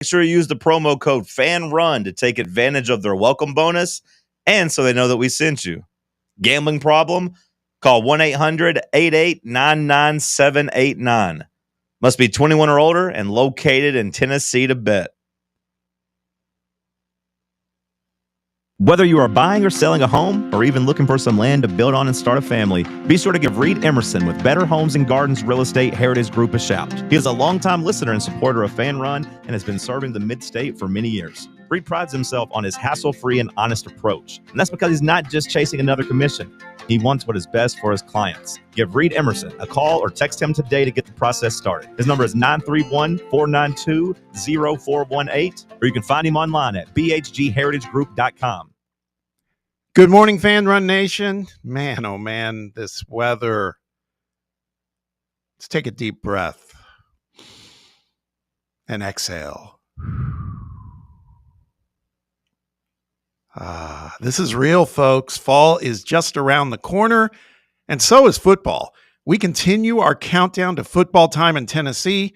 Make sure you use the promo code FANRUN to take advantage of their welcome bonus and so they know that we sent you. Gambling problem? Call 1-800-8899-789. Must be 21 or older and located in Tennessee to bet. Whether you are buying or selling a home or even looking for some land to build on and start a family, be sure to give Reed Emerson with Better Homes and Gardens Real Estate Heritage Group a shout. He is a longtime listener and supporter of Fan Run and has been serving the Mid-State for many years. Reed prides himself on his hassle-free and honest approach, and that's because he's not just chasing another commission. He wants what is best for his clients. Give Reed Emerson a call or text him today to get the process started. His number is 931-492-0418, or you can find him online at bhgheritagegroup.com. Good morning, Fan Run Nation. Man, oh man, this weather. Let's take a deep breath and exhale. This is real, folks. Fall is just around the corner, and so is football. We continue our countdown to football time in Tennessee,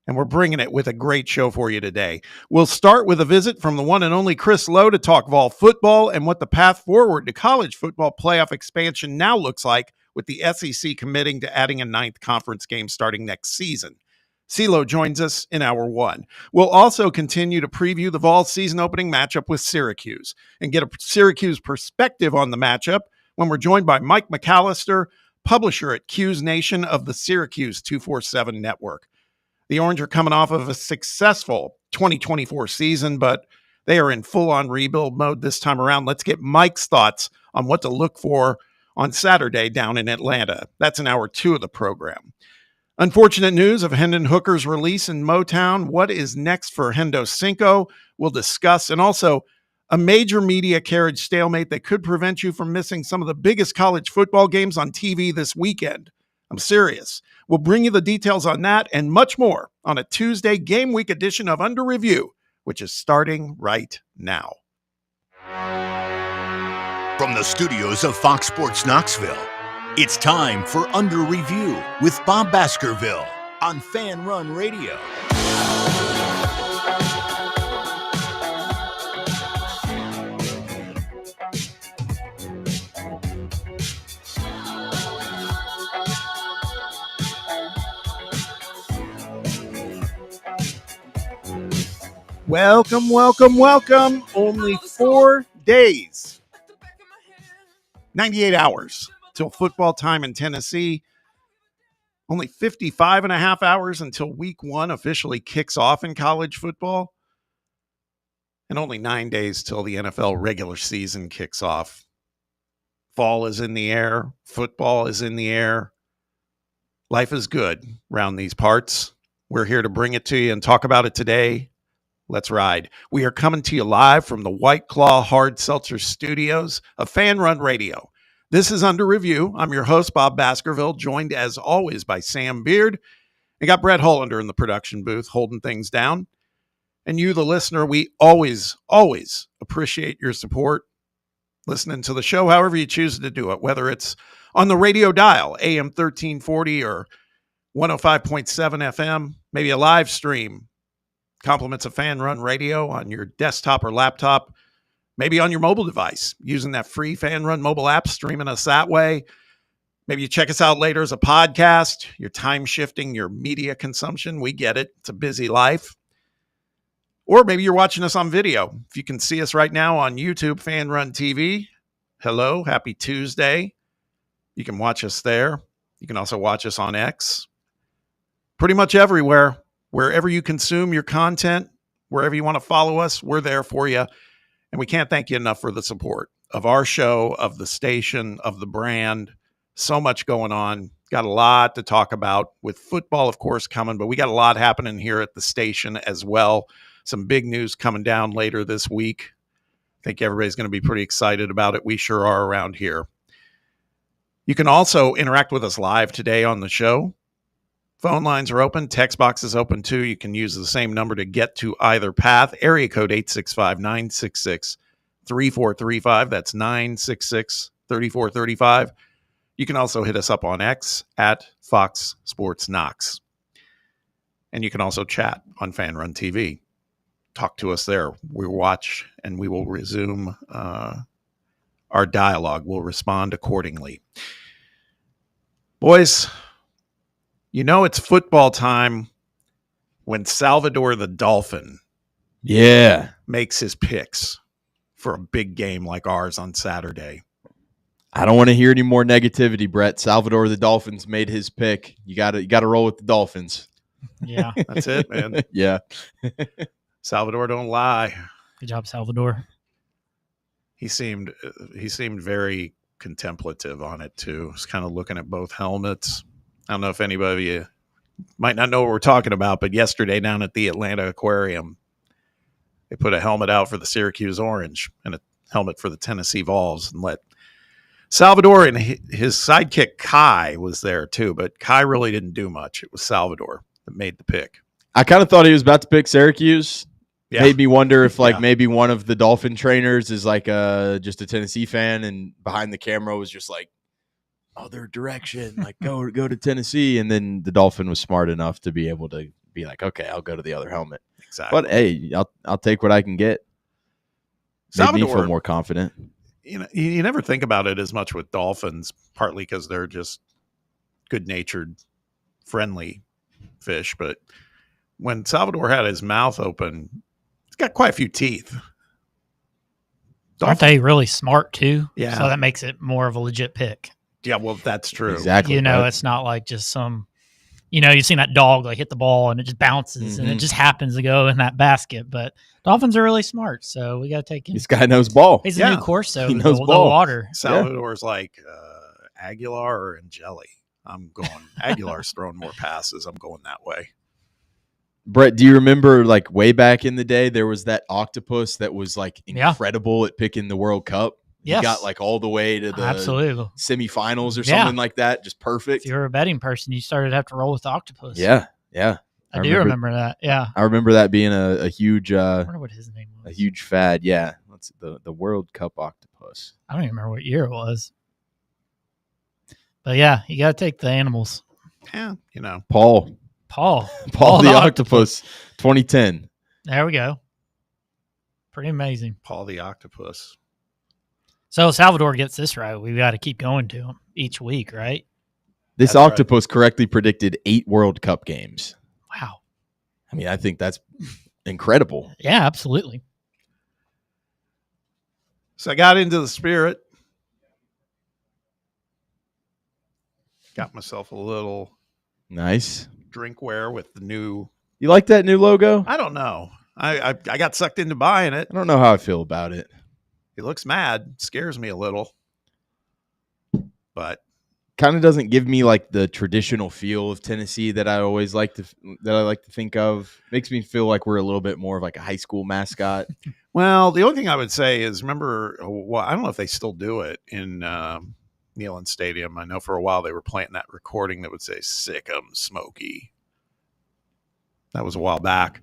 and we're bringing it with a great show for you today. We'll start with a visit from the one and only Chris Lowe to talk Vol football and what the path forward to college football playoff expansion now looks like, with the SEC committing to adding a 9th conference game starting next season. CeeLo joins us in hour one. We'll also continue to preview the Vol season opening matchup with Syracuse and get a Syracuse perspective on the matchup when we're joined by Mike McAllister, publisher at Q's Nation of the Syracuse 247 Network. The Orange are coming off of a successful 2024 season, but they are in full-on rebuild mode this time around. Let's get Mike's thoughts on what to look for on Saturday down in Atlanta. That's in hour two of the program. Unfortunate news of Hendon Hooker's release in Motown. What is next for Hendo Cinco? We'll discuss. And also a major media carriage stalemate that could prevent you from missing some of the biggest college football games on TV this weekend. I'm serious. We'll bring you the details on that and much more on a Tuesday game week edition of Under Review, which is starting right now. From the studios of Fox Sports Knoxville, it's time for Under Review with Bob Baskerville on Fan Run Radio. Welcome, welcome, welcome. Only 4 days, 98 hours till football time in Tennessee. Only 55 and a half hours until week one officially kicks off in college football. And only 9 days till the NFL regular season kicks off. Fall is in the air. Football is in the air. Life is good around these parts. We're here to bring it to you and talk about it today. Let's ride. We are coming to you live from the White Claw Hard Seltzer Studios of Fan Run Radio. This is Under Review. I'm your host, Bob Baskerville, joined as always by Sam Beard. I got Brett Hollander in the production booth holding things down. And you, the listener, we always appreciate your support. Listening to the show however you choose to do it, whether it's on the radio dial, AM 1340 or 105.7 FM, maybe a live stream. Compliments of Fan Run Radio on your desktop or laptop, maybe on your mobile device, using that free Fan Run mobile app, streaming us that way. Maybe you check us out later as a podcast. You're time shifting your media consumption. We get it. It's a busy life. Or maybe you're watching us on video. If you can see us right now on YouTube, Fan Run TV. Hello, happy Tuesday. You can watch us there. You can also watch us on X. Pretty much everywhere. Wherever you consume your content, wherever you want to follow us, we're there for you. And we can't thank you enough for the support of our show, of the station, of the brand. So much going on. Got a lot to talk about with football, of course, coming, but we got a lot happening here at the station as well. Some big news coming down later this week. I think everybody's going to be pretty excited about it. We sure are around here. You can also interact with us live today on the show. Phone lines are open. Text box is open too. You can use the same number to get to either path. Area code 865-966-3435. That's 966-3435. You can also hit us up on X at Fox Sports Knox. And you can also chat on Fan Run TV. talk to us there. We watch and we will resume our dialogue. We'll respond accordingly. Boys, you know it's football time when Salvador the Dolphin makes his picks for a big game like ours on Saturday. I don't want to hear any more negativity, Brett. Salvador the Dolphins made his pick. You got to roll with the Dolphins. Yeah. That's it, man. Yeah. Salvador don't lie. Good job, Salvador. He seemed very contemplative on it too. He's kind of looking at both helmets. I don't know if anybody might not know what we're talking about, but yesterday down at the Atlanta Aquarium, they put a helmet out for the Syracuse Orange and a helmet for the Tennessee Vols, and let Salvador and his sidekick Kai was there too, but Kai really didn't do much. It was Salvador that made the pick. I kind of thought he was about to pick Syracuse. Yeah. Made me wonder if maybe one of the Dolphin trainers is like just a Tennessee fan, and behind the camera was just like other direction, like go to Tennessee. And then the Dolphin was smart enough to be able to be like, okay, I'll go to the other helmet. Exactly. But hey, I'll take what I can get. Made me feel more confident. You know, you never think about it as much with Dolphins, partly because they're just good-natured, friendly fish. But when Salvador had his mouth open, he's got quite a few teeth. Aren't they really smart too? Yeah. So that makes it more of a legit pick. Yeah, well, that's true. Exactly. It's not like just some, you've seen that dog like hit the ball and it just bounces and it just happens to go in that basket. But Dolphins are really smart, so we got to take him. This guy knows ball. He's a new Corso. He knows the ball. water. Salvador's like Aguilar or Angeli. I'm going Aguilar's throwing more passes. I'm going that way. Brett, do you remember like way back in the day there was that octopus that was like incredible at picking the World Cup? He got like all the way to the semifinals or something like that. Just perfect. If you're a betting person, you started to have to roll with the octopus. Yeah. I do remember that. Yeah. I remember that being a huge I wonder what his name was. A huge fad. Yeah. That's the World Cup octopus. I don't even remember what year it was. But yeah, you got to take the animals. Yeah, Paul the octopus, 2010. There we go. Pretty amazing. Paul the octopus. So Salvador gets this right. We got to keep going to him each week, right? This octopus correctly predicted 8 World Cup games. Wow. I mean, I think that's incredible. Yeah, absolutely. So I got into the spirit. Got myself a little nice drinkware with the new. You like that new logo? I don't know. I got sucked into buying it. I don't know how I feel about it. He looks mad. Scares me a little. But kind of doesn't give me like the traditional feel of Tennessee that I always like to think of. Makes me feel like we're a little bit more of like a high school mascot. Well, the only thing I would say is remember, well, I don't know if they still do it in Neyland Stadium. I know for a while they were playing that recording that would say "Sick 'em, Smokey." That was a while back.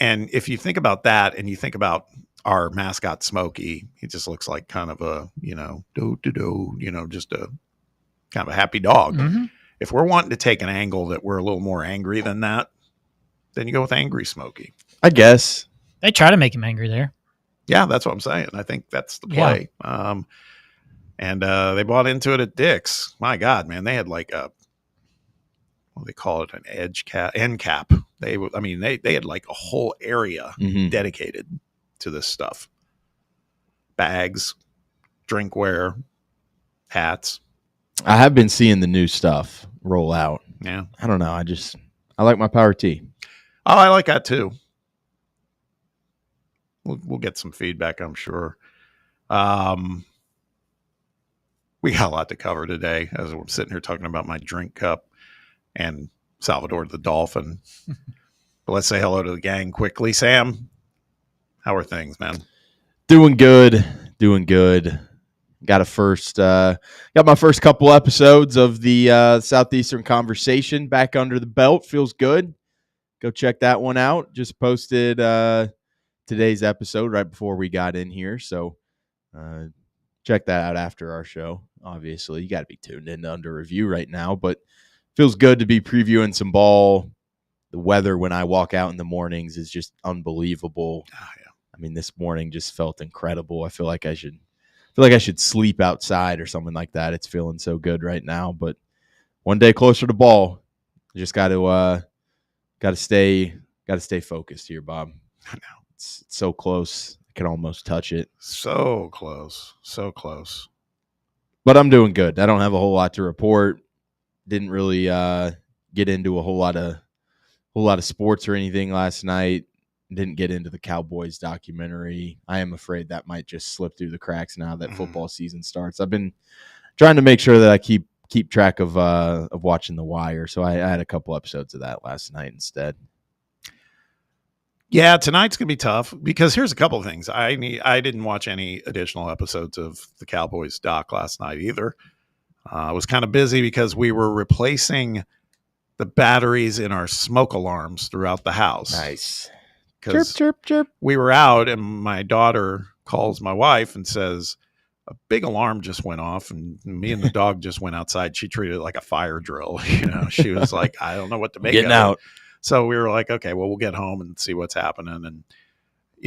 And if you think about that, and you think about our mascot Smokey, he just looks like kind of a just a kind of a happy dog. Mm-hmm. If we're wanting to take an angle that we're a little more angry than that, then you go with Angry Smokey. I guess they try to make him angry there. Yeah, that's what I'm saying. I think that's the play. Yeah. And they bought into it at Dick's. My God, man, they had like a, what do they call it, an end cap. They had like a whole area dedicated to this stuff. Bags, drinkware, hats. I have been seeing the new stuff roll out. Yeah. I don't know. I like my Power T. Oh, I like that too. We'll get some feedback, I'm sure. We got a lot to cover today as we're sitting here talking about my drink cup and Salvador the Dolphin. But let's say hello to the gang quickly. Sam, how are things, man? Doing good. Got my first couple episodes of the Southeastern Conversation back under the belt. Feels good. Go check that one out. Just posted today's episode right before we got in here. So check that out after our show. Obviously, you got to be tuned in to Under Review right now, but feels good to be previewing some ball. the weather when I walk out in the mornings is just unbelievable. Oh, yeah. I mean, this morning just felt incredible. I feel like I should sleep outside or something like that. It's feeling so good right now. But one day closer to ball. Just got to stay focused here, Bob. I know. It's so close. I can almost touch it. So close. So close. But I'm doing good. I don't have a whole lot to report. Didn't really get into a whole lot of sports or anything last night. Didn't get into the Cowboys documentary. I am afraid that might just slip through the cracks now that football season starts. I've been trying to make sure that I keep track of watching The Wire. So I had a couple episodes of that last night instead. Yeah, tonight's gonna be tough because here's a couple of things. I didn't watch any additional episodes of the Cowboys doc last night either. I was kind of busy because we were replacing the batteries in our smoke alarms throughout the house. Nice. Chirp, chirp, chirp. We were out, and my daughter calls my wife and says, a big alarm just went off, and me and the dog just went outside. She treated it like a fire drill. She was like, I don't know what to make Getting of out. it. So we were like, okay, well, we'll get home and see what's happening. And,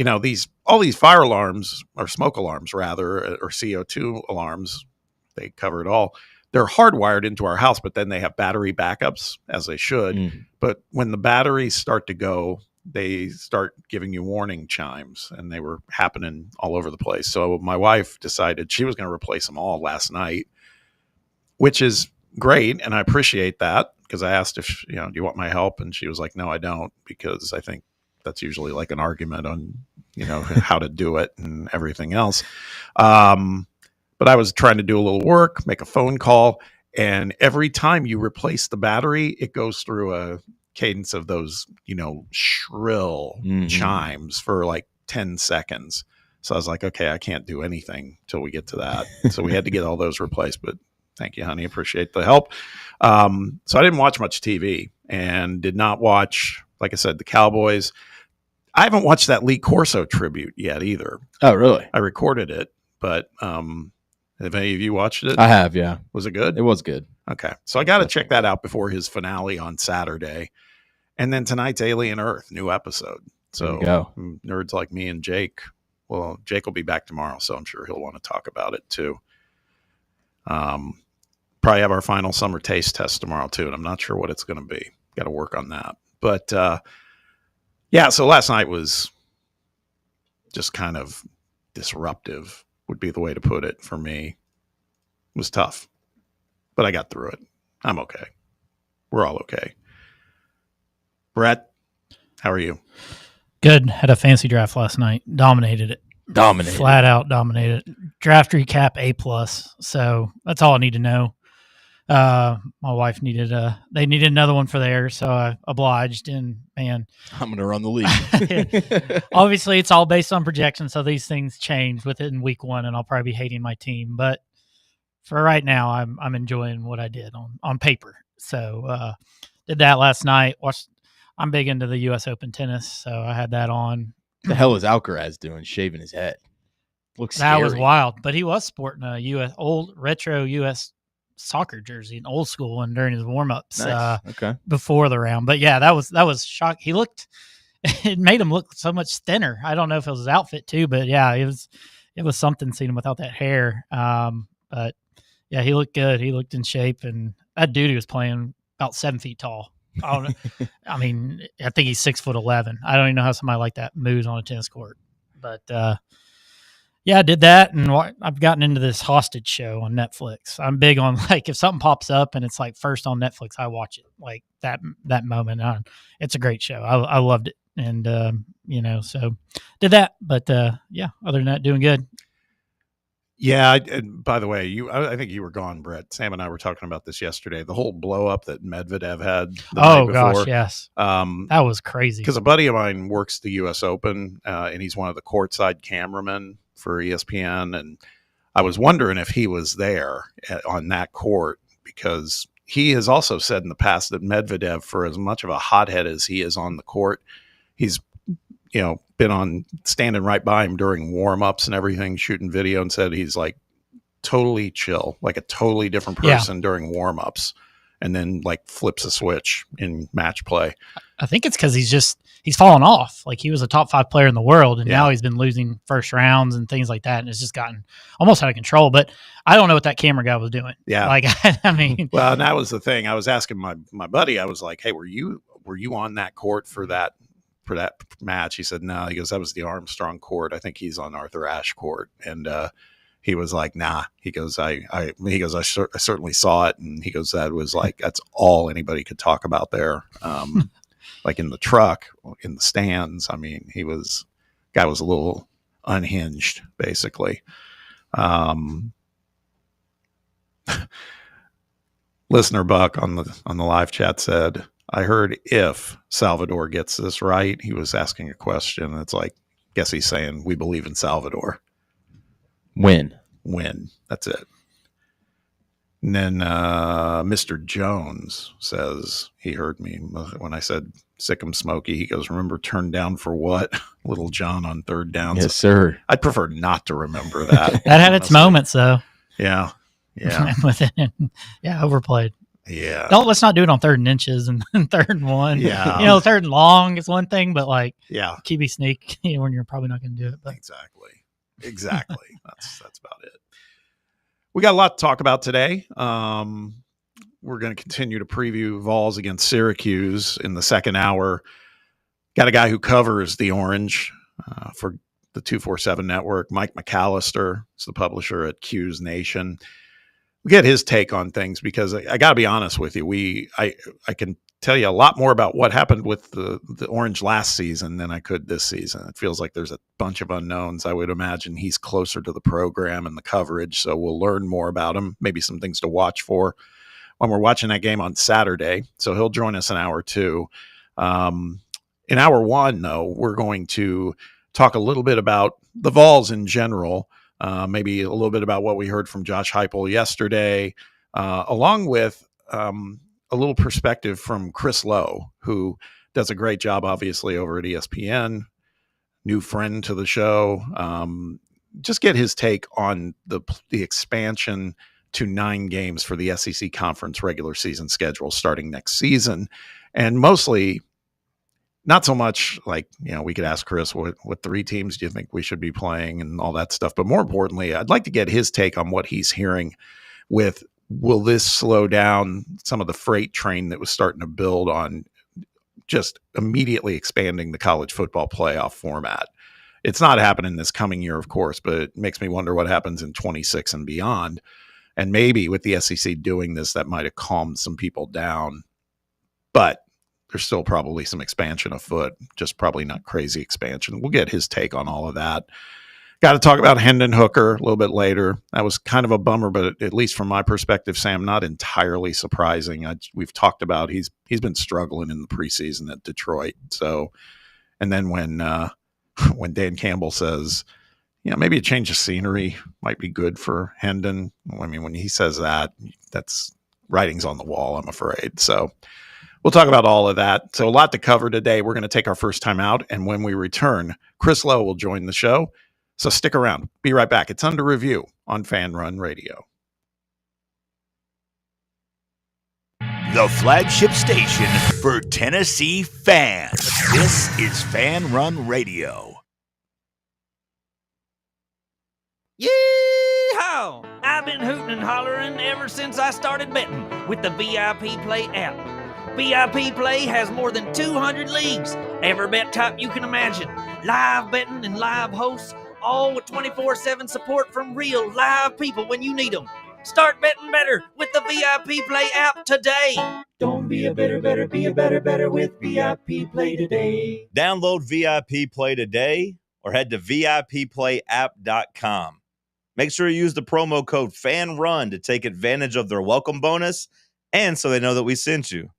all these fire alarms, or smoke alarms rather, or CO2 alarms, they cover it all. They're hardwired into our house, but then they have battery backups, as they should. But when the batteries start to go, they start giving you warning chimes, and they were happening all over the place. So my wife decided she was going to replace them all last night, which is great. And I appreciate that, because I asked if, do you want my help? And she was like, no, I don't, because I think that's usually like an argument on, how to do it and everything else. But I was trying to do a little work, make a phone call. And every time you replace the battery, it goes through a cadence of those, shrill chimes for like 10 seconds. So I was like, okay, I can't do anything till we get to that. So we had to get all those replaced, but thank you, honey. Appreciate the help. So I didn't watch much TV and did not watch, like I said, the Cowboys. I haven't watched that Lee Corso tribute yet either. Oh, really? I recorded it, but have any of you watched it? I have, yeah. Was it good? It was good. Okay. So I got to check that out before his finale on Saturday. And then tonight's Alien Earth, new episode. So nerds like me and Jake, well, Jake will be back tomorrow, so I'm sure he'll want to talk about it too. Probably have our final summer taste test tomorrow too, and I'm not sure what it's going to be. Got to work on that. But yeah, so last night was just kind of disruptive, would be the way to put it for me. It was tough, but I got through it. I'm okay. We're all okay. Brett, how are you? Good. Had a fancy draft last night. Dominated it. Flat out dominated it. Draft recap A+. So that's all I need to know. My wife needed another one for theirs, so I obliged. And man, I'm going to run the league. Obviously, it's all based on projections, so these things change within week one, and I'll probably be hating my team. But for right now, I'm enjoying what I did on paper. So did that last night. I'm big into the U.S. Open tennis, so I had that on. The hell is Alcaraz doing, shaving his head? Looks that scary. Was wild, but he was sporting a old retro U.S. soccer jersey, an old school one during his warm-ups. Nice. Okay. Before the round. But yeah, that was shock. It made him look so much thinner. I don't know if it was his outfit too, but yeah, it was something seeing him without that hair. But yeah, he looked good. He looked in shape, and that dude he was playing about 7 feet tall. I don't know. I mean, I think he's 6'11". I don't even know how somebody like that moves on a tennis court. But yeah, I did that, and I've gotten into this Hostage show on Netflix. I'm big on, like, if something pops up and it's like first on Netflix, I watch it. Like that moment. It's a great show. I loved it, and so did that. But yeah, other than that, doing good. Yeah, and by the way, I think you were gone, Brett. Sam and I were talking about this yesterday. The whole blow up that Medvedev had the night before. Gosh, yes. That was crazy. Because a buddy of mine works the U.S. Open, and he's one of the courtside cameramen for ESPN. And I was wondering if he was there on that court, because he has also said in the past that Medvedev, for as much of a hothead as he is on the court, he's been on standing right by him during warm-ups and everything, shooting video, and said he's like totally chill, like a totally different person during warm-ups, and then like flips a switch in match play. I think it's because he's fallen off. Like, he was a top 5 player in the world, and now he's been losing first rounds and things like that, and it's just gotten almost out of control. But I don't know what that camera guy was doing. Yeah. Like, I mean, well, and that was the thing. I was asking my buddy. I was like, "Hey, were you on that court for that match?" He said, "No." He goes, "That was the Armstrong court. I think he's on Arthur Ashe court." And he was like, "Nah." He goes, I certainly saw it." And he goes, "That was like, that's all anybody could talk about there." Like in the truck, in the stands. I mean, guy was a little unhinged, basically. Listener Buck on the live chat said, "I heard if Salvador gets this right," he was asking a question. It's like, guess he's saying we believe in Salvador. Win. That's it. And then Mr. Jones says he heard me when I said sick 'em Smokey. He goes, "Remember turn down for what? Little John on third down." Yes, sir. I'd prefer not to remember that. that had its moments, though. Yeah. Overplayed. Yeah. Let's not do it on 3rd and inches and 3rd and 1. Yeah. 3rd and long is one thing, but like, yeah, QB sneak, when you're probably not going to do it. But exactly. That's about it. We got a lot to talk about today. We're going to continue to preview Vols against Syracuse in the second hour. Got a guy who covers the Orange for the 247 network. Mike McAllister is the publisher at Q's Nation. We get his take on things because I got to be honest with you. I can tell you a lot more about what happened with the Orange last season than I could this season. It feels like there's a bunch of unknowns. I would imagine he's closer to the program and the coverage, so we'll learn more about him, maybe some things to watch for when we're watching that game on Saturday. So he'll join us in hour 2. In hour 1, though, we're going to talk a little bit about the Vols in general, maybe a little bit about what we heard from Josh Heupel yesterday, along with a little perspective from Chris Lowe, who does a great job, obviously, over at ESPN, new friend to the show. Just get his take on the expansion to 9 games for the SEC Conference regular season schedule starting next season. And mostly, not so much like, we could ask Chris, what 3 teams do you think we should be playing and all that stuff. But more importantly, I'd like to get his take on what he's hearing with, will this slow down some of the freight train that was starting to build on just immediately expanding the college football playoff format? It's not happening this coming year, of course, but it makes me wonder what happens in 26 and beyond. And maybe with the SEC doing this, that might have calmed some people down. But there's still probably some expansion afoot, just probably not crazy expansion. We'll get his take on all of that. Got to talk about Hendon Hooker a little bit later. That was kind of a bummer, but at least from my perspective, Sam, not entirely surprising. We've talked about he's been struggling in the preseason at Detroit. So, and then when Dan Campbell says, maybe a change of scenery might be good for Hendon. I mean, when he says that, that's writing's on the wall, I'm afraid. So we'll talk about all of that. So a lot to cover today. We're going to take our first time out. And when we return, Chris Lowe will join the show. So stick around. Be right back. It's Under Review on Fan Run Radio. The flagship station for Tennessee fans. This is Fan Run Radio. Yee-haw! I've been hooting and hollering ever since I started betting with the VIP Play app. VIP Play has more than 200 leagues, every bet type you can imagine, live betting and live hosts, all with 24/7 support from real live people when you need them. Start betting better with the VIP Play app today. Don't be a better, be a better with VIP Play today. Download VIP Play today or head to VIPPlayApp.com. Make sure you use the promo code FANRUN to take advantage of their welcome bonus and so they know that we sent you.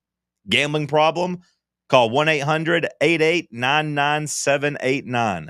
Gambling problem? Call 1-800-8899-789.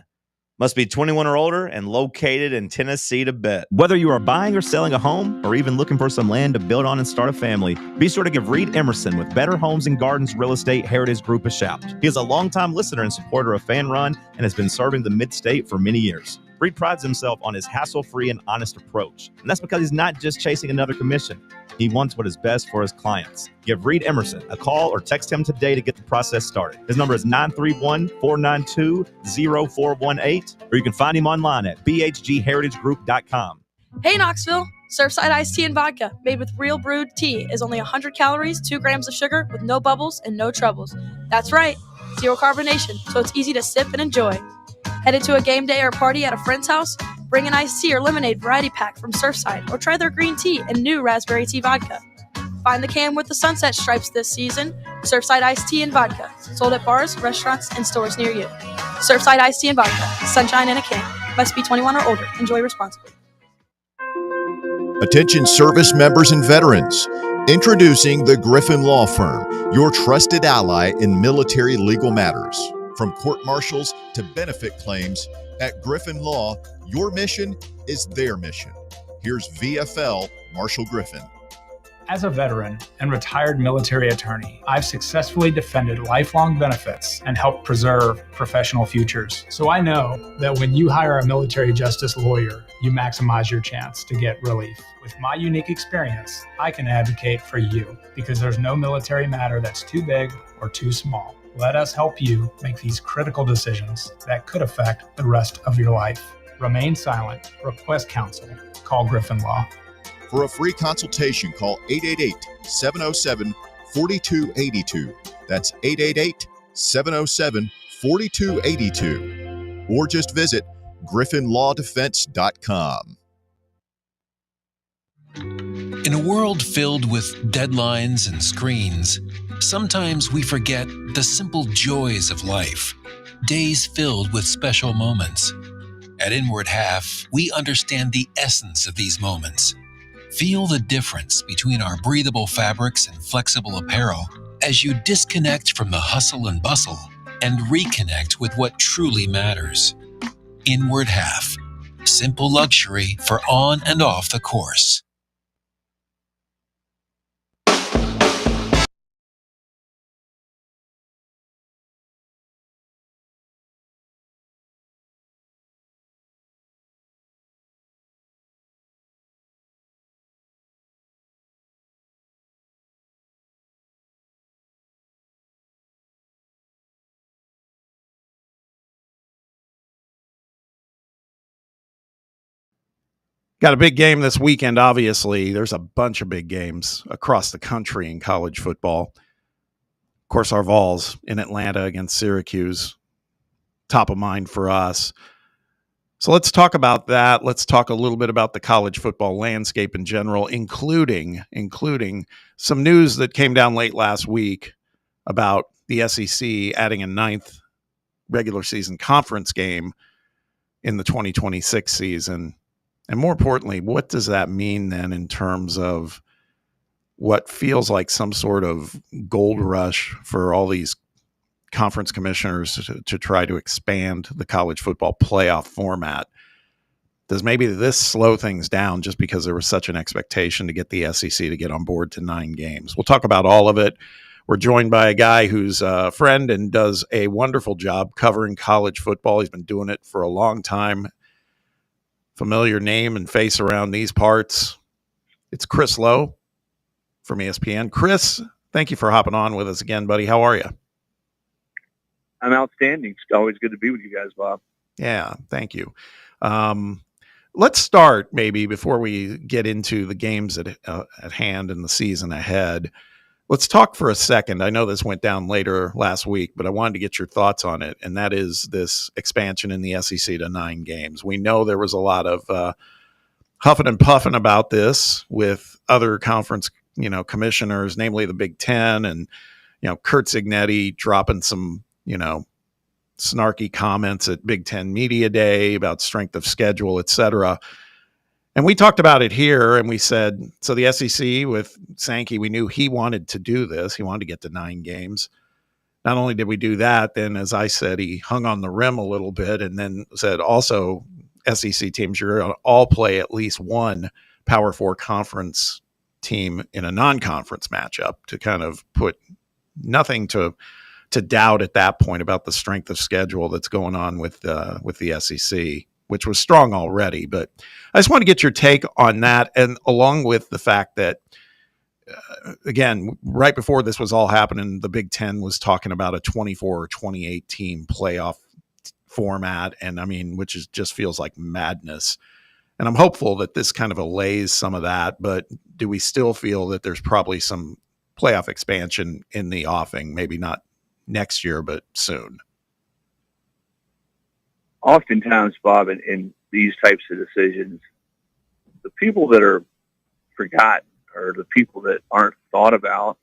Must be 21 or older and located in Tennessee to bet. Whether you are buying or selling a home or even looking for some land to build on and start a family, be sure to give Reed Emerson with Better Homes and Gardens Real Estate Heritage Group a shout. He is a longtime listener and supporter of Fan Run and has been serving the Mid-State for many years. Reed prides himself on his hassle-free and honest approach. And that's because he's not just chasing another commission. He wants what is best for his clients. Give Reed Emerson a call or text him today to get the process started. His number is 931-492-0418, or you can find him online at bhgheritagegroup.com. Hey Knoxville! Surfside iced tea and vodka, made with real brewed tea, is only 100 calories, 2 grams of sugar, with no bubbles and no troubles. That's right, zero carbonation, so it's easy to sip and enjoy. Headed to a game day or party at a friend's house? Bring an iced tea or lemonade variety pack from Surfside, or try their green tea and new raspberry tea vodka. Find the can with the sunset stripes this season. Surfside iced tea and vodka, sold at bars, restaurants, and stores near you. Surfside iced tea and vodka, sunshine in a can. Must be 21 or older. Enjoy responsibly. Attention service members and veterans. Introducing the Griffin Law Firm, your trusted ally in military legal matters. From court martials to benefit claims, at Griffin Law, your mission is their mission. Here's VFL Marshall Griffin. As a veteran and retired military attorney, I've successfully defended lifelong benefits and helped preserve professional futures. So I know that when you hire a military justice lawyer, you maximize your chance to get relief. With my unique experience, I can advocate for you because there's no military matter that's too big or too small. Let us help you make these critical decisions that could affect the rest of your life. Remain silent. Request counsel. Call Griffin Law. For a free consultation, call 888-707-4282. That's 888-707-4282. Or just visit griffinlawdefense.com. In a world filled with deadlines and screens, sometimes we forget the simple joys of life, days filled with special moments. At Inward Half, we understand the essence of these moments. Feel the difference between our breathable fabrics and flexible apparel as you disconnect from the hustle and bustle and reconnect with what truly matters. Inward Half, simple luxury for on and off the course. Got a big game this weekend, obviously. There's a bunch of big games across the country in college football. Of course, our Vols in Atlanta against Syracuse, top of mind for us. So let's talk about that. Let's talk a little bit about the college football landscape in general, including some news that came down late last week about the SEC adding a 9th regular season conference game in the 2026 season. And more importantly, what does that mean then in terms of what feels like some sort of gold rush for all these conference commissioners to try to expand the college football playoff format? Does maybe this slow things down just because there was such an expectation to get the SEC to get on board to 9 games? We'll talk about all of it. We're joined by a guy who's a friend and does a wonderful job covering college football. He's been doing it for a long time. Familiar name and face around these parts. It's Chris Lowe from ESPN. Chris, thank you for hopping on with us again, buddy. How are you? I'm outstanding. It's always good to be with you guys, Bob. Yeah, thank you. Let's start maybe before we get into the games at hand and the season ahead. Let's talk for a second. I know this went down later last week, but I wanted to get your thoughts on it, and that is this expansion in the SEC to 9 games. We know there was a lot of huffing and puffing about this with other conference, commissioners, namely the Big Ten, and Kurt Signetti dropping some, snarky comments at Big Ten Media Day about strength of schedule, et cetera. And we talked about it here, and we said, so the SEC with Sankey, we knew he wanted to do this. He wanted to get to 9 games. Not only did we do that, then as I said, he hung on the rim a little bit and then said also SEC teams, you're going to all play at least one Power 4 conference team in a non-conference matchup to kind of put nothing to doubt at that point about the strength of schedule that's going on with the SEC, which was strong already. But I just want to get your take on that, and along with the fact that again, right before this was all happening, the Big Ten was talking about a 24 or 28 team playoff format. And I mean, which is just feels like madness. And I'm hopeful that this kind of allays some of that, but do we still feel that there's probably some playoff expansion in the offing? Maybe not next year, but soon. Oftentimes, Bob, in these types of decisions, the people that are forgotten or the people that aren't thought about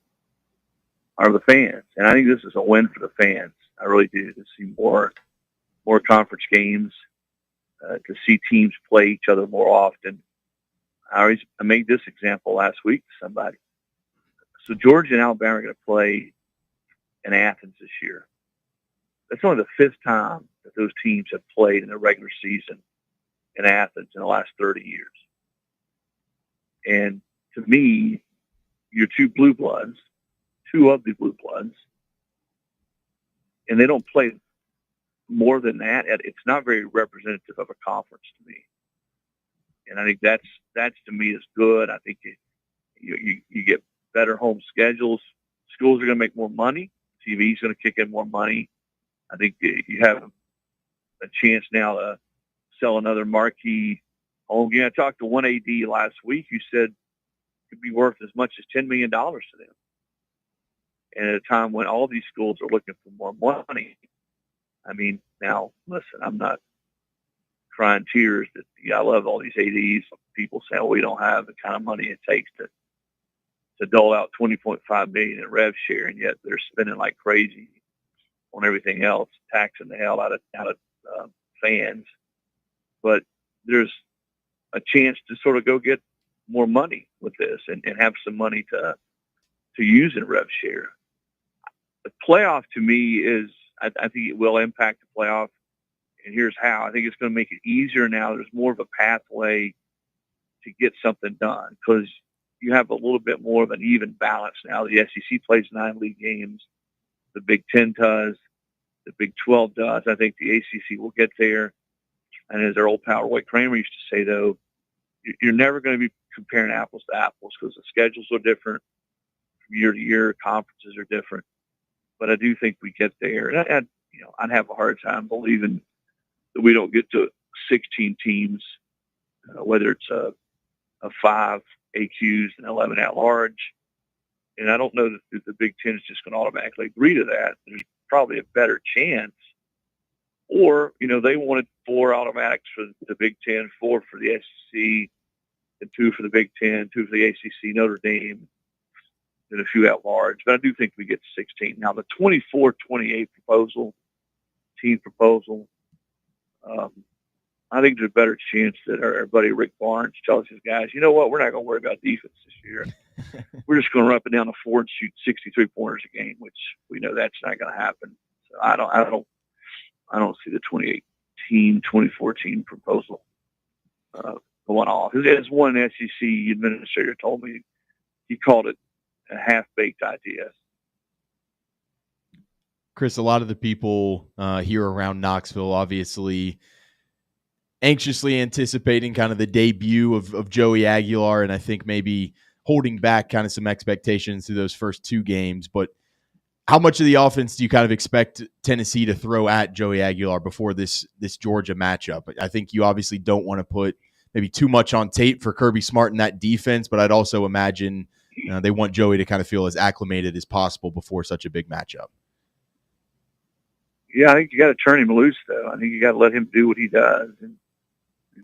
are the fans. And I think this is a win for the fans. I really do, to see more conference games, to see teams play each other more often. I made this example last week to somebody. So Georgia and Alabama are going to play in Athens this year. That's only the fifth time that those teams have played in the regular season in Athens in the last 30 years. And to me, you're two blue bloods, two of the blue bloods, and they don't play more than that. It's not very representative of a conference to me. And I think that's to me is good. I think you get better home schedules. Schools are going to make more money. TV's going to kick in more money. I think you have a chance now to sell another marquee home game. I talked to one AD last week who said it could be worth as much as $10 million to them. And at a time when all these schools are looking for more money. I mean, now, listen, I'm not crying tears that I love all these ADs. People say, we don't have the kind of money it takes to dole out $20.5 million in rev share, and yet they're spending like crazy on everything else, taxing the hell out of fans. But there's a chance to sort of go get more money with this and have some money to use in rev share. The playoff to me is, I think it will impact the playoff, and here's how. I think it's going to make it easier now. There's more of a pathway to get something done because you have a little bit more of an even balance now. The SEC plays 9 league games. The Big Ten does. The Big 12 does. I think the ACC will get there. And as our old pal Roy Kramer used to say, though, you're never going to be comparing apples to apples because the schedules are different from year to year. Conferences are different. But I do think we get there. And I'd have a hard time believing that we don't get to 16 teams, whether it's a 5 AQs and 11 at large. And I don't know that the Big Ten is just going to automatically agree to that. There's probably a better chance. Or, they wanted 4 automatics for the Big Ten, 4 for the SEC, and 2 for the Big Ten, 2 for the ACC, Notre Dame, and a few at large. But I do think we get to 16. Now, the 24-28 team proposal, I think there's a better chance that our buddy Rick Barnes tells his guys, you know what, we're not going to worry about defense this year. We're just going to run up and down the floor and shoot 63 pointers a game, which we know that's not going to happen. So I don't see the 2018, 2014 proposal going off. As one SEC administrator told me, he called it a half-baked idea. Chris, a lot of the people here around Knoxville, obviously anxiously anticipating kind of the debut of Joey Aguilar, and I think maybe holding back kind of some expectations through those first 2 games. But how much of the offense do you kind of expect Tennessee to throw at Joey Aguilar before this Georgia matchup? I think you obviously don't want to put maybe too much on tape for Kirby Smart in that defense, but I'd also imagine they want Joey to kind of feel as acclimated as possible before such a big matchup. Yeah, I think you got to turn him loose, though. I think you got to let him do what he does. And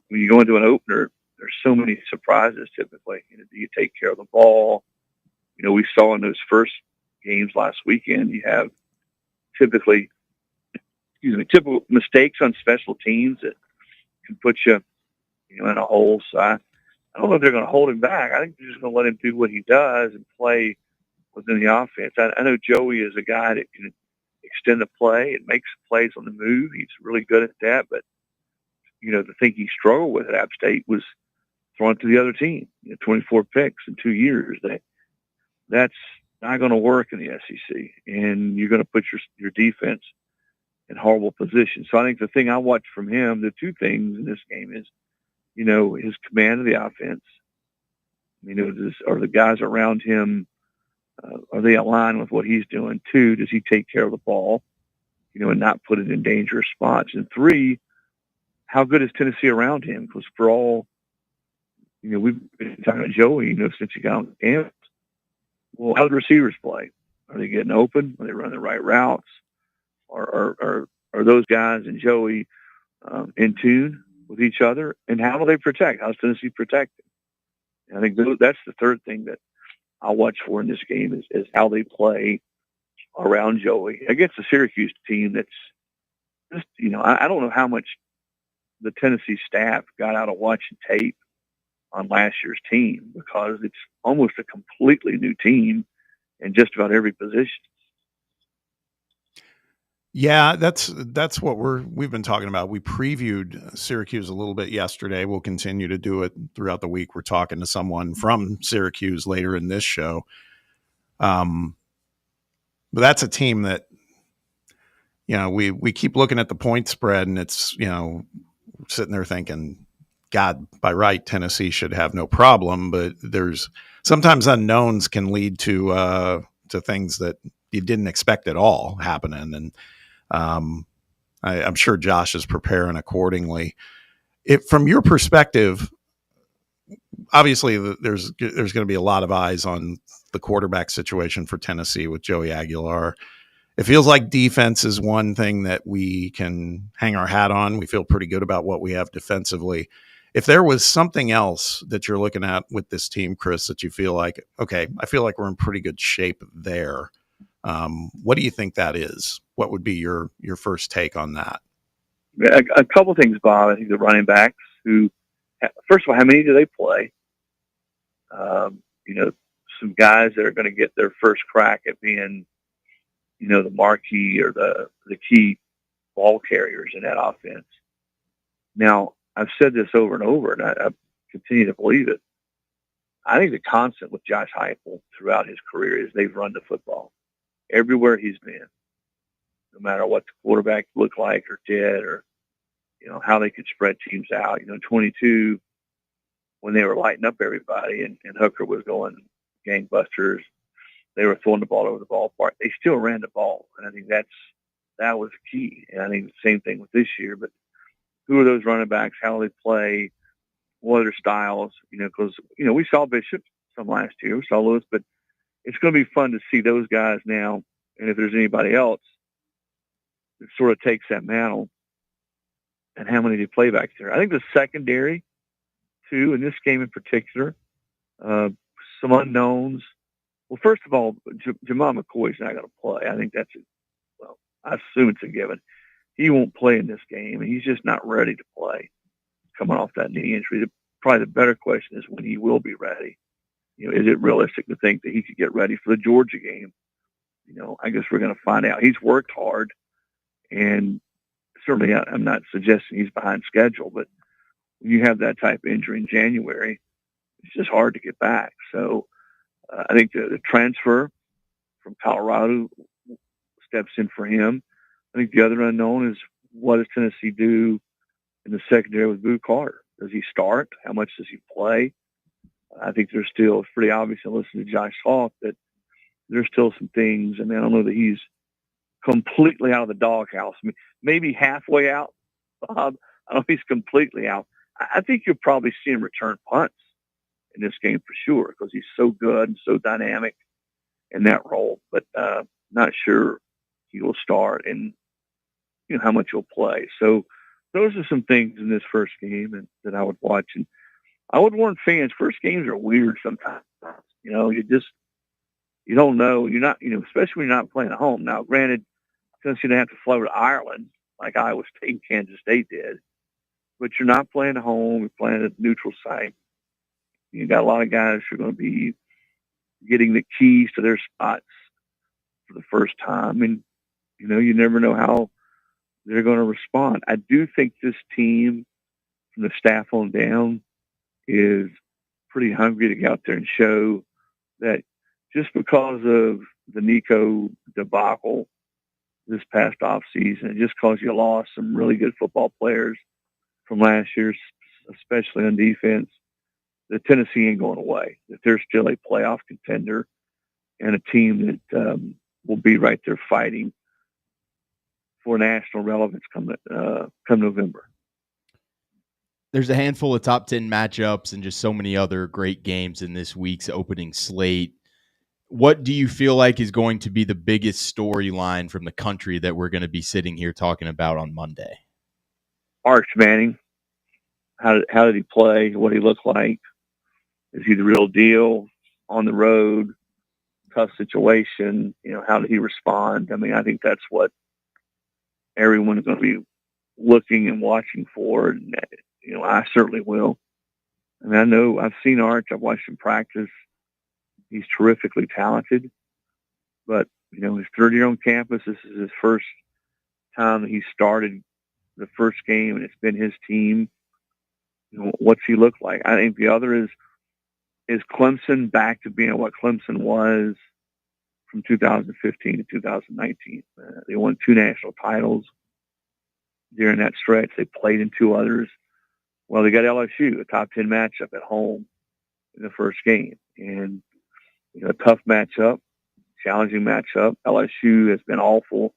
when you go into an opener, there's so many surprises typically. Do you take care of the ball? We saw in those first games last weekend, you have typical mistakes on special teams that can put you, in a hole. So I don't know if they're going to hold him back. I think they're just going to let him do what he does and play within the offense. I know Joey is a guy that can extend the play and makes plays on the move. He's really good at that. But, the thing he struggled with at App State was throwing to the other team. 24 picks in 2 years. That's not going to work in the SEC. And you're going to put your defense in horrible position. So I think the thing I watched from him, the 2 things in this game is, his command of the offense Are the guys around him, are they aligned with what he's doing? 2, does he take care of the ball, and not put it in dangerous spots? And 3, how good is Tennessee around him? Because for all, we've been talking about Joey, since he got on campus. Well, how do the receivers play? Are they getting open? Are they running the right routes? Are those guys and Joey in tune with each other? And how do they protect? How's Tennessee protecting? And I think that's the third thing that I'll watch for in this game is how they play around Joey against the Syracuse team that's just, I don't know how much the Tennessee staff got out of watching tape on last year's team, because it's almost a completely new team in just about every position. Yeah, that's what we've been talking about. We previewed Syracuse a little bit yesterday. We'll continue to do it throughout the week. We're talking to someone from Syracuse later in this show. But that's a team that, we keep looking at the point spread, and it's, sitting there thinking, God, by right, Tennessee should have no problem. But there's sometimes unknowns can lead to things that you didn't expect at all happening. And I'm sure Josh is preparing accordingly. From your perspective, obviously there's going to be a lot of eyes on the quarterback situation for Tennessee with Joey Aguilar. It feels like defense is one thing that we can hang our hat on. We feel pretty good about what we have defensively. If there was something else that you're looking at with this team, Chris, that you feel like, okay, I feel like we're in pretty good shape there, what do you think that is? What would be your first take on that? A couple things, Bob. I think the running backs who, first of all, how many do they play? Some guys that are going to get their first crack at being, the marquee or the key ball carriers in that offense. Now, I've said this over and over, and I continue to believe it. I think the constant with Josh Heupel throughout his career is they've run the football everywhere he's been, no matter what the quarterback looked like or did, or how they could spread teams out. 22, when they were lighting up everybody and Hooker was going gangbusters, they were throwing the ball over the ballpark. They still ran the ball, and I think that was key. And I think the same thing with this year. But who are those running backs? How do they play? What are their styles? Because we saw Bishop some last year, we saw Lewis, but it's going to be fun to see those guys now. And if there's anybody else that sort of takes that mantle, and how many do you play back there? I think the secondary, too, in this game in particular, some unknowns. Well, first of all, Jamal McCoy's not going to play. I think I assume it's a given. He won't play in this game, and he's just not ready to play coming off that knee injury. Probably the better question is when he will be ready. Is it realistic to think that he could get ready for the Georgia game? I guess we're going to find out. He's worked hard, and certainly I'm not suggesting he's behind schedule, but when you have that type of injury in January, it's just hard to get back. So I think the transfer from Colorado steps in for him. I think the other unknown is, what does Tennessee do in the secondary with Boo Carter? Does he start? How much does he play? I think there's still, it's pretty obvious in listening to Josh Hawk that there's still some things. I mean, I don't know that he's completely out of the doghouse. I mean, maybe halfway out, Bob. I don't know if he's completely out. I think you'll probably see him return punts in this game for sure, because he's so good and so dynamic in that role. But not sure he will start, and how much he'll play. So those are some things in this first game and that I would watch. And I would warn fans, first games are weird sometimes. You don't know. You're not, especially when you're not playing at home. Now, granted, Tennessee didn't have to fly to Ireland like Iowa State and Kansas State did, but you're not playing at home. You're playing at a neutral site. You got a lot of guys who are going to be getting the keys to their spots for the first time. And, you never know how they're going to respond. I do think this team, from the staff on down, is pretty hungry to get out there and show that just because of the Nico debacle this past offseason, just because you lost some really good football players from last year, especially on defense, that Tennessee ain't going away, that they're still a playoff contender and a team that will be right there fighting for national relevance come November. There's a handful of top 10 matchups and just so many other great games in this week's opening slate. What do you feel like is going to be the biggest storyline from the country that we're going to be sitting here talking about on Monday? Arch Manning, how did he play? What did he look like? Is he the real deal on the road? Tough situation. How did he respond? I mean, I think that's what everyone is going to be looking and watching for. And, I certainly will. I mean, I know I've seen Arch. I've watched him practice. He's terrifically talented. But, his third year on campus, this is his first time that he started the first game, and it's been his team. What's he look like? I think the other is Clemson back to being what Clemson was from 2015 to 2019. They won 2 national titles during that stretch. They played in 2 others. Well, they got LSU, a top 10 matchup at home in the first game. And, a tough matchup, challenging matchup. LSU has been awful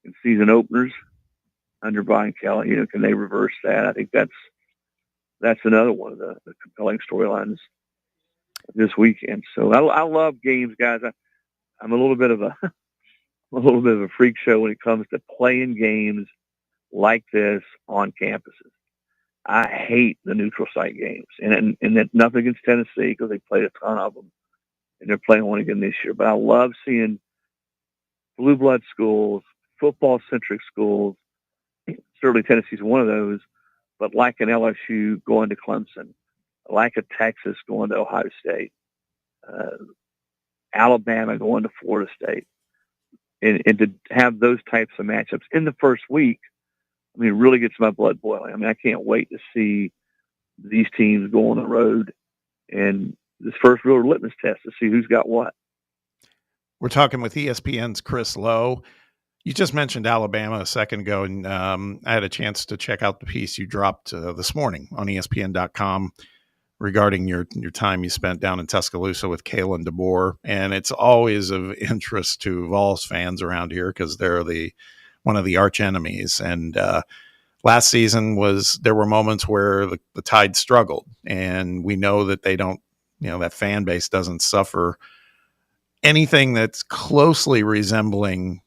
in season openers under Brian Kelly. Can they reverse that? I think that's another one of the compelling storylines this weekend. So I love games, guys. I'm a little bit of a freak show when it comes to playing games like this on campuses. I hate the neutral site games, and that's nothing against Tennessee because they played a ton of them, and they're playing one again this year. But I love seeing blue blood schools, football centric schools. Certainly Tennessee's one of those, but like an LSU going to Clemson, like a Texas going to Ohio State, Alabama going to Florida State, and to have those types of matchups in the first week, I mean, it really gets my blood boiling. I mean, I can't wait to see these teams go on the road and this first real litmus test to see who's got what. We're talking with ESPN's Chris Lowe. You just mentioned Alabama a second ago, and I had a chance to check out the piece you dropped this morning on ESPN.com regarding your time you spent down in Tuscaloosa with Kalen DeBoer. And it's always of interest to Vols fans around here because they're one of the arch enemies. And last season there were moments where the Tide struggled, and we know that they don't, that fan base doesn't suffer anything that's closely resembling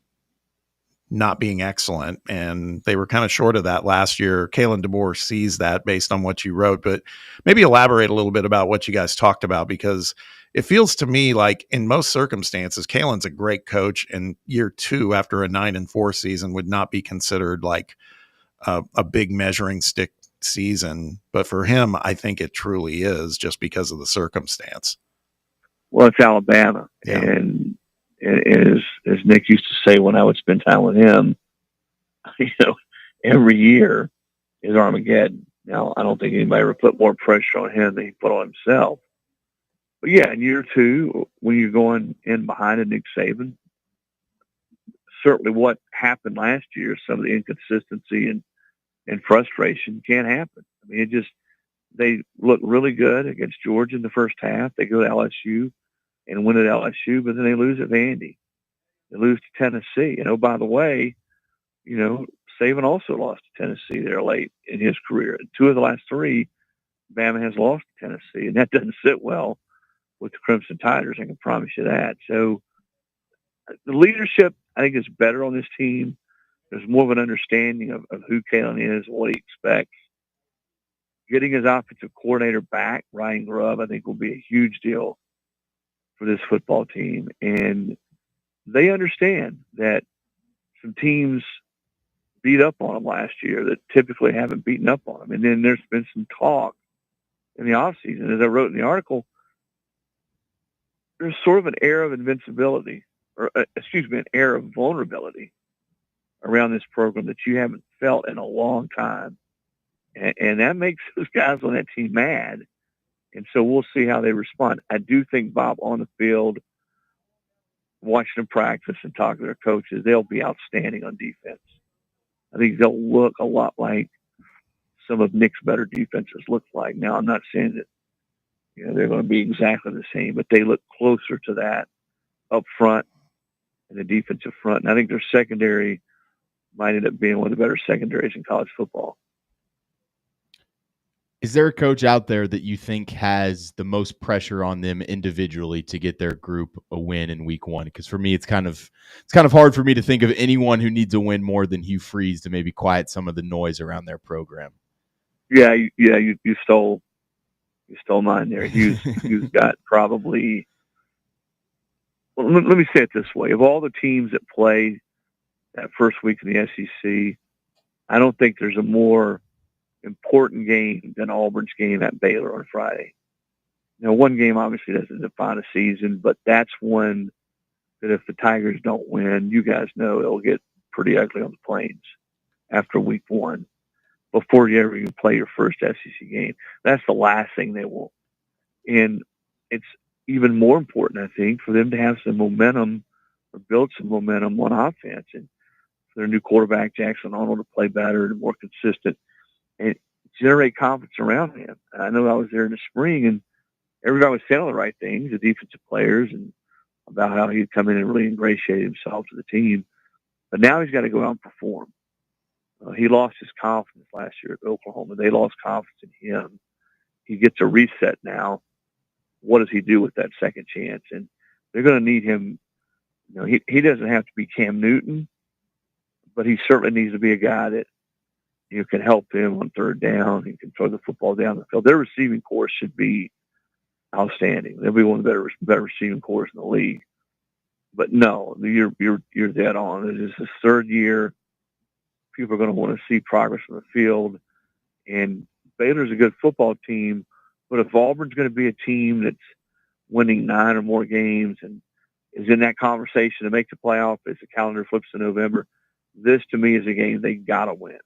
not being excellent. And they were kind of short of that last year. Kalen DeBoer sees that based on what you wrote, but maybe elaborate a little bit about what you guys talked about, because it feels to me like in most circumstances, Kalen's a great coach, and year 2 after a 9-4 season would not be considered like a big measuring stick season. But for him, I think it truly is, just because of the circumstance. Well, it's Alabama. Yeah. And as Nick used to say when I would spend time with him, every year is Armageddon. Now, I don't think anybody ever put more pressure on him than he put on himself. But yeah, in year 2, when you're going in behind a Nick Saban, certainly what happened last year, some of the inconsistency and frustration can't happen. I mean, they look really good against Georgia in the first half. They go to LSU and win at LSU, but then they lose at Vandy. They lose to Tennessee. And, oh, by the way, Saban also lost to Tennessee there late in his career. 2 of the last 3, Bama has lost to Tennessee, and that doesn't sit well with the Crimson Tigers, I can promise you that. So the leadership, I think, is better on this team. There's more of an understanding of who Kalen is, what he expects. Getting his offensive coordinator back, Ryan Grubb, I think will be a huge deal for this football team. And they understand that some teams beat up on them last year that typically haven't beaten up on them. And then there's been some talk in the offseason, as I wrote in the article, there's sort of an air of invincibility, or an air of vulnerability around this program that you haven't felt in a long time. And that makes those guys on that team mad. And so we'll see how they respond. I do think, Bob, on the field, watching them practice and talking to their coaches, they'll be outstanding on defense. I think they'll look a lot like some of Nick's better defenses look like. Now, I'm not saying that they're going to be exactly the same, but they look closer to that up front and the defensive front. And I think their secondary might end up being one of the better secondaries in college football. Is there a coach out there that you think has the most pressure on them individually to get their group a win in week one? Because for me, it's kind of hard for me to think of anyone who needs a win more than Hugh Freeze to maybe quiet some of the noise around their program. Yeah, you stole mine there. Hugh's got probably. Well, let me say it this way: of all the teams that play that first week in the SEC, I don't think there's a more important game than Auburn's game at Baylor on Friday. Now, one game obviously doesn't define a season, but that's one that if the Tigers don't win, you guys know it'll get pretty ugly on the Plains after week one before you ever even play your first SEC game. That's the last thing they want. And it's even more important, I think, for them to have some momentum or build some momentum on offense and for their new quarterback, Jackson Arnold, to play better and more consistent and generate confidence around him. I know I was there in the spring, and everybody was saying all the right things, the defensive players, and about how he'd come in and really ingratiate himself to the team. But now he's got to go out and perform. He lost his confidence last year at Oklahoma. They lost confidence in him. He gets a reset now. What does he do with that second chance? And they're going to need him. He doesn't have to be Cam Newton, but he certainly needs to be a guy that can help them on third down. He can throw the football down the field. Their receiving corps should be outstanding. They'll be one of the better receiving corps in the league. But no, you're dead on. It is his third year. People are going to want to see progress on the field. And Baylor's a good football team, but if Auburn's going to be a team that's winning 9 or more games and is in that conversation to make the playoff as the calendar flips to November, this to me is a game they got to win.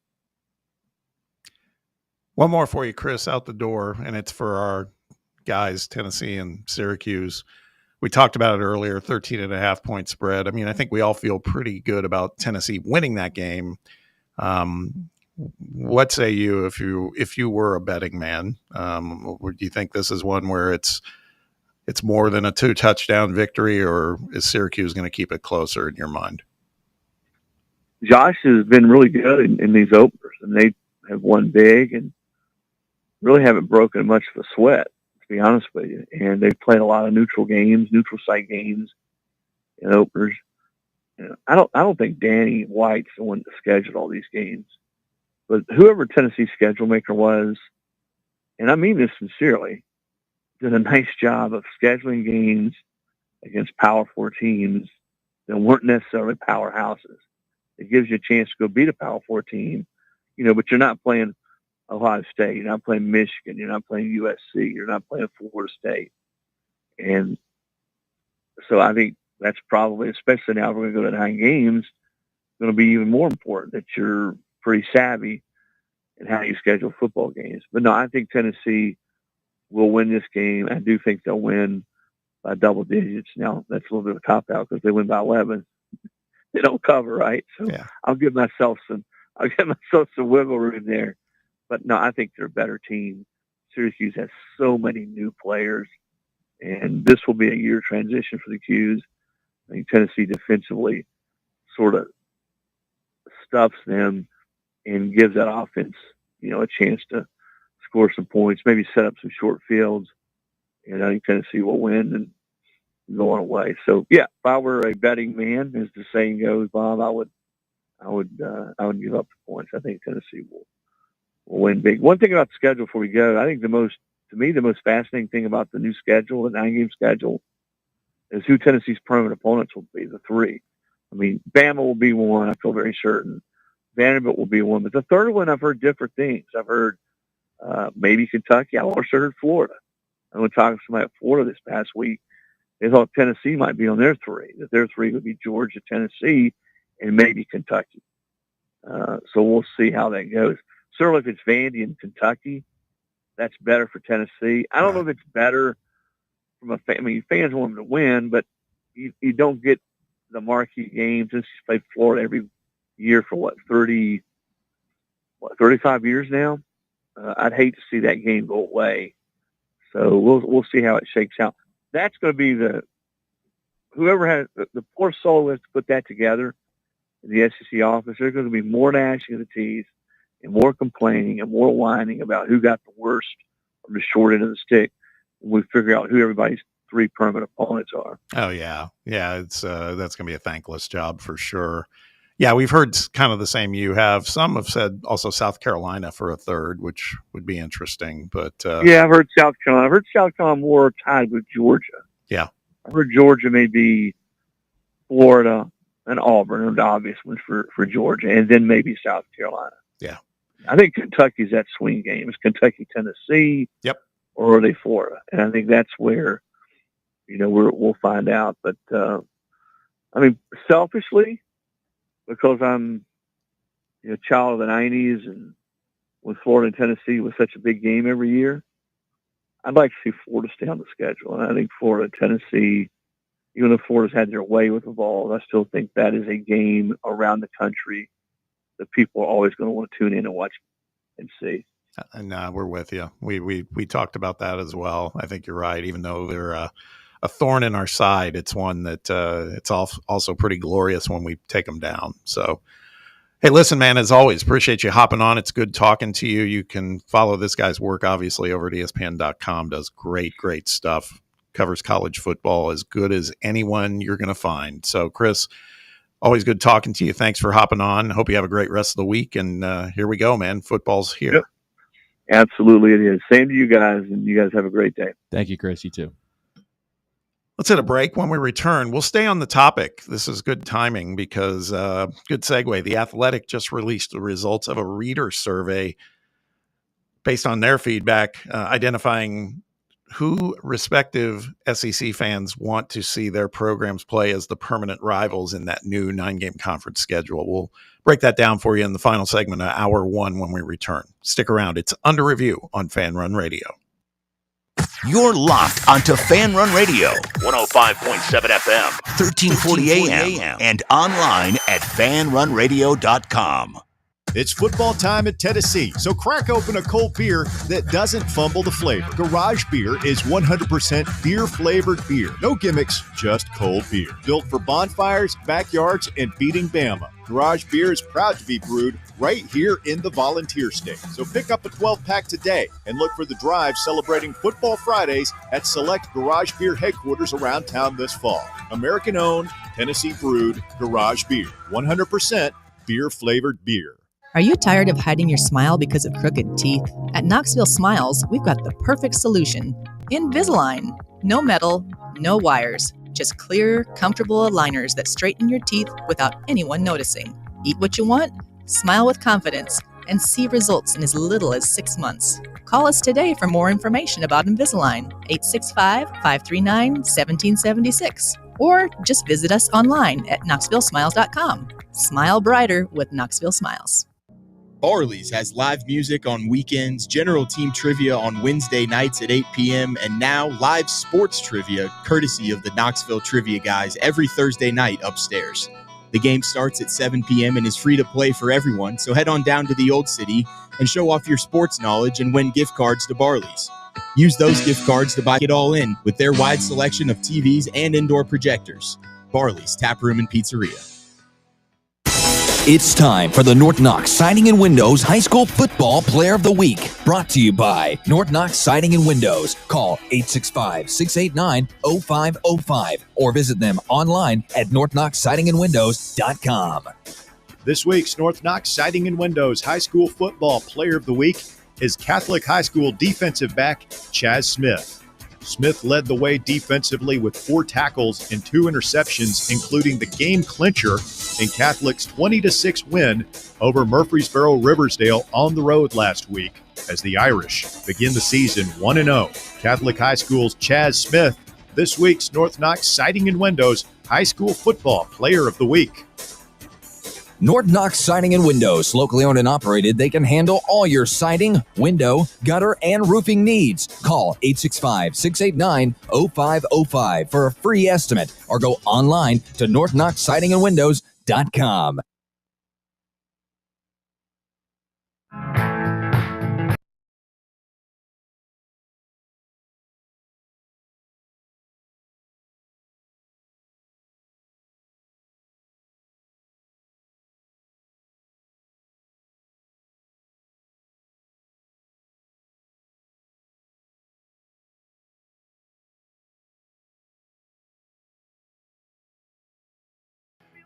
One more for you, Chris, out the door, and it's for our guys, Tennessee and Syracuse. We talked about it earlier, 13.5-point spread. I mean, I think we all feel pretty good about Tennessee winning that game. What say you if you were a betting man? Do you think this is one where it's more than a 2-touchdown victory, or is Syracuse going to keep it closer in your mind? Josh has been really good in these openers, and they have won big and really haven't broken much of a sweat, to be honest with you. And they've played a lot of neutral site games and openers. I don't think Danny White's the one that scheduled all these games, but whoever Tennessee's schedule maker was, and I mean this sincerely, did a nice job of scheduling games against Power 4 teams that weren't necessarily powerhouses. It gives you a chance to go beat a Power 4 team, but you're not playing Ohio State, you're not playing Michigan, you're not playing USC, you're not playing Florida State. And so I think that's probably, especially now we're going to go to 9 games, going to be even more important that you're pretty savvy in how you schedule football games. But no, I think Tennessee will win this game. I do think they'll win by double digits. Now, that's a little bit of a cop-out because they win by 11. They don't cover, right? So yeah. I'll give myself some wiggle room there. But no, I think they're a better team. Syracuse has so many new players, and this will be a year transition for the Qs. I think Tennessee defensively sort of stuffs them and gives that offense, a chance to score some points, maybe set up some short fields. And I think Tennessee will win and go on away. So yeah, if I were a betting man, as the saying goes, Bob, I would give up the points. I think Tennessee will win big. One thing about the schedule before we go, I think the most fascinating thing about the new schedule, the 9-game schedule, is who Tennessee's permanent opponents will be, the 3. I mean, Bama will be one, I feel very certain. Vanderbilt will be one. But the third one, I've heard different things. I've heard maybe Kentucky. I also heard Florida. I was talking to somebody at Florida this past week. They thought Tennessee might be on their 3, that their 3 would be Georgia, Tennessee, and maybe Kentucky. So we'll see how that goes. Certainly if it's Vandy and Kentucky, that's better for Tennessee. I don't know if it's better from fans want them to win, but you don't get the marquee games. Since he's played Florida every year for 35 years now. I'd hate to see that game go away. So we'll see how it shakes out. That's going to be whoever has the poor soul has to put that together in the SEC office. There's going to be more gnashing of the teeth and more complaining and more whining about who got the worst or the short end of the stick when we figure out who everybody's 3 permanent opponents are. Oh yeah. It's that's going to be a thankless job for sure. Yeah, we've heard kind of the same you have. Some have said also South Carolina for a third, which would be interesting. But yeah, I've heard South Carolina. I've heard South Carolina more tied with Georgia. Yeah. I've heard Georgia may be Florida and Auburn are the obvious ones for Georgia, and then maybe South Carolina. Yeah. I think Kentucky's that swing game. Is Kentucky, Tennessee? Yep. Or are they Florida? And I think that's where, we'll find out. But, I mean, selfishly, because I'm a child of the 90s and when Florida and Tennessee was such a big game every year, I'd like to see Florida stay on the schedule. And I think Florida, Tennessee, even if Florida's had their way with the ball, I still think that is a game around the country that people are always going to want to tune in and watch and see. And we're with you. We talked about that as well. I think you're right. Even though they're a thorn in our side, it's one that it's also pretty glorious when we take them down. So, hey, listen, man, as always, appreciate you hopping on. It's good talking to you. You can follow this guy's work, obviously, over at ESPN.com. Does great stuff. Covers college football as good as anyone you're going to find. So, Chris, always good talking to you. Thanks for hopping on. Hope you have a great rest of the week. And here we go, man. Football's here. Yep. Absolutely, it is. Same to you guys, and you guys have a great day. Thank you, Chris. You too. Let's hit a break. When we return, we'll stay on the topic. This is good timing because good segue. The Athletic just released the results of a reader survey based on their feedback, identifying who respective SEC fans want to see their programs play as the permanent rivals in that new 9-game conference schedule. We'll break that down for you in the final segment of Hour 1 when we return. Stick around. It's Under Review on Fan Run Radio. You're locked onto Fan Run Radio, 105.7 FM, 1340 AM, and online at fanrunradio.com. It's football time at Tennessee, so crack open a cold beer that doesn't fumble the flavor. Garage Beer is 100% beer-flavored beer. No gimmicks, just cold beer. Built for bonfires, backyards, and beating Bama. Garage Beer is proud to be brewed right here in the Volunteer State. So pick up a 12-pack today and look for the drive celebrating Football Fridays at select Garage Beer headquarters around town this fall. American-owned, Tennessee-brewed Garage Beer. 100% beer-flavored beer. Are you tired of hiding your smile because of crooked teeth? At Knoxville Smiles, we've got the perfect solution. Invisalign. No metal, no wires. Just clear, comfortable aligners that straighten your teeth without anyone noticing. Eat what you want, smile with confidence, and see results in as little as 6 months. Call us today for more information about Invisalign, 865-539-1776. Or just visit us online at knoxvillesmiles.com. Smile brighter with Knoxville Smiles. Barley's has live music on weekends, general team trivia on Wednesday nights at 8 p.m., and now live sports trivia courtesy of the Knoxville Trivia Guys every Thursday night upstairs. The game starts at 7 p.m. and is free to play for everyone, so head on down to the Old City and show off your sports knowledge and win gift cards to Barley's. Use those gift cards to buy it all in with their wide selection of TVs and indoor projectors. Barley's Tap Room and Pizzeria. It's time for the North Knox Siding and Windows High School Football Player of the Week. Brought to you by North Knox Siding and Windows. Call 865-689-0505 or visit them online at northknoxsidingandwindows.com. This week's North Knox Siding and Windows High School Football Player of the Week is Catholic High School defensive back Chaz Smith. Smith led the way defensively with 4 tackles and 2 interceptions, including the game clincher in Catholic's 20-6 win over Murfreesboro Riversdale on the road last week as the Irish begin the season 1-0. Catholic High School's Chaz Smith, this week's North Knox Siding and Windows High School Football Player of the Week. North Knox Siding and Windows, locally owned and operated, they can handle all your siding, window, gutter, and roofing needs. Call 865-689-0505 for a free estimate or go online to northknoxsidingandwindows.com.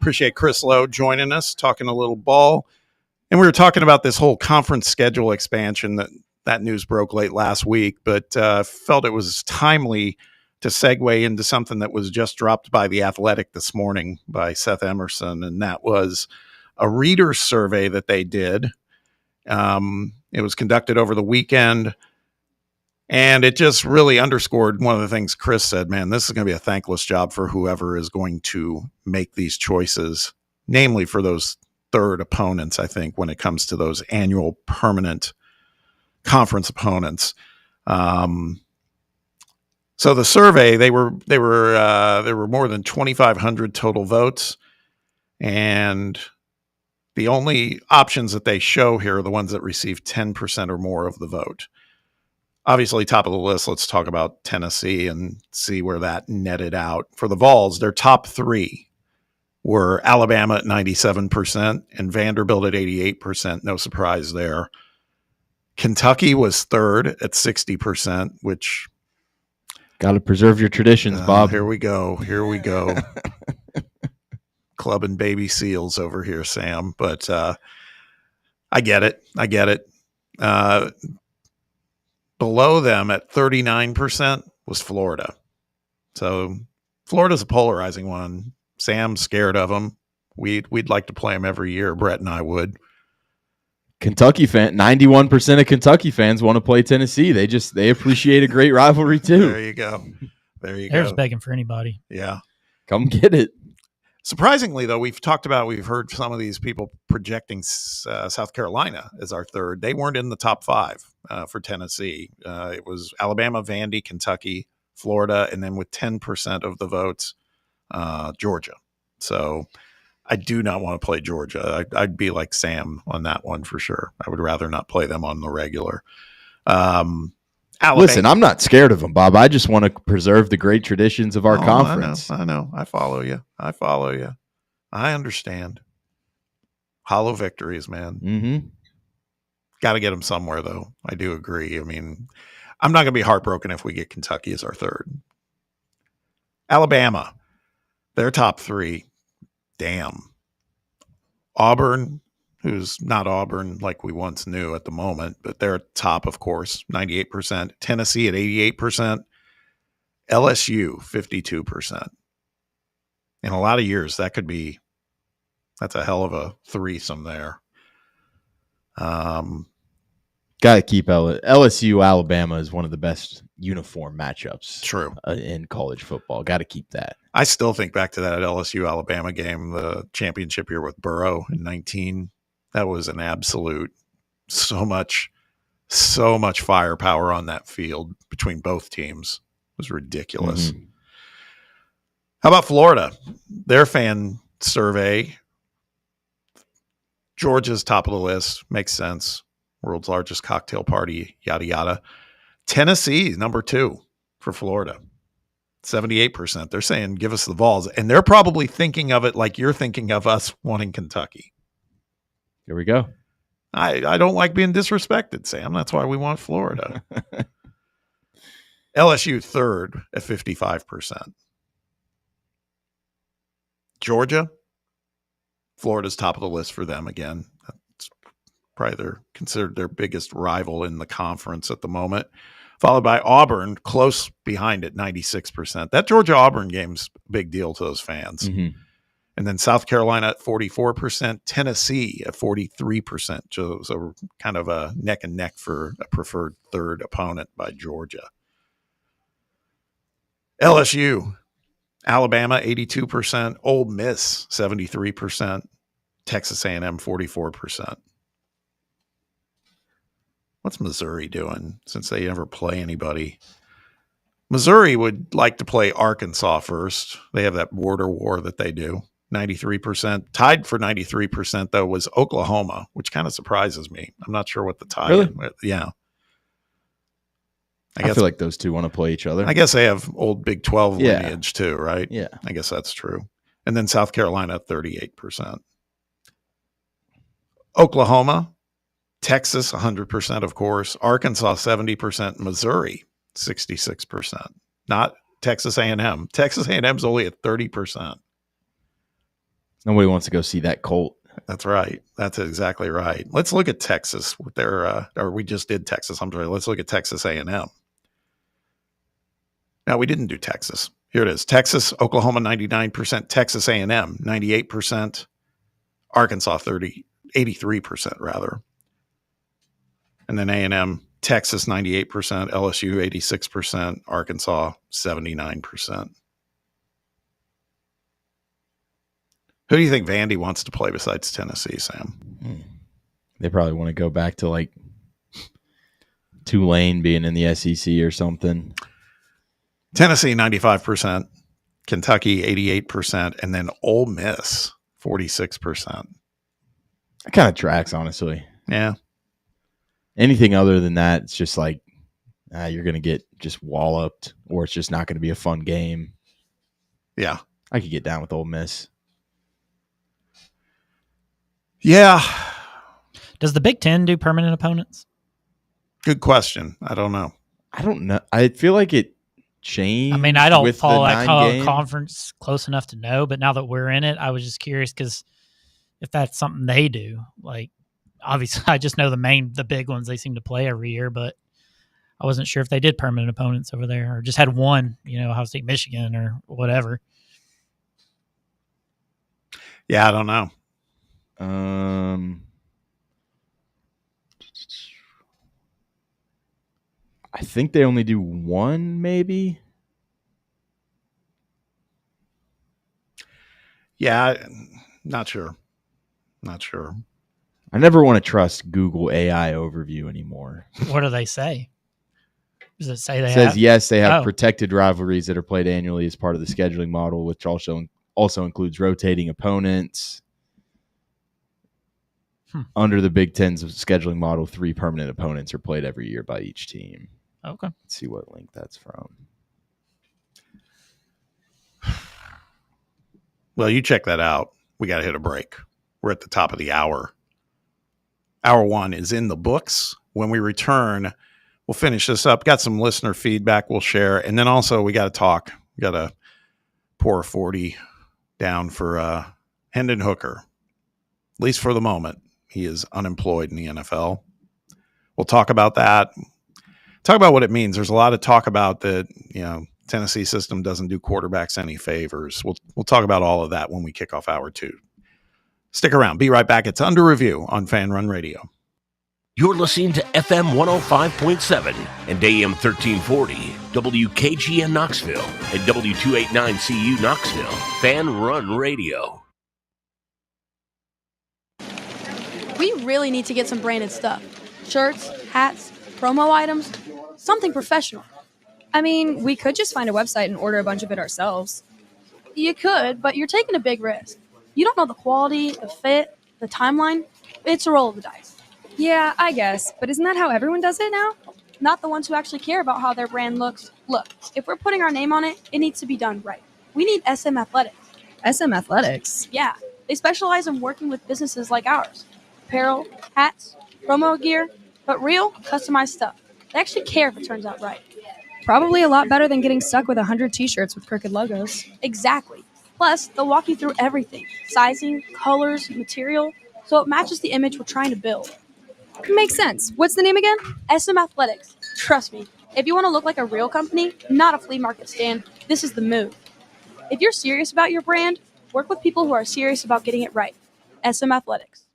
Appreciate Chris Lowe joining us, talking a little ball. And we were talking about this whole conference schedule expansion that news broke late last week, but felt it was timely to segue into something that was just dropped by The Athletic this morning by Seth Emerson, and that was a reader survey that they did. It was conducted over the weekend, and it just really underscored one of the things Chris said, man, this is going to be a thankless job for whoever is going to make these choices, namely for those third opponents, I think, when it comes to those annual permanent conference opponents. So the survey, there were more than 2,500 total votes, and the only options that they show here are the ones that receive 10% or more of the vote. Obviously, top of the list, let's talk about Tennessee and see where that netted out. For the Vols, their top three were Alabama at 97% and Vanderbilt at 88%. No surprise there. Kentucky was third at 60%, which... Got to preserve your traditions, Bob. Here we go. Clubbing baby seals over here, Sam. But I get it. Below them at 39% was Florida. So Florida's a polarizing one. Sam's scared of them. We'd like to play them every year. Brett and I would. Kentucky 91% of Kentucky fans want to play Tennessee. They appreciate a great rivalry too. There you go. They're just begging for anybody. Yeah. Come get it. Surprisingly, though, we've heard some of these people projecting South Carolina as our third. They weren't in the top five for Tennessee. It was Alabama, Vandy, Kentucky, Florida, and then with 10% of the votes, Georgia. So I do not want to play Georgia. I'd be like Sam on that one for sure. I would rather not play them on the regular. Listen, I'm not scared of them, Bob. I just want to preserve the great traditions of our conference. I know. I follow you. I understand. Hollow victories, man. Mm-hmm. Got to get them somewhere, though. I do agree. I mean, I'm not going to be heartbroken if we get Kentucky as our third. Alabama, their top three. Damn. Auburn, who's not Auburn like we once knew at the moment, but they're top, of course, 98%. Tennessee at 88%. LSU, 52%. In a lot of years, that's a hell of a threesome there. Got to keep LSU. Alabama is one of the best uniform matchups. True. In college football. Got to keep that. I still think back to that LSU Alabama game, the championship year with Burrow in 19. That was an absolute so much firepower on that field between both teams. It was ridiculous. Mm-hmm. How about Florida? Their fan survey. Georgia's top of the list. Makes sense. World's largest cocktail party, yada, yada. Tennessee, number 2 for Florida. 78%. They're saying, give us the Vols. And they're probably thinking of it like you're thinking of us wanting Kentucky. Here we go. I don't like being disrespected, Sam. That's why we want Florida. LSU third at 55%. Georgia, Florida's top of the list for them again. That's probably considered their biggest rival in the conference at the moment. Followed by Auburn, close behind at 96%. That Georgia-Auburn game's a big deal to those fans. Mm-hmm. And then South Carolina at 44%, Tennessee at 43%. So kind of a neck and neck for a preferred third opponent by Georgia. LSU, Alabama 82%, Ole Miss 73%, Texas A&M 44%. What's Missouri doing since they never play anybody? Missouri would like to play Arkansas first. They have that border war that they do. 93%. Tied for 93%, though, was Oklahoma, which kind of surprises me. I'm not sure what the tie really? is with. Yeah. I feel like those two want to play each other. I guess they have old Big 12 lineage too, right? Yeah. I guess that's true. And then South Carolina, 38%. Oklahoma, Texas, 100%, of course. Arkansas, 70%. Missouri, 66%. Not Texas A&M. Texas A&M's only at 30%. Nobody wants to go see that Colt. That's right. That's exactly right. Let's look at Texas with their, or we just did Texas. I'm sorry. Let's look at Texas A&M. Now, we didn't do Texas. Here it is. Texas, Oklahoma, 99%. Texas A&M, 98%. Arkansas, 83% rather. And then A&M, Texas, 98%. LSU, 86%. Arkansas, 79%. Who do you think Vandy wants to play besides Tennessee, Sam? They probably want to go back to like Tulane being in the SEC or something. Tennessee, 95%. Kentucky, 88%. And then Ole Miss, 46%. That kind of tracks, honestly. Yeah. Anything other than that, it's just like you're going to get just walloped, or it's just not going to be a fun game. Yeah. I could get down with Ole Miss. Yeah. Does the Big Ten do permanent opponents? Good question. I don't know. I feel like it changed. I mean, I don't follow that game. conference close enough to know, but now that we're in it, I was just curious because if that's something they do, like obviously I just know the big ones they seem to play every year, but I wasn't sure if they did permanent opponents over there or just had one, Ohio State, Michigan or whatever. Yeah, I don't know. I think they only do one, maybe. Yeah, not sure. I never want to trust Google AI overview anymore. What do they say? Does it say they says have? Yes, they have protected rivalries that are played annually as part of the scheduling model, which also includes rotating opponents. Under the Big Ten's scheduling model, 3 permanent opponents are played every year by each team. Okay. Let's see what link that's from. Well, you check that out. We got to hit a break. We're at the top of the hour. Hour 1 is in the books. When we return, we'll finish this up. Got some listener feedback we'll share. And then also we got to talk. We got to pour a 40 down for Hendon Hooker. At least for the moment. He is unemployed in the NFL. We'll talk about that. Talk about what it means. There's a lot of talk about that, Tennessee system doesn't do quarterbacks any favors. We'll talk about all of that when we kick off hour 2. Stick around. Be right back. It's Under Review on Fan Run Radio. You're listening to FM 105.7 and AM 1340, WKGN Knoxville, and W289CU Knoxville. Fan Run Radio. We really need to get some branded stuff. Shirts, hats, promo items, something professional. I mean, we could just find a website and order a bunch of it ourselves. You could, but you're taking a big risk. You don't know the quality, the fit, the timeline. It's a roll of the dice. Yeah, I guess. But isn't that how everyone does it now? Not the ones who actually care about how their brand looks. Look, if we're putting our name on it, it needs to be done right. We need SM Athletics. SM Athletics? Yeah, they specialize in working with businesses like ours. Apparel, hats, promo gear, but real, customized stuff. They actually care if it turns out right. Probably a lot better than getting stuck with 100 t-shirts with crooked logos. Exactly. Plus, they'll walk you through everything. Sizing, colors, material, so it matches the image we're trying to build. Makes sense. What's the name again? SM Athletics. Trust me, if you want to look like a real company, not a flea market stand, this is the move. If you're serious about your brand, work with people who are serious about getting it right. SM Athletics.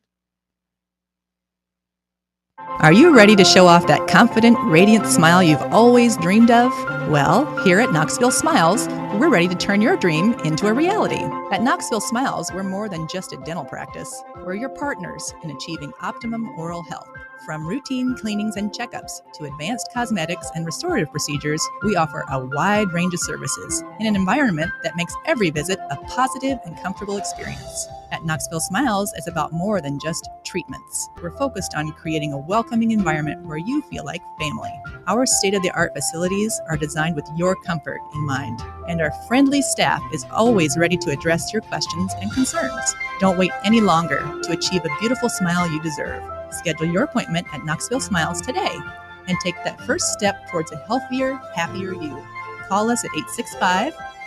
Are you ready to show off that confident, radiant smile you've always dreamed of? Well, here at Knoxville Smiles, we're ready to turn your dream into a reality. At Knoxville Smiles, we're more than just a dental practice. We're your partners in achieving optimum oral health. From routine cleanings and checkups to advanced cosmetics and restorative procedures, we offer a wide range of services in an environment that makes every visit a positive and comfortable experience. At Knoxville Smiles, it's about more than just treatments. We're focused on creating a welcoming environment where you feel like family. Our state-of-the-art facilities are designed with your comfort in mind, and our friendly staff is always ready to address your questions and concerns. Don't wait any longer to achieve a beautiful smile you deserve. Schedule your appointment at Knoxville Smiles today and take that first step towards a healthier, happier you. Call us at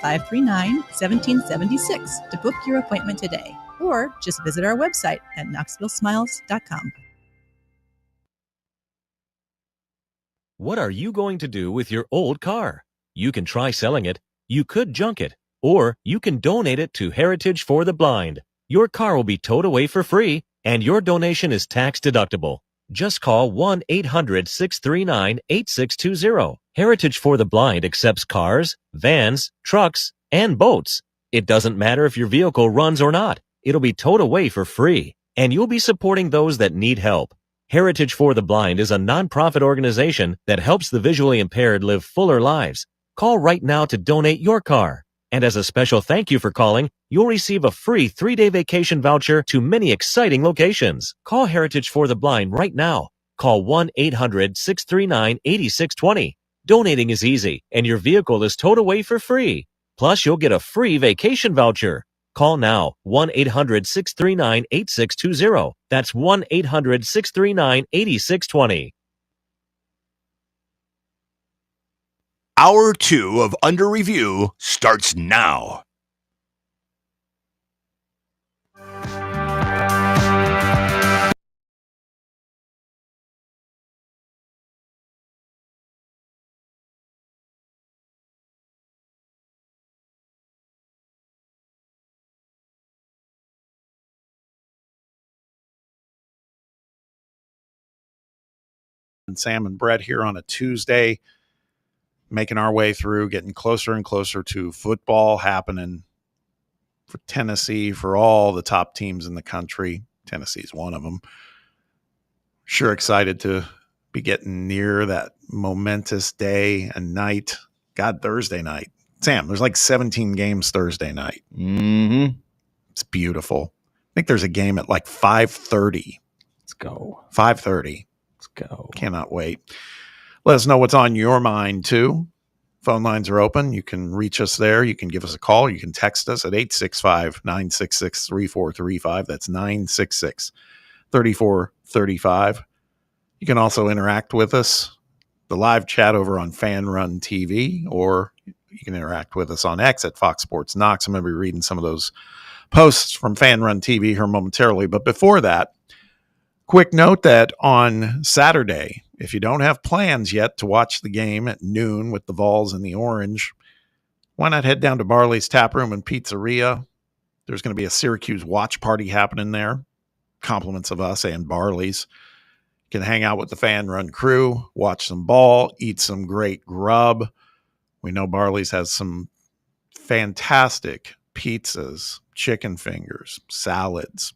865-539-1776 to book your appointment today. or just visit our website at knoxvillesmiles.com. What are you going to do with your old car? You can try selling it, you could junk it, or you can donate it to Heritage for the Blind. Your car will be towed away for free, and your donation is tax deductible. Just call 1-800-639-8620. Heritage for the Blind accepts cars, vans, trucks, and boats. It doesn't matter if your vehicle runs or not. It'll be towed away for free, and you'll be supporting those that need help. Heritage for the Blind is a nonprofit organization that helps the visually impaired live fuller lives. Call right now to donate your car. And as a special thank you for calling, you'll receive a free 3-day vacation voucher to many exciting locations. Call Heritage for the Blind right now. Call 1-800-639-8620. Donating is easy, and your vehicle is towed away for free. Plus, you'll get a free vacation voucher. Call now, 1-800-639-8620. That's 1-800-639-8620. Hour 2 of Under Review starts now. And Sam and Brett here on a Tuesday, making our way through, getting closer and closer to football happening for Tennessee, for all the top teams in the country. Tennessee's one of them. Sure excited to be getting near that momentous day and night. God, Thursday night. Sam, there's like 17 games Thursday night. Mm-hmm. It's beautiful. I think there's a game at like 5:30. Let's go. 5:30. Let's go. Cannot wait. Let us know what's on your mind, too. Phone lines are open. You can reach us there. You can give us a call. You can text us at 865-966-3435. That's 966-3435. You can also interact with us, the live chat over on Fan Run TV, or you can interact with us on X at Fox Sports Knox. I'm going to be reading some of those posts from Fan Run TV here momentarily. But before that, quick note that on Saturday, if you don't have plans yet to watch the game at noon with the Vols and the Orange, why not head down to Barley's Tap Room and Pizzeria? There's going to be a Syracuse watch party happening there. Compliments of us and Barley's. You can hang out with the Fan Run crew, watch some ball, eat some great grub. We know Barley's has some fantastic pizzas, chicken fingers, salads,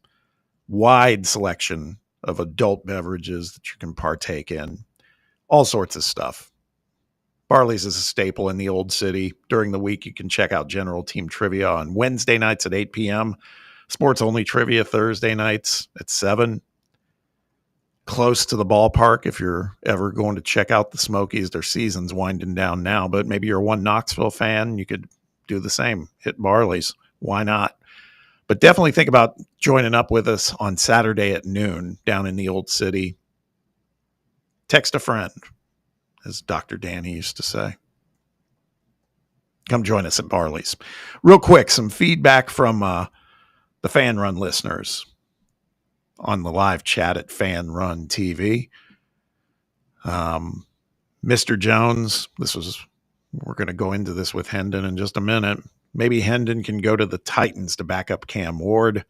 wide selection of adult beverages that you can partake in. All sorts of stuff. Barley's is a staple in the old city. During the week, you can check out general team trivia on Wednesday nights at 8 p.m. Sports-only trivia Thursday nights at 7. Close to the ballpark if you're ever going to check out the Smokies. Their season's winding down now, but maybe you're one Knoxville fan. You could do the same. Hit Barley's. Why not? But definitely think about joining up with us on Saturday at noon down in the old city. Text a friend, as Dr. Danny used to say. Come join us at Barley's. Real quick, some feedback from the Fan Run listeners on the live chat at Fan Run TV. Mr. Jones, we're going to go into this with Hendon in just a minute. Maybe Hendon can go to the Titans to back up Cam Ward.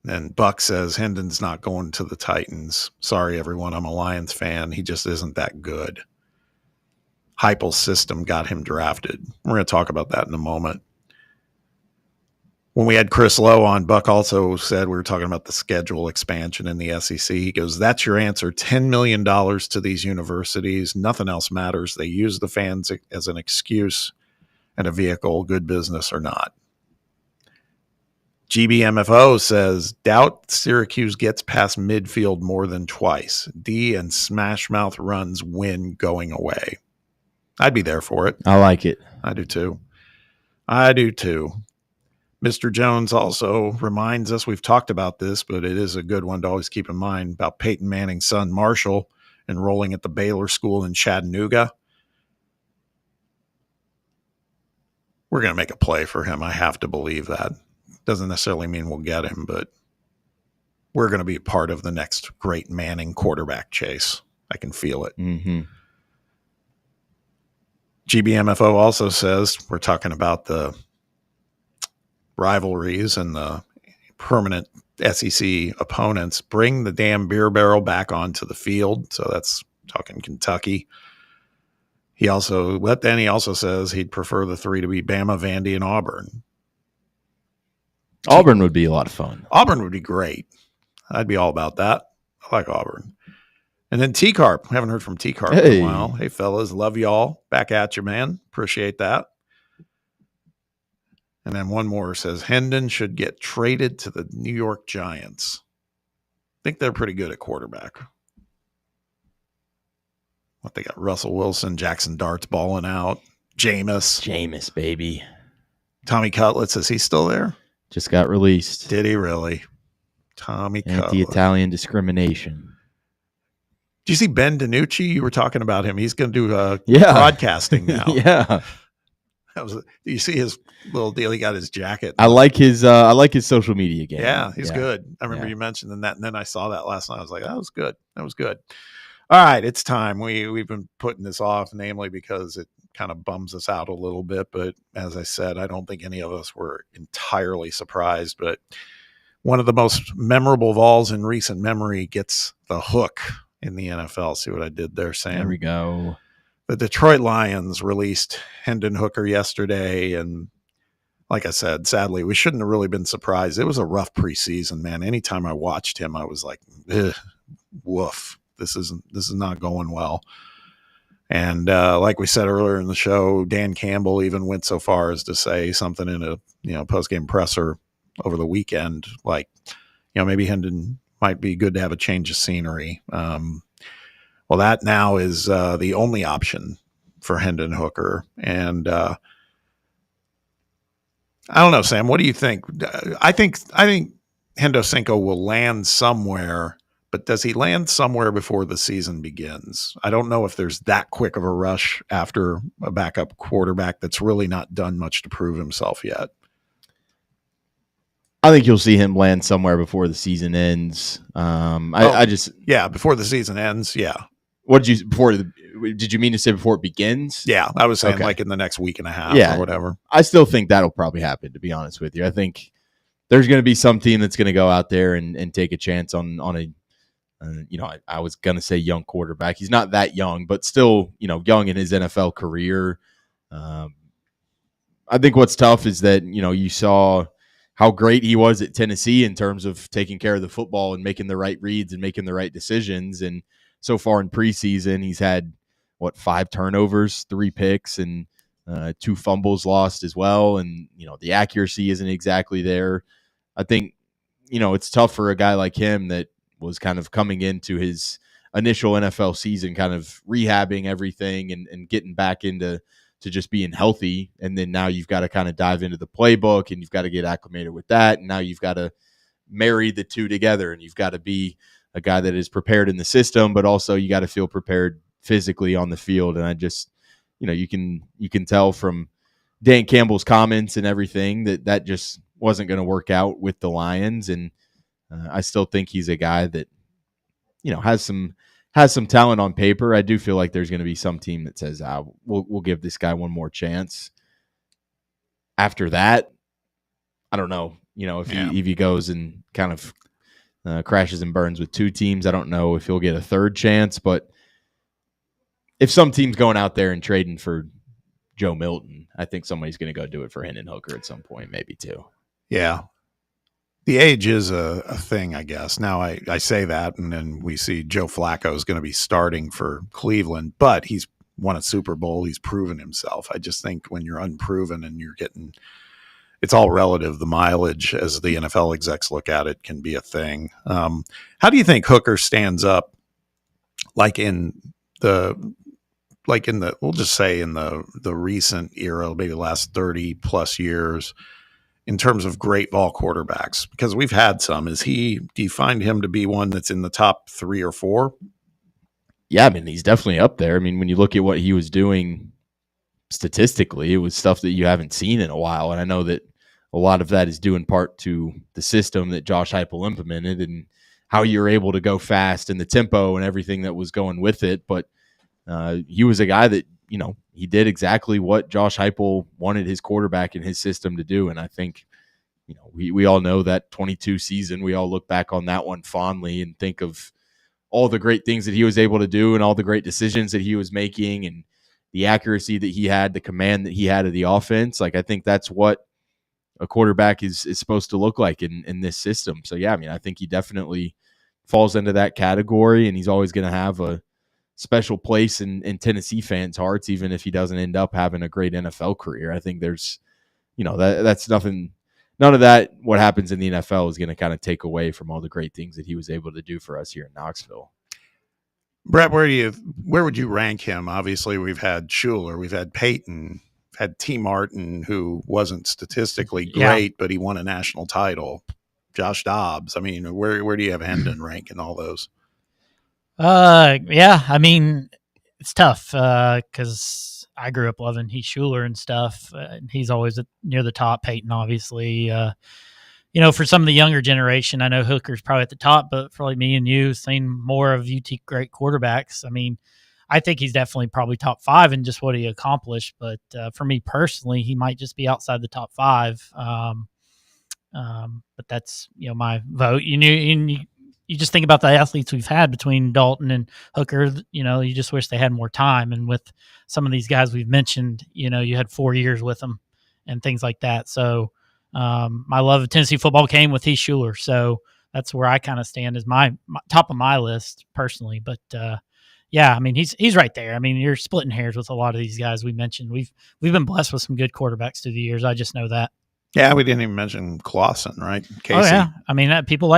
And Buck says Hendon's not going to the Titans. Sorry, everyone. I'm a Lions fan. He just isn't that good. Heupel's system got him drafted. We're going to talk about that in a moment. When we had Chris Lowe on, Buck also said we were talking about the schedule expansion in the SEC. He goes, that's your answer. $10 million to these universities. Nothing else matters. They use the fans as an excuse and a vehicle, good business or not. GBMFO says, doubt Syracuse gets past midfield more than twice. D and smash mouth runs win going away. I'd be there for it. I like it. I do too. Mr. Jones also reminds us, we've talked about this, but it is a good one to always keep in mind, about Peyton Manning's son, Marshall, enrolling at the Baylor School in Chattanooga. we're going to make a play for him. I have to believe that. Doesn't necessarily mean we'll get him, but we're going to be part of the next great Manning quarterback chase. I can feel it. Mm-hmm. GBMFO also says we're talking about the rivalries and the permanent SEC opponents. Bring the damn beer barrel back onto the field. So that's talking Kentucky. He also says he'd prefer the three to be Bama, Vandy, and Auburn. Auburn would be a lot of fun. Auburn would be great. I'd be all about that. I like Auburn. And then T-Carp. Haven't heard from T-Carp in a while. Hey, fellas. Love y'all. Back at you, man. Appreciate that. And then one more says Hendon should get traded to the New York Giants. I think they're pretty good at quarterback. What, they got Russell Wilson, Jackson Dart's balling out. Jameis, baby. Tommy Cutlets, is he still there? Just got released. Did he really? Tommy Cutlets. Anti-Italian discrimination. Do you see Ben DiNucci? You were talking about him. He's going to do broadcasting now. Yeah. Do you see his little deal? He got his jacket. I like his social media game. Yeah, he's good. I remember you mentioning that, and then I saw that last night. I was like, that was good. That was good. All right, it's time. We've been putting this off, namely because it kind of bums us out a little bit. But as I said, I don't think any of us were entirely surprised. But one of the most memorable Vols in recent memory gets the hook in the NFL. See what I did there, Sam? There we go. The Detroit Lions released Hendon Hooker yesterday, and like I said, sadly, we shouldn't have really been surprised. It was a rough preseason, man. Anytime I watched him, I was like, woof. This is not going well. And like we said earlier in the show, Dan Campbell even went so far as to say something in a post-game presser over the weekend, like, maybe Hendon might be good to have a change of scenery. Well, that now is the only option for Hendon Hooker. And I don't know, Sam, what do you think? I think Hendo Cinco will land somewhere, but does he land somewhere before the season begins? I don't know if there's that quick of a rush after a backup quarterback that's really not done much to prove himself yet. I think you'll see him land somewhere before the season ends. Before the season ends. Yeah. Did you mean to say before it begins? Yeah, I was saying like in the next week and a half or whatever. I still think that'll probably happen, to be honest with you. I think there's going to be some team that's going to go out there and take a chance on a I was going to say young quarterback. He's not that young, but still, young in his NFL career. I think what's tough is that, you saw how great he was at Tennessee in terms of taking care of the football and making the right reads and making the right decisions. And so far in preseason, he's had 5 turnovers, 3 picks, and 2 fumbles lost as well. And, the accuracy isn't exactly there. I think, it's tough for a guy like him that was kind of coming into his initial NFL season, kind of rehabbing everything and getting back into just being healthy. And then now you've got to kind of dive into the playbook and you've got to get acclimated with that. And now you've got to marry the two together, and you've got to be a guy that is prepared in the system, but also you got to feel prepared physically on the field. And I just, you can tell from Dan Campbell's comments and everything that just wasn't going to work out with the Lions. And I still think he's a guy that, has some talent on paper. I do feel like there's going to be some team that says, we'll give this guy one more chance. After that, I don't know, if he goes and kind of crashes and burns with 2 teams. I don't know if he'll get a third chance, but if some team's going out there and trading for Joe Milton, I think somebody's going to go do it for Hendon Hooker at some point, maybe too. Yeah. The age is a thing, I guess. Now I say that, and then we see Joe Flacco is going to be starting for Cleveland, but he's won a Super Bowl. He's proven himself. I just think when you're unproven and you're getting – it's all relative. The mileage, as the NFL execs look at it, can be a thing. How do you think Hooker stands up, we'll just say in the recent era, maybe the last 30 plus years, in terms of great Vol quarterbacks? Because we've had some. Do you find him to be one that's in the top 3 or 4? Yeah, I mean, he's definitely up there. I mean, when you look at what he was doing statistically, it was stuff that you haven't seen in a while. And I know that a lot of that is due in part to the system that Josh Heupel implemented and how you're able to go fast and the tempo and everything that was going with it. But he was a guy that, he did exactly what Josh Heupel wanted his quarterback in his system to do. And I think, we all know that 22 season, we all look back on that one fondly and think of all the great things that he was able to do and all the great decisions that he was making and the accuracy that he had, the command that he had of the offense. Like, I think that's what a quarterback is supposed to look like in this system. So, yeah, I think he definitely falls into that category, and he's always going to have a special place in Tennessee fans' hearts, even if he doesn't end up having a great NFL career. I think there's, that's nothing. None of that, what happens in the NFL, is going to kind of take away from all the great things that he was able to do for us here in Knoxville. Brett, where would you rank him? Obviously, we've had Schuler, we've had Peyton, had T. Martin, who wasn't statistically great, but he won a national title. Josh Dobbs. Where do you have Hendon rank in all those? It's tough because I grew up loving Heath Schuler and stuff. He's always near the top. Peyton, obviously. For some of the younger generation, I know Hooker's probably at the top, but for me and you, seen more of UT great quarterbacks. I think he's definitely probably top 5 in just what he accomplished. But for me personally, he might just be outside the top 5. But that's my vote. You just think about the athletes we've had between Dalton and Hooker. You just wish they had more time. And with some of these guys we've mentioned, you had 4 years with them and things like that. So my love of Tennessee football came with Heath Schuler. So that's where I kind of stand as my top of my list personally. But he's right there. You're splitting hairs with a lot of these guys we mentioned. We've been blessed with some good quarterbacks through the years. I just know that. Yeah, we didn't even mention Clausen, right? Casey. Oh yeah, people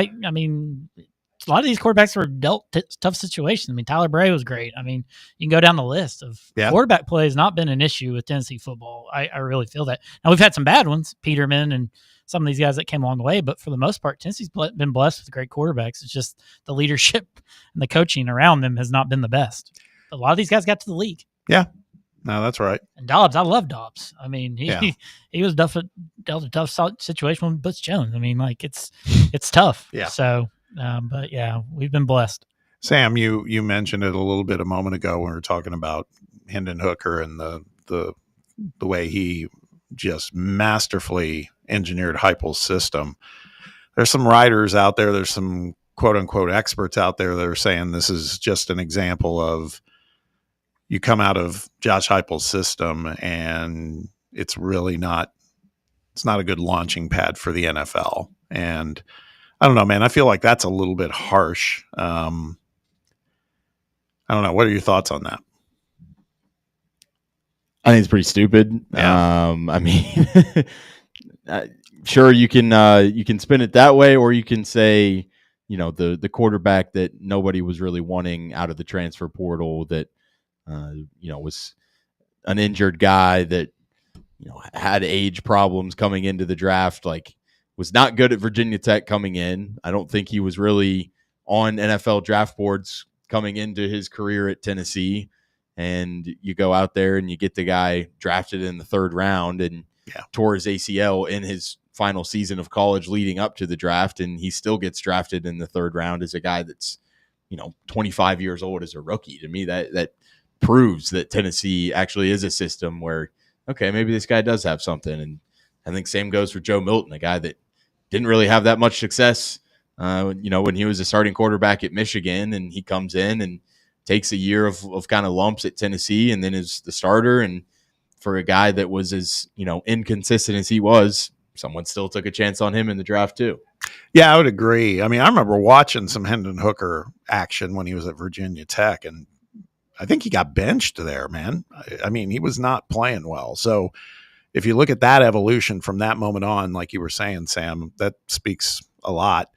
a lot of these quarterbacks were dealt tough situations. Tyler Bray was great. You can go down the list of quarterback play has not been an issue with Tennessee football. I really feel that. Now, we've had some bad ones, Peterman and some of these guys that came along the way, but for the most part, Tennessee's been blessed with great quarterbacks. It's just the leadership and the coaching around them has not been the best. A lot of these guys got to the league. Yeah. No, that's right. And Dobbs, I love Dobbs. He was dealt a tough situation with Butch Jones. It's tough. Yeah. So, but yeah, we've been blessed. Sam, you mentioned it a little bit a moment ago when we were talking about Hendon Hooker and the way he just masterfully engineered Heupel's system. There's some writers out there. There's some quote unquote experts out there that are saying this is just an example of you come out of Josh Heupel's system and it's really not. It's not a good launching pad for the NFL. And I don't know, man. I feel like that's a little bit harsh. I don't know. What are your thoughts on that? I think it's pretty stupid. Yeah. Sure, you can spin it that way, or you can say, the quarterback that nobody was really wanting out of the transfer portal that, was an injured guy that, had age problems coming into the draft, was not good at Virginia Tech coming in. I don't think he was really on NFL draft boards coming into his career at Tennessee. And you go out there and you get the guy drafted in the 3rd round and tore his ACL in his final season of college leading up to the draft. And he still gets drafted in the 3rd round as a guy that's, 25 years old as a rookie. To me, that proves that Tennessee actually is a system where, okay, maybe this guy does have something. And I think same goes for Joe Milton, a guy that didn't really have that much success, when he was a starting quarterback at Michigan, and he comes in and takes a year of kind of lumps at Tennessee and then is the starter. And for a guy that was as, inconsistent as he was, someone still took a chance on him in the draft too. Yeah, I would agree. I remember watching some Hendon Hooker action when he was at Virginia Tech, and I think he got benched there, man. He was not playing well. So if you look at that evolution from that moment on, like you were saying, Sam, that speaks a lot.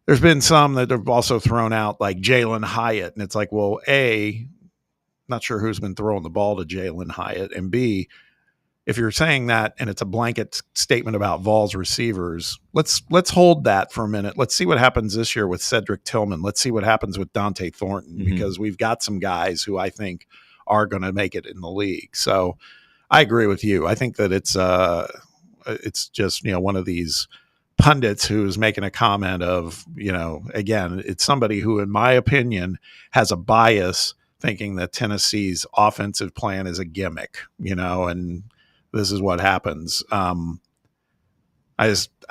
There's been some that have also thrown out like Jalen Hyatt. And it's like, well, A, not sure who's been throwing the ball to Jalen Hyatt. And B, if you're saying that and it's a blanket statement about Vols receivers, let's hold that for a minute. Let's see what happens this year with Cedric Tillman. Let's see what happens with Dante Thornton, because we've got some guys who I think are going to make it in the league. So I agree with you. I think that it's just, one of these pundits who's making a comment of, again, it's somebody who, in my opinion, has a bias thinking that Tennessee's offensive plan is a gimmick, and this is what happens. I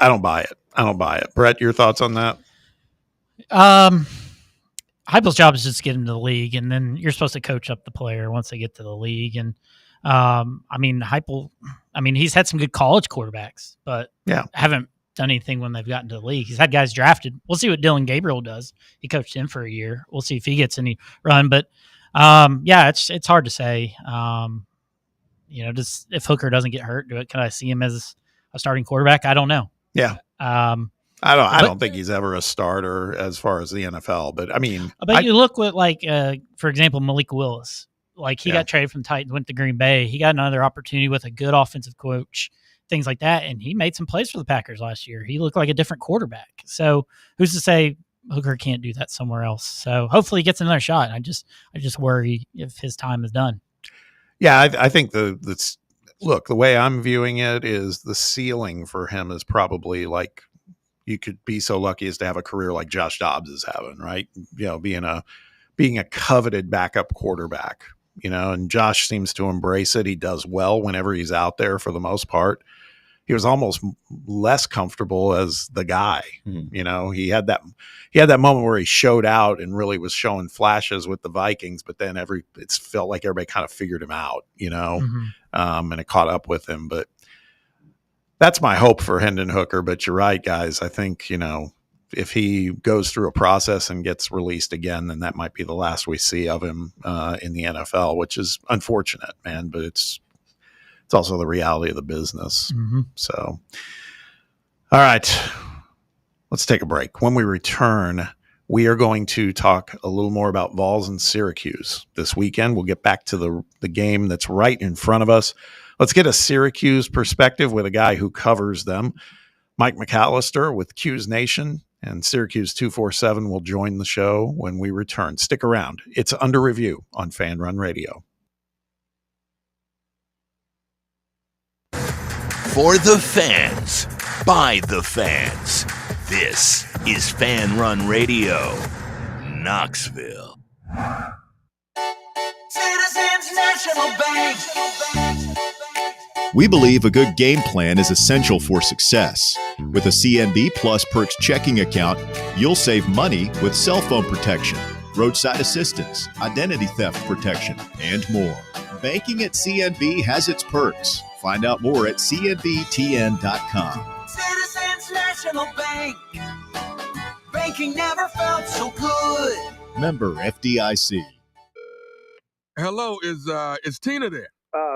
don't buy it. I don't buy it. Brett, your thoughts on that? Heupel's job is just to get into the league, and then you're supposed to coach up the player once they get to the league. And Heupel, he's had some good college quarterbacks, but haven't done anything when they've gotten to the league. He's had guys drafted. We'll see what Dylan Gabriel does. He coached him for a year. We'll see if he gets any run. But it's hard to say. Just if Hooker doesn't get hurt, can I see him as a starting quarterback? I don't know. Yeah. I don't think he's ever a starter as far as the NFL, but you look with for example, Malik Willis, he got traded from the Titans, went to Green Bay. He got another opportunity with a good offensive coach, things like that. And he made some plays for the Packers last year. He looked like a different quarterback. So who's to say Hooker can't do that somewhere else? So hopefully he gets another shot. I just worry if his time is done. Yeah. I think the way I'm viewing it is the ceiling for him is probably you could be so lucky as to have a career like Josh Dobbs is having, right? Being a coveted backup quarterback, and Josh seems to embrace it. He does well whenever he's out there for the most part. He was almost less comfortable as the guy. Mm-hmm. He had that moment where he showed out and really was showing flashes with the Vikings, but then it felt like everybody kind of figured him out, mm-hmm. And it caught up with him. But that's my hope for Hendon Hooker. But you're right, guys. I think, if he goes through a process and gets released again, then that might be the last we see of him in the NFL, which is unfortunate, man. But it's also the reality of the business. Mm-hmm. So, all right, let's take a break. When we return, we are going to talk a little more about Vols and Syracuse this weekend. We'll get back to the game that's right in front of us. Let's get a Syracuse perspective with a guy who covers them. Mike McAllister with Q's Nation and Syracuse 247 will join the show when we return. Stick around. It's Under Review on Fan Run Radio. For the fans, by the fans, this is Fan Run Radio, Knoxville. Citizens National Bank. We believe a good game plan is essential for success. With a CNB Plus Perks checking account, you'll save money with cell phone protection, roadside assistance, identity theft protection, and more. Banking at CNB has its perks. Find out more at cnbtn.com. Citizens National Bank. Banking never felt so good. Member FDIC. Hello, is Tina there?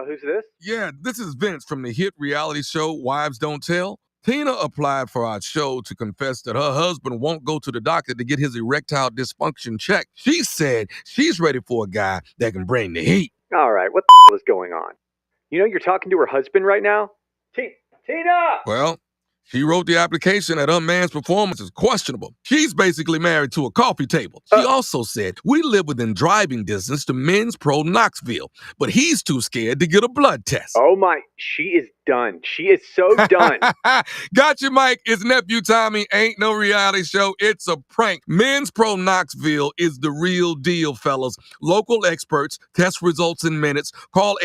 Who's this? Yeah, this is Vince from the hit reality show Wives Don't Tell. Tina applied for our show to confess that her husband won't go to the doctor to get his erectile dysfunction checked. She said she's ready for a guy that can bring the heat. All right, what the is going on? You're talking to her husband right now? Tina! Well, she wrote the application that her man's performance is questionable. She's basically married to a coffee table. She also said, we live within driving distance to Men's Pro Knoxville, but he's too scared to get a blood test. Oh my, she is done. She is so done. Gotcha, Mike. It's nephew Tommy. Ain't no reality show. It's a prank. Men's Pro Knoxville is the real deal, fellas. Local experts, test results in minutes. Call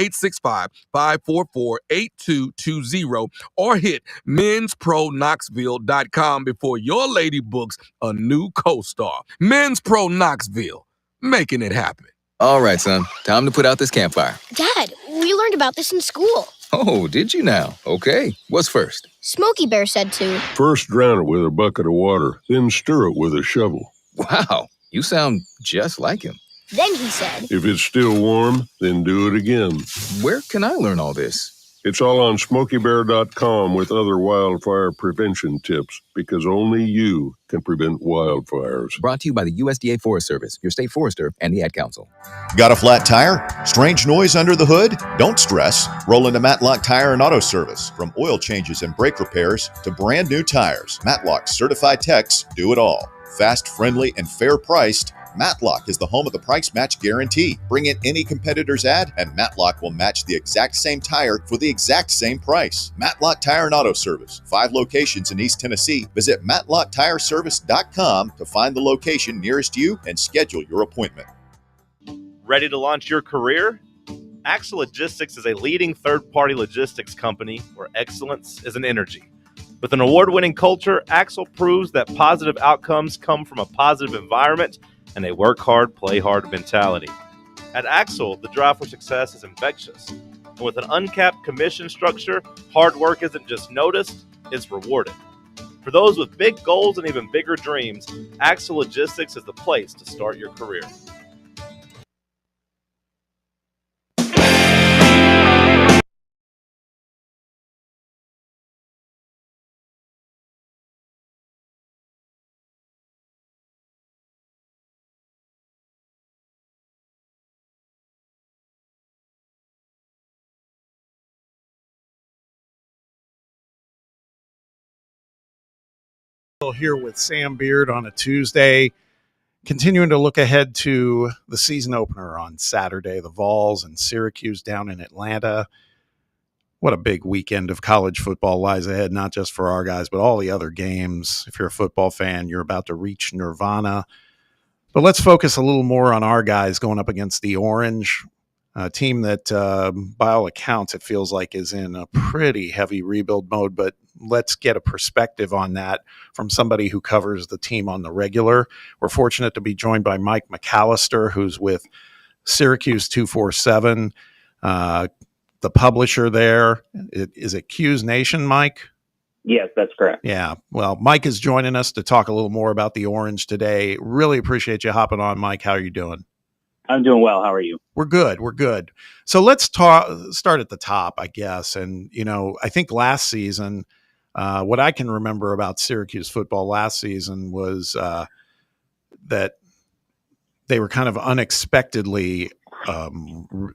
865-544-8220 or hit men'spro-knoxville.com before your lady books a new co-star. Men's Pro Knoxville, making it happen. All right, son. Time to put out this campfire. Dad, we learned about this in school. Oh, did you now? Okay. What's first? Smokey Bear said to. First drown it with a bucket of water, then stir it with a shovel. Wow, you sound just like him. Then he said. If it's still warm, then do it again. Where can I learn all this? It's all on SmokeyBear.com with other wildfire prevention tips, because only you can prevent wildfires. Brought to you by the USDA Forest Service, your state forester, and the Ad Council. Got a flat tire? Strange noise under the hood? Don't stress. Roll into Matlock Tire and Auto Service. From oil changes and brake repairs to brand new tires, Matlock's certified techs do it all. Fast, friendly, and fair priced. Matlock is the home of the price match guarantee. Bring in any competitor's ad, and Matlock will match the exact same tire for the exact same price. Matlock Tire and Auto Service, 5 locations in East Tennessee. Visit MatlockTireService.com to find the location nearest you and schedule your appointment. Ready to launch your career? Axle Logistics is a leading third-party logistics company where excellence is an energy. With an award-winning culture, Axle proves that positive outcomes come from a positive environment and a work hard, play hard mentality. At Axle, the drive for success is infectious. And with an uncapped commission structure, hard work isn't just noticed, it's rewarded. For those with big goals and even bigger dreams, Axle Logistics is the place to start your career. Here with Sam Beard on a Tuesday, continuing to look ahead to the season opener on Saturday, the Vols and Syracuse down in Atlanta. What a big weekend of college football lies ahead, not just for our guys, but all the other games. If you're a football fan, you're about to reach nirvana. But let's focus a little more on our guys going up against the Orange, a team that, by all accounts, it feels like is in a pretty heavy rebuild mode. But let's get a perspective on that from somebody who covers the team on the regular. We're fortunate to be joined by Mike McAllister, who's with Syracuse 247, the publisher there. Is it Q's Nation, Mike? Yes, that's correct. Yeah. Well, Mike is joining us to talk a little more about the Orange today. Really appreciate you hopping on, Mike. How are you doing? I'm doing well. How are you? We're good. We're good. So let's start at the top, I guess. And, I think last season, what I can remember about Syracuse football last season was that they were kind of unexpectedly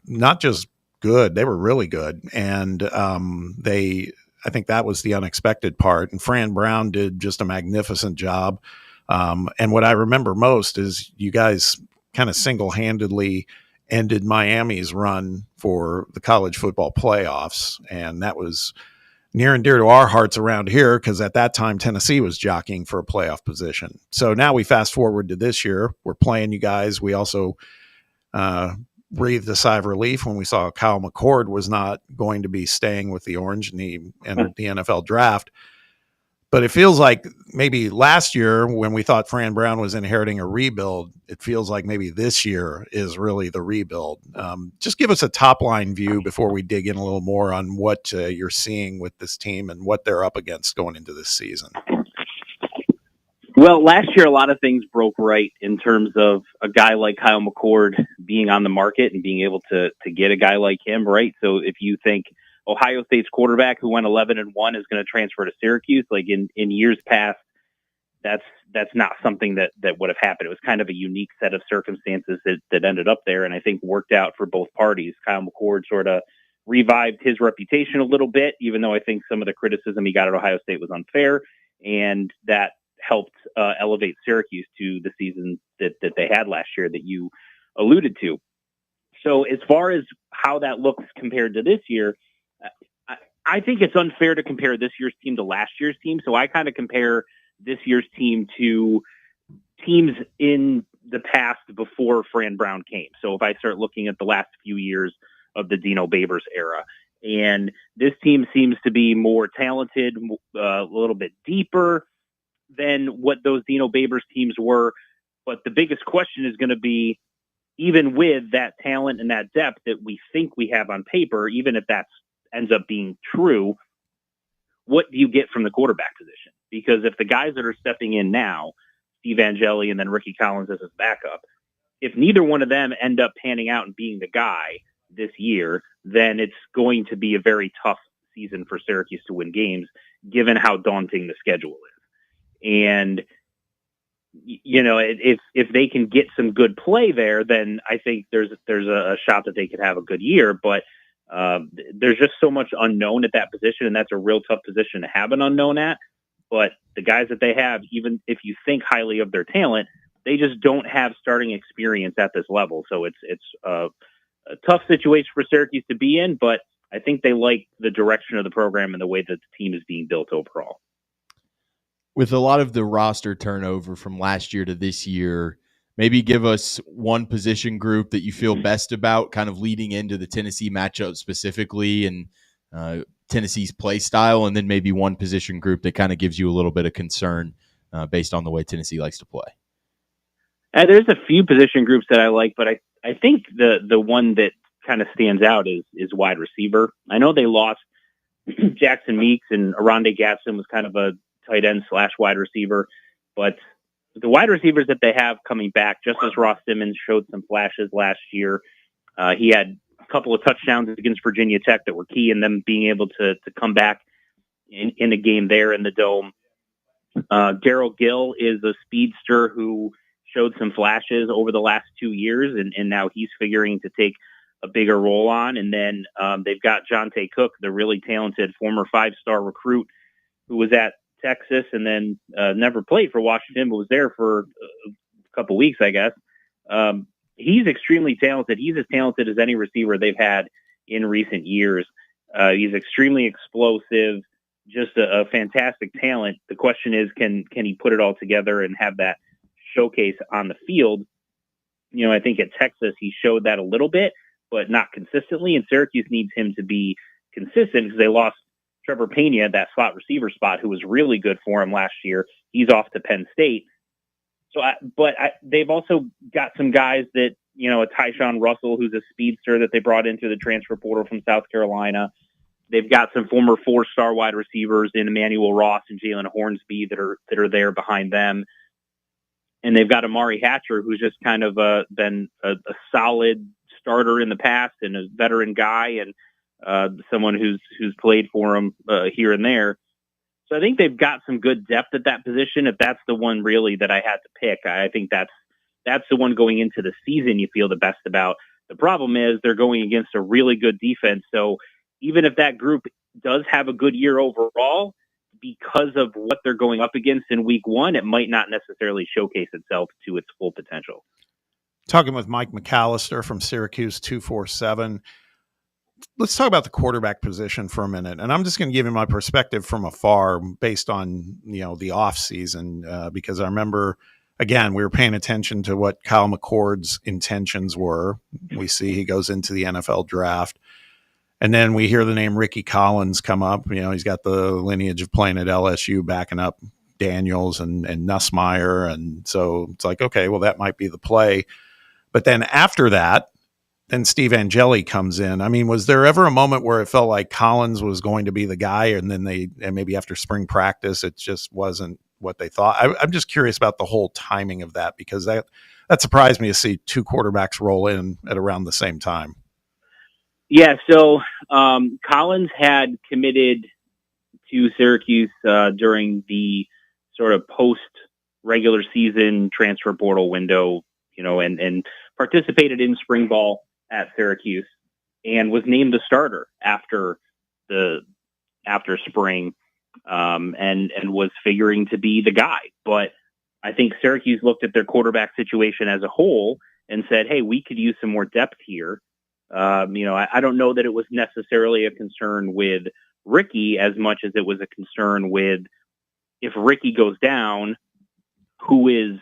not just good, they were really good. And I think that was the unexpected part. And Fran Brown did just a magnificent job. And what I remember most is you guys kind of single-handedly ended Miami's run for the college football playoffs. And that was near and dear to our hearts around here because at that time, Tennessee was jockeying for a playoff position. So now we fast forward to this year. We're playing you guys. We also breathed a sigh of relief when we saw Kyle McCord was not going to be staying with the Orange and he entered the NFL draft. But it feels like maybe last year when we thought Fran Brown was inheriting a rebuild, it feels like maybe this year is really the rebuild. Just give us a top-line view before we dig in a little more on what you're seeing with this team and what they're up against going into this season. Well, last year, a lot of things broke right in terms of a guy like Kyle McCord being on the market and being able to get a guy like him, right? So if you think Ohio State's quarterback who went 11-1 is going to transfer to Syracuse, like in years past, that's not something that would have happened. It was kind of a unique set of circumstances that ended up there, and I think worked out for both parties. Kyle McCord sort of revived his reputation a little bit, even though I think some of the criticism he got at Ohio State was unfair, and that helped elevate Syracuse to the season that they had last year that you alluded to. So as far as how that looks compared to this year, I think it's unfair to compare this year's team to last year's team. So I kind of compare this year's team to teams in the past before Fran Brown came. So if I start looking at the last few years of the Dino Babers era, and this team seems to be more talented, a little bit deeper than what those Dino Babers teams were. But the biggest question is going to be, even with that talent and that depth that we think we have on paper, even if that ends up being true, what do you get from the quarterback position? Because if the guys that are stepping in now, Steve Angeli and then Ricky Collins as his backup, if neither one of them end up panning out and being the guy this year, then it's going to be a very tough season for Syracuse to win games, given how daunting the schedule is. And if they can get some good play there, then I think there's a shot that they could have a good year. But there's just so much unknown at that position, and that's a real tough position to have an unknown at. But the guys that they have, even if you think highly of their talent, they just don't have starting experience at this level. So it's a tough situation for Syracuse to be in, but I think they like the direction of the program and the way that the team is being built overall. With a lot of the roster turnover from last year to this year, maybe give us one position group that you feel best about kind of leading into the Tennessee matchup specifically and Tennessee's play style, and then maybe one position group that kind of gives you a little bit of concern based on the way Tennessee likes to play. There's a few position groups that I like, but I think the one that kind of stands out is wide receiver. I know they lost Jackson Meeks, and Aronde Gatson was kind of a tight end / wide receiver, but the wide receivers that they have coming back, just as Ross Simmons showed some flashes last year, he had a couple of touchdowns against Virginia Tech that were key in them being able to come back in the game there in the Dome. Daryl Gill is a speedster who showed some flashes over the last 2 years, and now he's figuring to take a bigger role on. And then they've got Jonte Cook, the really talented former 5-star recruit who was at Texas and then never played for Washington, but was there for a couple weeks, I guess. He's extremely talented. He's as talented as any receiver they've had in recent years. He's extremely explosive, just a fantastic talent. The question is, can he put it all together and have that showcase on the field? You know, I think at Texas he showed that a little bit, but not consistently. And Syracuse needs him to be consistent because they lost Trevor Pena, that slot receiver spot, who was really good for him last year. He's off to Penn State. They've also got some guys that, you know, a Tyshawn Russell, who's a speedster that they brought into the transfer portal from South Carolina. They've got some former 4-star wide receivers in Emmanuel Ross and Jalen Hornsby that are there behind them. And they've got Amari Hatcher, who's just kind of been a solid starter in the past and a veteran guy and someone who's played for him here and there. So I think they've got some good depth at that position. If that's the one really that I had to pick, I think that's the one going into the season you feel the best about. The problem is they're going against a really good defense. So even if that group does have a good year overall, because of what they're going up against in week one, it might not necessarily showcase itself to its full potential. Talking with Mike McAllister from Syracuse 247. Let's talk about the quarterback position for a minute. And I'm just going to give you my perspective from afar based on, you know, the off season, because I remember, again, we were paying attention to what Kyle McCord's intentions were. We see he goes into the NFL draft. And then we hear the name Ricky Collins come up. You know, he's got the lineage of playing at LSU, backing up Daniels and Nussmeier. And so it's like, okay, well, that might be the play. But then after that, then Steve Angeli comes in. I mean, was there ever a moment where it felt like Collins was going to be the guy, and then maybe after spring practice, it just wasn't what they thought? I'm just curious about the whole timing of that, because that surprised me to see two quarterbacks roll in at around the same time. Yeah, so Collins had committed to Syracuse during the sort of post-regular season transfer portal window, you know, and participated in spring ball at Syracuse and was named the starter after spring and was figuring to be the guy. But I think Syracuse looked at their quarterback situation as a whole and said, hey, we could use some more depth here. You know, I don't know that it was necessarily a concern with Ricky as much as it was a concern with, if Ricky goes down, who is,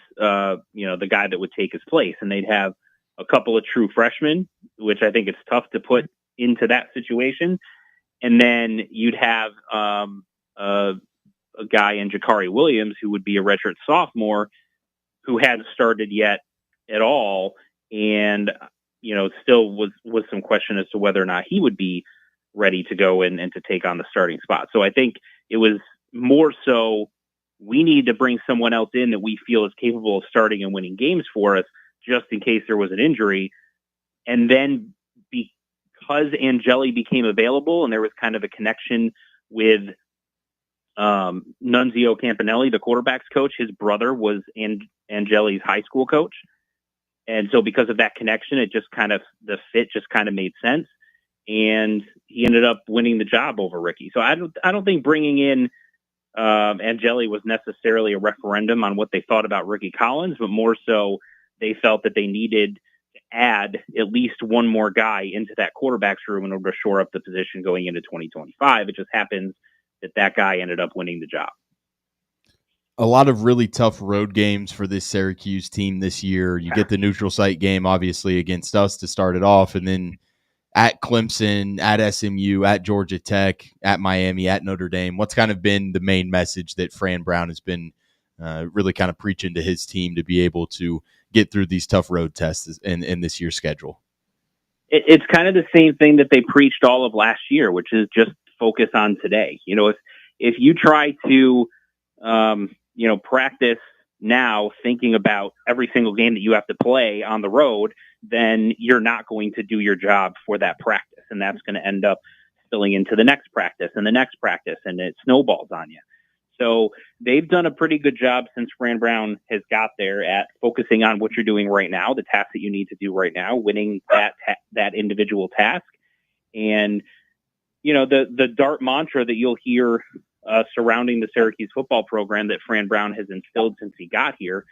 you know, the guy that would take his place. And they'd have a couple of true freshmen, which I think it's tough to put into that situation. And then you'd have a guy in Jakari Williams, who would be a redshirt sophomore, who hadn't started yet at all. And, you know, still was some question as to whether or not he would be ready to go and to take on the starting spot. So I think it was more so, we need to bring someone else in that we feel is capable of starting and winning games for us, just in case there was an injury. And then because Angeli became available and there was kind of a connection with Nunzio Campanelli, the quarterback's coach, his brother was Angeli's high school coach. And so because of that connection, the fit just kind of made sense. And he ended up winning the job over Ricky. So I don't think bringing in Angeli was necessarily a referendum on what they thought about Ricky Collins, but more so they felt that they needed to add at least one more guy into that quarterback's room in order to shore up the position going into 2025. It just happens that guy ended up winning the job. A lot of really tough road games for this Syracuse team this year. You get the neutral site game, obviously, against us to start it off, and then at Clemson, at SMU, at Georgia Tech, at Miami, at Notre Dame. What's kind of been the main message that Fran Brown has been really kind of preaching to his team to be able to get through these tough road tests in this year's schedule? It's kind of the same thing that they preached all of last year, which is just focus on today. If you try to, practice now thinking about every single game that you have to play on the road, then you're not going to do your job for that practice. And that's going to end up spilling into the next practice and the next practice, and it snowballs on you. So they've done a pretty good job since Fran Brown has got there at focusing on what you're doing right now, the task that you need to do right now, winning that individual task. And, the DART mantra that you'll hear surrounding the Syracuse football program that Fran Brown has instilled since he got here,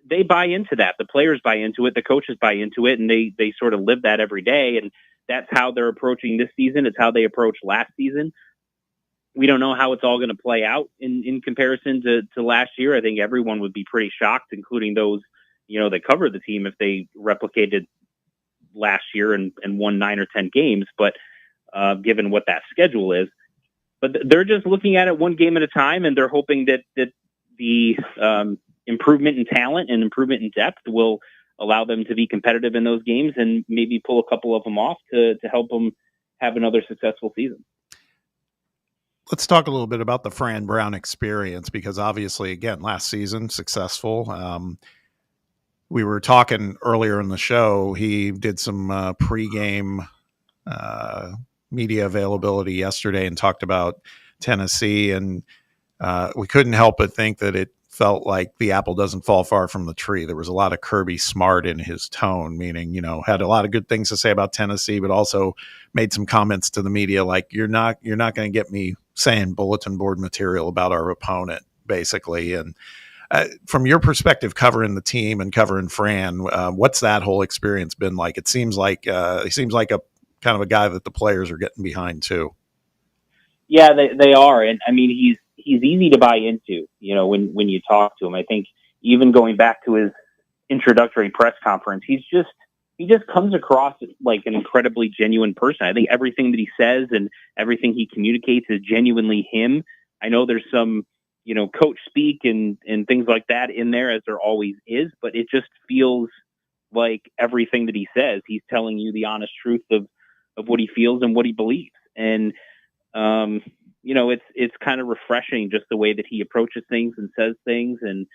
they buy into that. The players buy into it. The coaches buy into it, and they sort of live that every day. And that's how they're approaching this season. It's how they approached last season. We don't know how it's all going to play out in comparison to last year. I think everyone would be pretty shocked, including those, that cover the team, if they replicated last year and won 9 or 10 games. But given what that schedule is, but they're just looking at it one game at a time, and they're hoping that the improvement in talent and improvement in depth will allow them to be competitive in those games and maybe pull a couple of them off to help them have another successful season. Let's talk a little bit about the Fran Brown experience, because obviously, again, last season, successful. We were talking earlier in the show, he did some pregame media availability yesterday and talked about Tennessee, and we couldn't help but think that it felt like the apple doesn't fall far from the tree. There was a lot of Kirby Smart in his tone, meaning, had a lot of good things to say about Tennessee, but also made some comments to the media like, you're not going to get me saying bulletin board material about our opponent, basically. And from your perspective, covering the team and covering Fran, what's that whole experience been like? It seems like he seems like a kind of a guy that the players are getting behind too. Yeah, they are. And I mean, he's easy to buy into, when you talk to him. I think even going back to his introductory press conference, he just comes across like an incredibly genuine person. I think everything that he says and everything he communicates is genuinely him. I know there's some, coach speak and things like that in there, as there always is, but it just feels like everything that he says, he's telling you the honest truth of what he feels and what he believes. And, it's kind of refreshing just the way that he approaches things and says things. And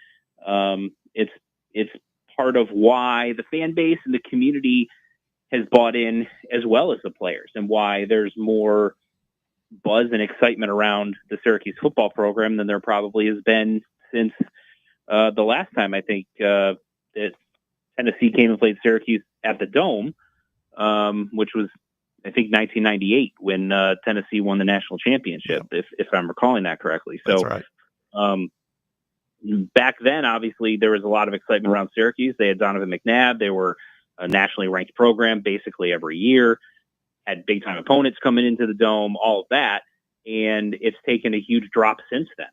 it's part of why the fan base and the community has bought in, as well as the players, and why there's more buzz and excitement around the Syracuse football program than there probably has been since the last time, I think, that Tennessee came and played Syracuse at the Dome, which was, I think, 1998, when Tennessee won the national championship, if I'm recalling that correctly. So, that's right. Back then, obviously, there was a lot of excitement around Syracuse. They had Donovan McNabb. They were a nationally ranked program basically every year, had big-time opponents coming into the Dome, all of that. And it's taken a huge drop since then.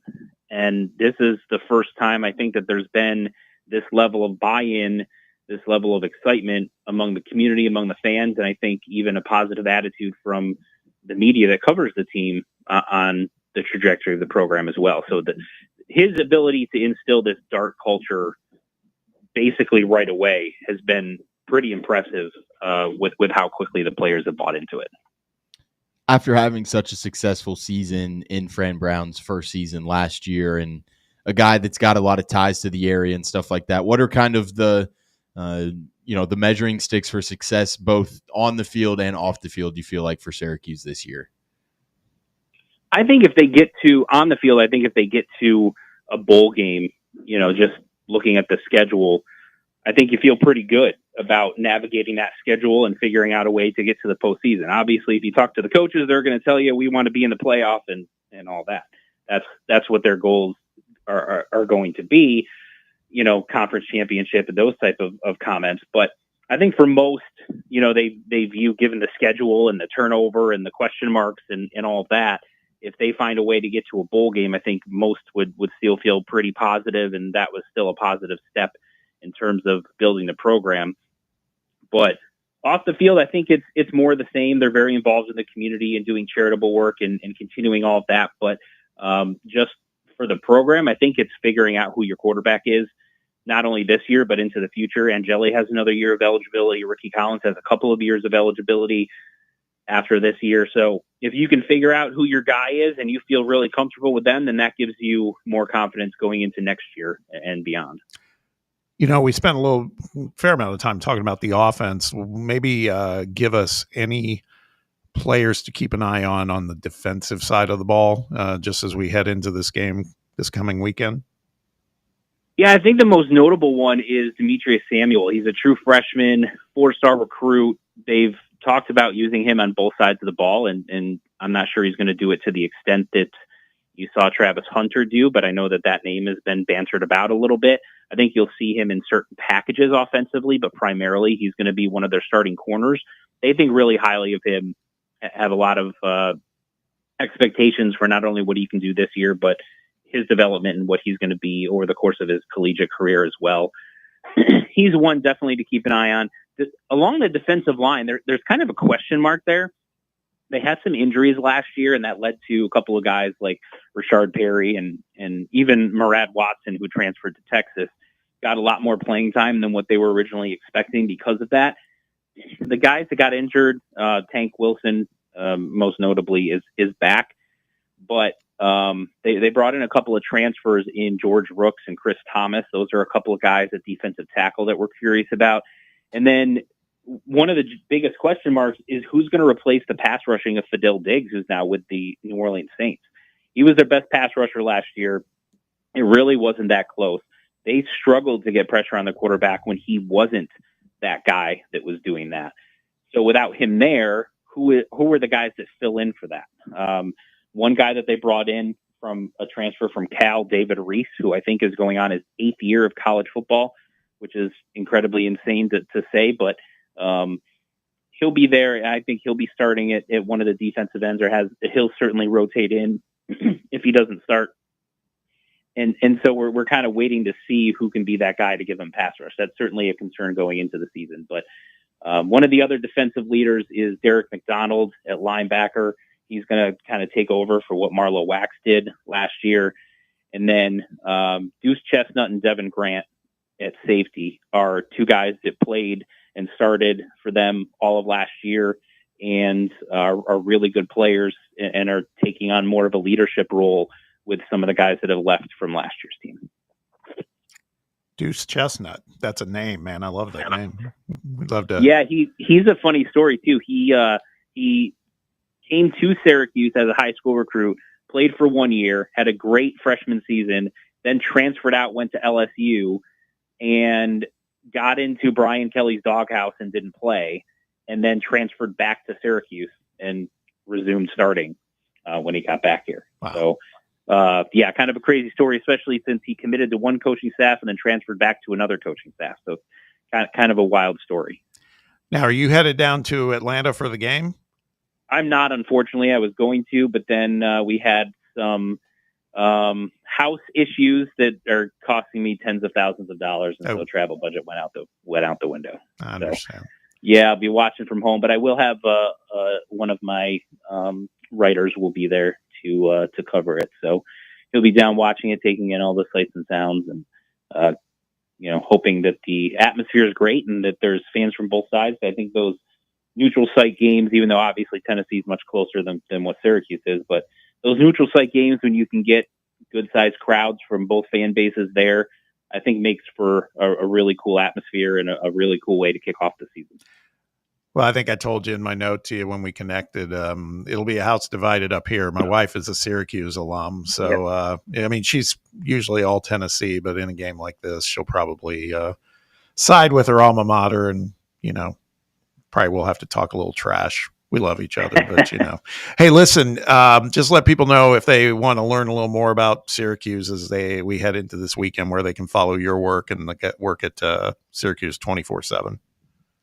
And this is the first time, I think, that there's been this level of buy-in, this level of excitement among the community, among the fans, and I think even a positive attitude from the media that covers the team on the trajectory of the program as well. So his ability to instill this DART culture basically right away has been pretty impressive with how quickly the players have bought into it. After having such a successful season in Fran Brown's first season last year, and a guy that's got a lot of ties to the area and stuff like that, what are kind of the measuring sticks for success both on the field and off the field, you feel like, for Syracuse this year? I think if they get to a bowl game, just looking at the schedule, I think you feel pretty good about navigating that schedule and figuring out a way to get to the postseason. Obviously, if you talk to the coaches, they're going to tell you we want to be in the playoff and all that. that's what their goals are going to be, conference championship and those type of comments. But I think for most, they view, given the schedule and the turnover and the question marks and all of that, if they find a way to get to a bowl game, I think most would still feel pretty positive, and that was still a positive step in terms of building the program. But off the field, I think it's more the same. They're very involved in the community and doing charitable work and continuing all of that. But just for the program, I think it's figuring out who your quarterback is, not only this year, but into the future. Angeli has another year of eligibility. Ricky Collins has a couple of years of eligibility after this year. So if you can figure out who your guy is and you feel really comfortable with them, then that gives you more confidence going into next year and beyond. We spent a fair amount of time talking about the offense. Maybe give us any players to keep an eye on the defensive side of the ball, just as we head into this game this coming weekend. Yeah, I think the most notable one is Demetrius Samuel. He's a true freshman, 4-star recruit. They've talked about using him on both sides of the ball, and I'm not sure he's going to do it to the extent that you saw Travis Hunter do, but I know that name has been bantered about a little bit. I think you'll see him in certain packages offensively, but primarily he's going to be one of their starting corners. They think really highly of him, have a lot of expectations for not only what he can do this year, but his development and what he's going to be over the course of his collegiate career as well. He's one definitely to keep an eye on. Along the defensive line, there's kind of a question mark there. They had some injuries last year, and that led to a couple of guys like Rashard Perry and even Murad Watson, who transferred to Texas, got a lot more playing time than what they were originally expecting because of that. The guys that got injured, Tank Wilson, most notably, is back. But they brought in a couple of transfers in George Rooks and Chris Thomas. Those are a couple of guys at defensive tackle that we're curious about. And then one of the biggest question marks is who's going to replace the pass rushing of Fidel Diggs, who's now with the New Orleans Saints. He was their best pass rusher last year. It really wasn't that close. They struggled to get pressure on the quarterback when he wasn't that guy that was doing that. So without him there, who are the guys that fill in for that? One guy that they brought in from a transfer from Cal, David Reese, who I think is going on his 8th year of college football, which is incredibly insane to say, but he'll be there. I think he'll be starting at one of the defensive ends, he'll certainly rotate in if he doesn't start. And so we're kind of waiting to see who can be that guy to give him pass rush. That's certainly a concern going into the season. But one of the other defensive leaders is Derek McDonald at linebacker. He's going to kind of take over for what Marlo Wax did last year. And then Deuce Chestnut and Devin Grant at safety are two guys that played and started for them all of last year and are really good players and are taking on more of a leadership role with some of the guys that have left from last year's team. Deuce Chestnut. That's a name, man. I love that name. We'd love to. Yeah, he's a funny story too. He came to Syracuse as a high school recruit, played for 1 year, had a great freshman season, then transferred out, went to LSU, and got into Brian Kelly's doghouse and didn't play, and then transferred back to Syracuse and resumed starting when he got back here. Wow. So, kind of a crazy story, especially since he committed to one coaching staff and then transferred back to another coaching staff. So kind of a wild story. Now, are you headed down to Atlanta for the game? I'm not, unfortunately. I was going to, but then we had some house issues that are costing me tens of thousands of dollars, and so travel budget went out the window. I understand. So, yeah, I'll be watching from home, but I will have one of my writers will be there to cover it. So he'll be down watching it, taking in all the sights and sounds, and hoping that the atmosphere is great and that there's fans from both sides. I think those neutral site games, even though obviously Tennessee is much closer than what Syracuse is, but those neutral site games when you can get good sized crowds from both fan bases there, I think makes for a really cool atmosphere and a really cool way to kick off the season. Well, I think I told you in my note to you when we connected, it'll be a house divided up here. My wife is a Syracuse alum. So, she's usually all Tennessee, but in a game like this, she'll probably side with her alma mater and, probably we'll have to talk a little trash We love each other, but Hey, listen, just let people know if they want to learn a little more about Syracuse as we head into this weekend, where they can follow your work and work at Syracuse 24/7.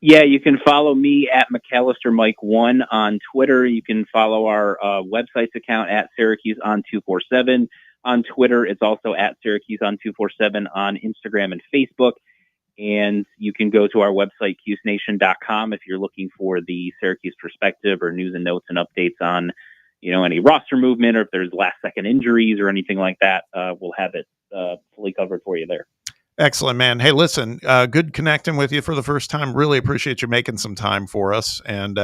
Yeah, you can follow me at McAllister Mike 1 on Twitter. You can follow our website's account at Syracuse on 247 on Twitter. It's also at Syracuse on 247 on Instagram and Facebook. And you can go to our website, CuseNation.com, if you're looking for the Syracuse perspective or news and notes and updates on, any roster movement, or if there's last-second injuries or anything like that. We'll have it fully covered for you there. Excellent, man. Hey, listen, good connecting with you for the first time. Really appreciate you making some time for us, and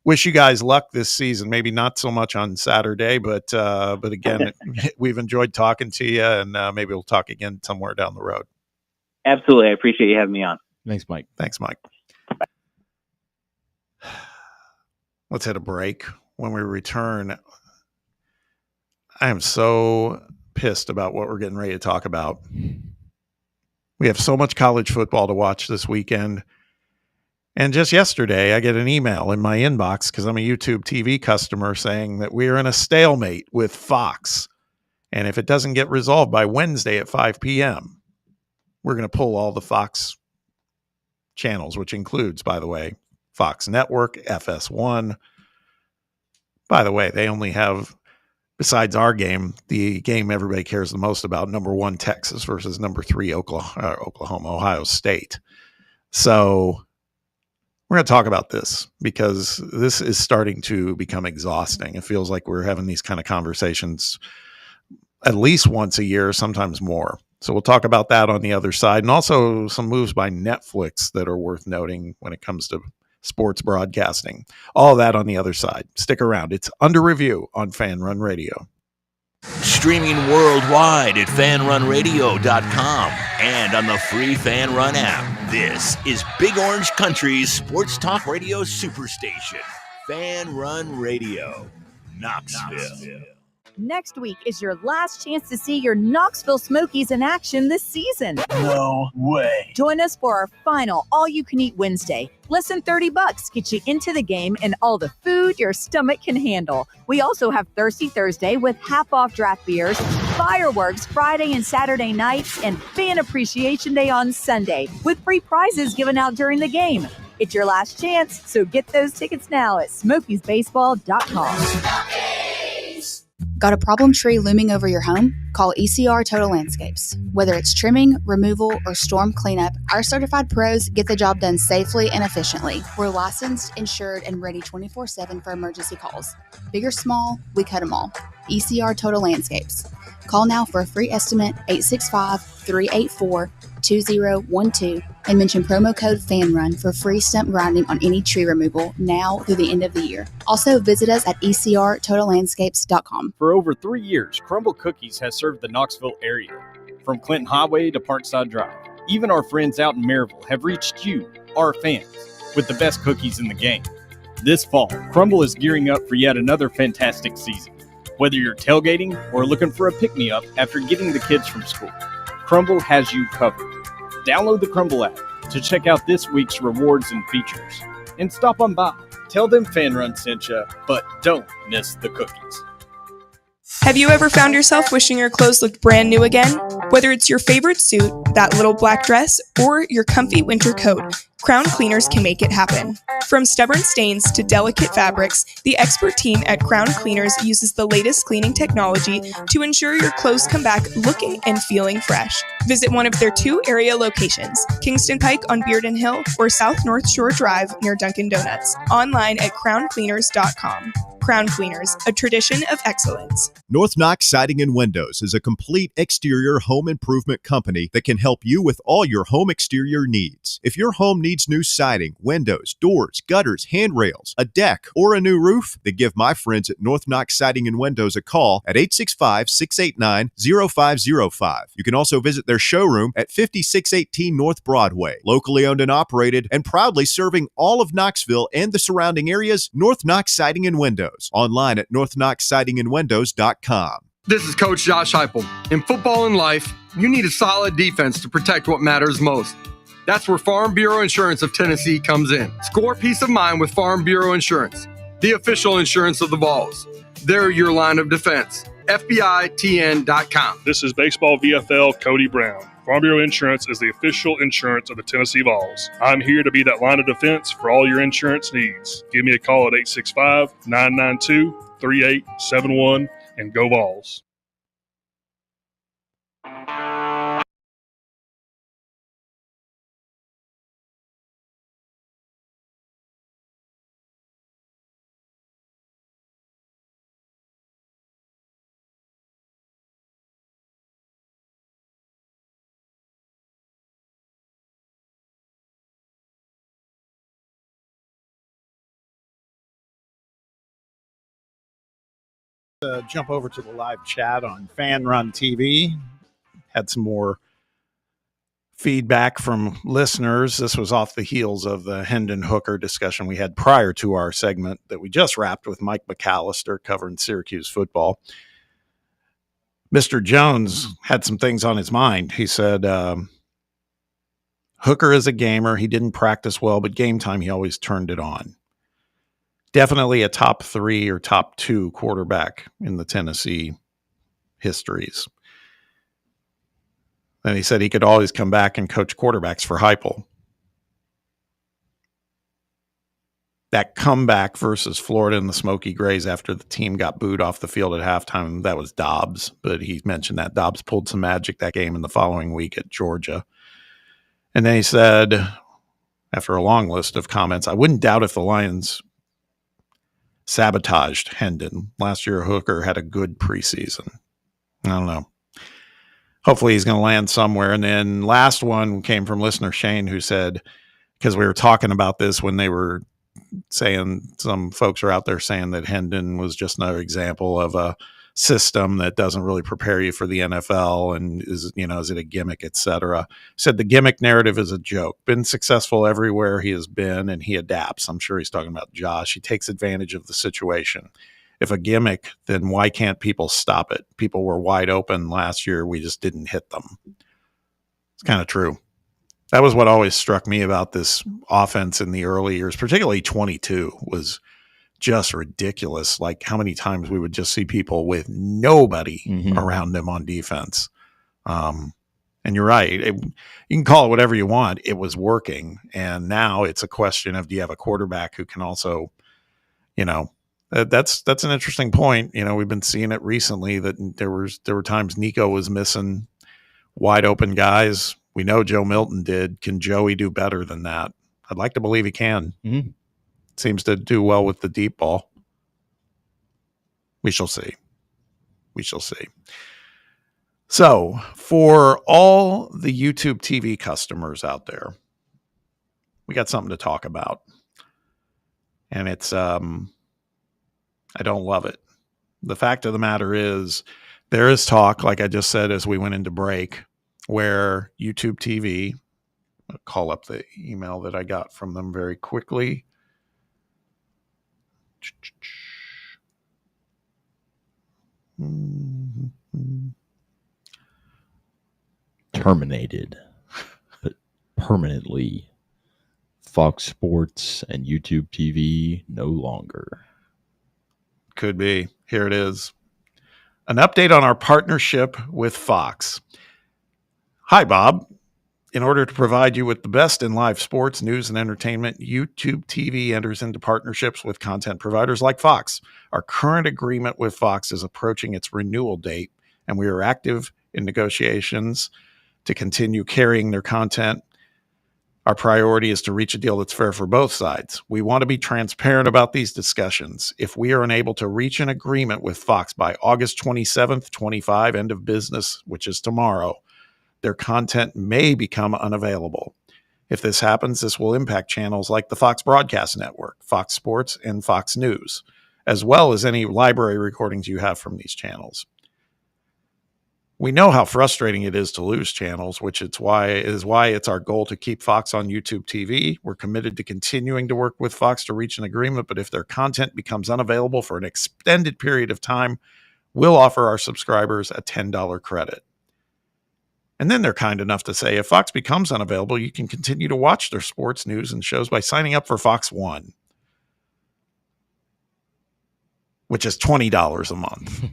wish you guys luck this season. Maybe not so much on Saturday, but again, we've enjoyed talking to you, and maybe we'll talk again somewhere down the road. Absolutely. I appreciate you having me on. Thanks, Mike. Thanks, Mike. Let's hit a break. When we return, I am so pissed about what we're getting ready to talk about. We have so much college football to watch this weekend. And just yesterday, I get an email in my inbox, because I'm a YouTube TV customer, saying that we are in a stalemate with Fox. And if it doesn't get resolved by Wednesday at 5 p.m., we're going to pull all the Fox channels, which includes, by the way, Fox Network, FS1. By the way, they only have, besides our game, the game everybody cares the most about, number 1 Texas versus number 3 Ohio State. So we're going to talk about this, because this is starting to become exhausting. It feels like we're having these kind of conversations at least once a year, sometimes more. So we'll talk about that on the other side, and also some moves by Netflix that are worth noting when it comes to sports broadcasting. All of that on the other side. Stick around. It's Under Review on Fan Run Radio. Streaming worldwide at fanrunradio.com and on the free Fan Run app. This is Big Orange Country's sports talk radio superstation, Fan Run Radio, Knoxville. Next week is your last chance to see your Knoxville Smokies in action this season. No way. Join us for our final All-You-Can-Eat Wednesday. Less than $30 gets you into the game and all the food your stomach can handle. We also have Thirsty Thursday with half-off draft beers, fireworks Friday and Saturday nights, and Fan Appreciation Day on Sunday with free prizes given out during the game. It's your last chance, so get those tickets now at SmokiesBaseball.com. Got a problem tree looming over your home? Call ECR Total Landscapes. Whether it's trimming, removal, or storm cleanup, our certified pros get the job done safely and efficiently. We're licensed, insured, and ready 24/7 for emergency calls. Big or small, we cut them all. ECR Total Landscapes. Call now for a free estimate, 865-384-2012, and mention promo code FANRUN for free stump grinding on any tree removal now through the end of the year. Also, visit us at ecrtotallandscapes.com. For over 3 years, Crumble Cookies has served the Knoxville area. From Clinton Highway to Parkside Drive, even our friends out in Maryville have reached you, our fans, with the best cookies in the game. This fall, Crumble is gearing up for yet another fantastic season. Whether you're tailgating or looking for a pick-me-up after getting the kids from school, Crumble has you covered. Download the Crumble app to check out this week's rewards and features. And stop on by. Tell them Fan Run sent you, but don't miss the cookies. Have you ever found yourself wishing your clothes looked brand new again? Whether it's your favorite suit, that little black dress, or your comfy winter coat, Crown Cleaners can make it happen. From stubborn stains to delicate fabrics, the expert team at Crown Cleaners uses the latest cleaning technology to ensure your clothes come back looking and feeling fresh. Visit one of their 2 area locations, Kingston Pike on Bearden Hill or South North Shore Drive near Dunkin' Donuts. Online at crowncleaners.com. Crown Cleaners, a tradition of excellence. North Knox Siding and Windows is a complete exterior home improvement company that can help you with all your home exterior needs. If your home needs new siding, windows, doors, gutters, handrails, a deck, or a new roof, then give my friends at North Knox Siding and Windows a call at 865-689-0505. You can also visit their showroom at 5618 North Broadway. Locally owned and operated and proudly serving all of Knoxville and the surrounding areas, North Knox Siding and Windows. Online at northknoxsidingandwindows.com. This is Coach Josh Heupel. In football and life, you need a solid defense to protect what matters most. That's where Farm Bureau Insurance of Tennessee comes in. Score peace of mind with Farm Bureau Insurance. the official insurance of the Vols. They're your line of defense. FBITN.com. This is Baseball VFL Cody Brown. Farm Bureau Insurance is the official insurance of the Tennessee Vols. I'm here to be that line of defense for all your insurance needs. Give me a call at 865-992-3871 and go Vols. Jump over to the live chat on Fan Run TV. Had some more feedback from listeners. This was off the heels of the Hendon Hooker discussion we had prior to our segment that we just wrapped with Mike McAllister covering Syracuse football. Mr. Jones had some things on his mind. He said, Hooker is a gamer. He didn't practice well, but game time, he always turned it on. Definitely a top 3 or top 2 quarterback in the Tennessee histories. Then he said he could always come back and coach quarterbacks for Heupel. That comeback versus Florida and the Smoky Grays after the team got booed off the field at halftime, that was Dobbs. But he mentioned that Dobbs pulled some magic that game in the following week at Georgia. And then he said, after a long list of comments, I wouldn't doubt if the Lions sabotaged Hendon. Last year, Hooker had a good preseason. I don't know. Hopefully he's going to land somewhere. And then last one came from listener Shane, who said, because we were talking about this when they were saying, some folks are out there saying that Hendon was just another example of a system that doesn't really prepare you for the NFL and is it a gimmick, etc. Said the gimmick narrative is a joke. Been successful everywhere he has been, and he adapts. I'm sure he's talking about Josh. He takes advantage of the situation. If a gimmick, then why can't people stop it? People were wide open last year. We just didn't hit them. It's kind of true. That was what always struck me about this offense in the early years, particularly 22, was just ridiculous. Like how many times we would just see people with nobody around them on defense. And you're right. You can call it whatever you want. It was working. And now it's a question of, do you have a quarterback who can also, that's an interesting point. We've been seeing it recently that there were times Nico was missing wide open guys. We know Joe Milton did. Can Joey do better than that? I'd like to believe he can. Mm-hmm. Seems to do well with the deep ball. We shall see. So for all the YouTube TV customers out there, we got something to talk about. And it's, I don't love it. The fact of the matter is there is talk, like I just said, as we went into break, where YouTube TV, I'll call up the email that I got from them very quickly. Terminated, but permanently. Fox Sports and YouTube TV no longer. Could be. Here it is. An update on our partnership with Fox. Hi, Bob. In order to provide you with the best in live sports, news, and entertainment, YouTube TV enters into partnerships with content providers like Fox. Our current agreement with Fox is approaching its renewal date, and we are active in negotiations to continue carrying their content. Our priority is to reach a deal that's fair for both sides. We want to be transparent about these discussions. If we are unable to reach an agreement with Fox by August 27th, 25, end of business, which is tomorrow, their content may become unavailable. If this happens, this will impact channels like the Fox Broadcast Network, Fox Sports, and Fox News, as well as any library recordings you have from these channels. We know how frustrating it is to lose channels, which is why it's our goal to keep Fox on YouTube TV. We're committed to continuing to work with Fox to reach an agreement, but if their content becomes unavailable for an extended period of time, we'll offer our subscribers a $10 credit. And then they're kind enough to say, if Fox becomes unavailable, you can continue to watch their sports, news, and shows by signing up for Fox One. which is $20 a month.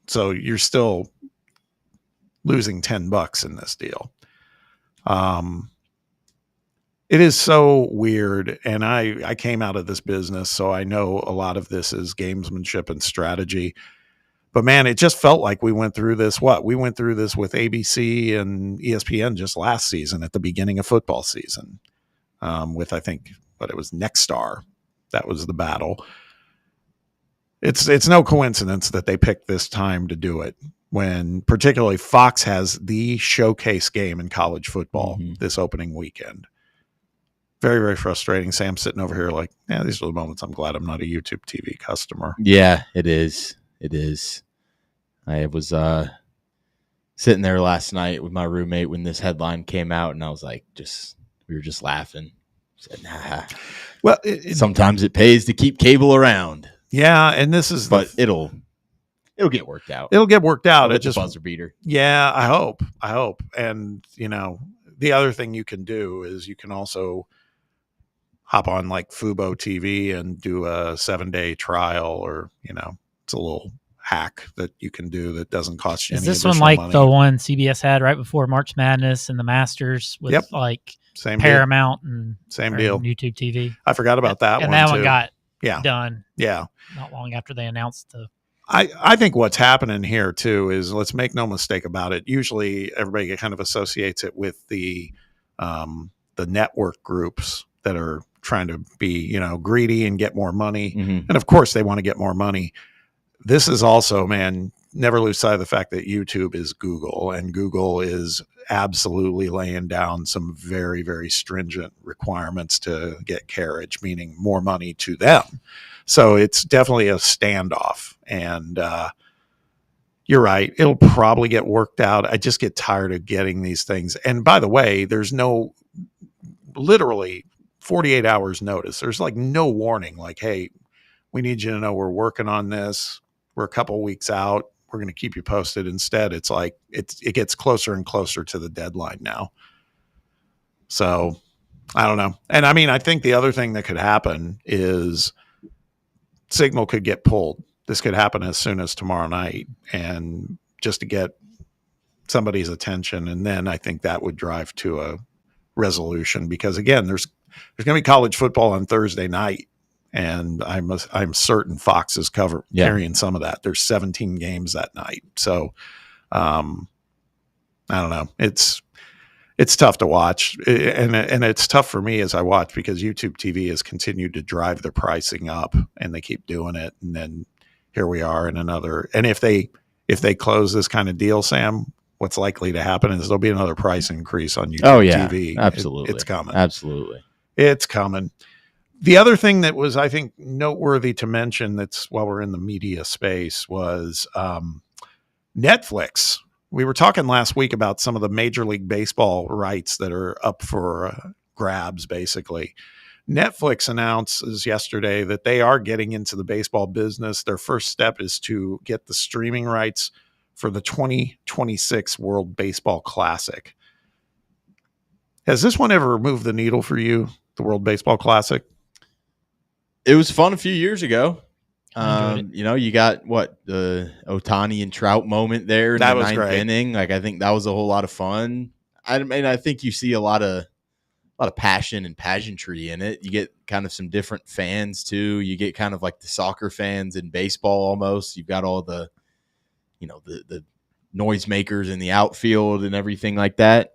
So you're still losing $10 in this deal. It is so weird. And I came out of this business, so I know a lot of this is gamesmanship and strategy. But man, it just felt like we went through this. We went through this with ABC and ESPN just last season at the beginning of football season, with, I think, what it was, Nexstar. That was the battle. It's no coincidence that they picked this time to do it, when particularly Fox has the showcase game in college football this opening weekend. Very, very frustrating. Sam's sitting over here like, yeah, these are the moments I'm glad I'm not a YouTube TV customer. Yeah, it is. It is. I was sitting there last night with my roommate when this headline came out, and I was like, we were just laughing. I said, nah. Well, sometimes it pays to keep cable around. Yeah, and this is, but it'll get worked out. It'll get worked out. It's just a buzzer beater. Yeah, I hope. And the other thing you can do is you can also hop on like Fubo TV and do a 7-day trial, or it's a little hack that you can do that doesn't cost you. Is any this one additional like money. the one CBS had right before March Madness and the Masters with like same Paramount deal. and Same deal. YouTube TV? I forgot about that and one. that too. one got done. Yeah. Not long after they announced the. I think what's happening here too is, let's make no mistake about it. Usually everybody kind of associates it with the network groups that are trying to be, greedy and get more money. Mm-hmm. And of course they want to get more money. This is also, man, never lose sight of the fact that YouTube is Google, and Google is absolutely laying down some very, very stringent requirements to get carriage, meaning more money to them. So it's definitely a standoff, and you're right. It'll probably get worked out. I just get tired of getting these things. And by the way, there's literally 48 hours notice. There's like no warning, like, hey, we need you to know we're working on this. We're a couple weeks out. We're going to keep you posted. Instead, it's like it gets closer and closer to the deadline now. So I don't know. And I mean, I think the other thing that could happen is signal could get pulled. This could happen as soon as tomorrow night, and just to get somebody's attention. And then I think that would drive to a resolution, because again, there's going to be college football on Thursday night. And I'm certain Fox is carrying some of that. There's 17 games that night. So I don't know. It's tough to watch. And it's tough for me as I watch, because YouTube TV has continued to drive the pricing up, and they keep doing it. And then here we are in another. And if they close this kind of deal, Sam, what's likely to happen is there'll be another price increase on YouTube TV. Absolutely. It's coming. Absolutely. It's coming. The other thing that was, I think, noteworthy to mention, that's while we're in the media space, was Netflix. We were talking last week about some of the Major League Baseball rights that are up for grabs, basically. Netflix announces yesterday that they are getting into the baseball business. Their first step is to get the streaming rights for the 2026 World Baseball Classic. Has this one ever moved the needle for you, the World Baseball Classic? It was fun a few years ago. You got the Ohtani and Trout moment there in the ninth inning. Like, I think that was a whole lot of fun. I think you see a lot of passion and pageantry in it. You get kind of some different fans too. You get kind of like the soccer fans in baseball almost. You've got all the noisemakers in the outfield and everything like that.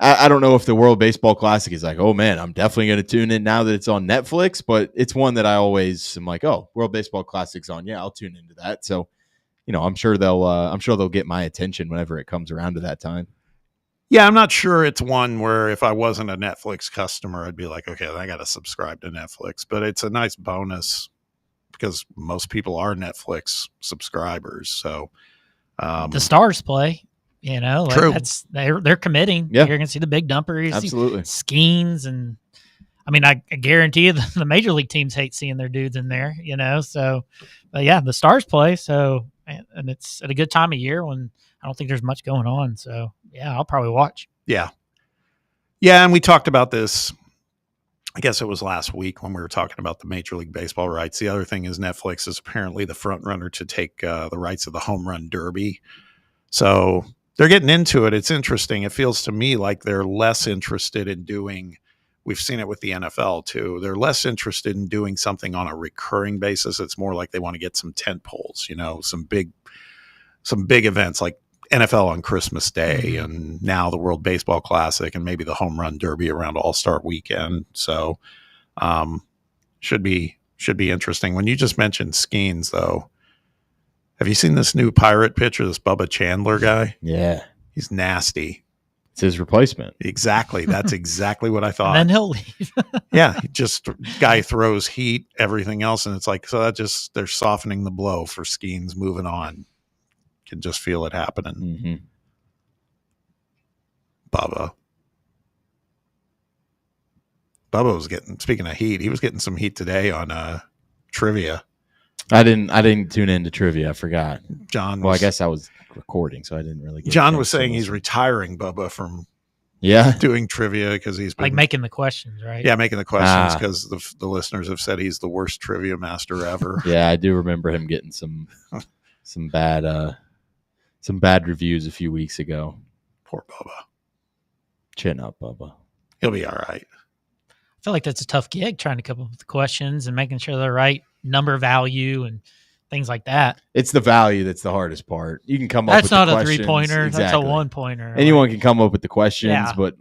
I don't know if the World Baseball Classic is like, oh man, I'm definitely going to tune in now that it's on Netflix, but it's one that I always am like, oh, World Baseball Classic's on. Yeah, I'll tune into that. So, I'm sure they'll get my attention whenever it comes around to that time. Yeah, I'm not sure it's one where if I wasn't a Netflix customer, I'd be like, okay, I got to subscribe to Netflix. But it's a nice bonus because most people are Netflix subscribers. So the Stars play. True. They're committing. Yeah. You're going to see the big dumpers, absolutely, Skeens, and I mean, I guarantee you the major league teams hate seeing their dudes in there. So, but yeah, the Stars play. So, and it's at a good time of year when I don't think there's much going on. So, yeah, I'll probably watch. Yeah, and we talked about this I guess it was last week when we were talking about the Major League Baseball rights. The other thing is Netflix is apparently the front runner to take the rights of the Home Run Derby. So they're getting into it. It's interesting. It feels to me like they're less interested in doing, we've seen it with the NFL too. They're less interested in doing something on a recurring basis. It's more like they want to get some tent poles, some big events like NFL on Christmas Day and now the World Baseball Classic and maybe the Home Run Derby around All-Star Weekend. So should be interesting. When you just mentioned Skeens, though, have you seen this new Pirate pitcher, this Bubba Chandler guy? Yeah. He's nasty. It's his replacement. Exactly. That's exactly what I thought. And then he'll leave. Yeah. Guy throws heat, everything else. And it's like, so they're softening the blow for Skeens moving on. Can just feel it happening. Mm-hmm. Bubba was speaking of heat, he was getting some heat today on trivia. I didn't tune into trivia. I forgot. I guess I was recording, so I didn't really get John was saying he's retiring Bubba from doing trivia because he's been, like making the questions, right? Yeah, making the questions because the listeners have said he's the worst trivia master ever. Yeah, I do remember him getting some bad reviews a few weeks ago. Poor Bubba. Chin up, Bubba. He'll be all right. I feel like that's a tough gig trying to come up with the questions and making sure they're right number value and things like that. It's the value that's the hardest part. You can come up with the questions. That's not a 3-pointer. Exactly. That's a 1-pointer. Anyone can come up with the questions, but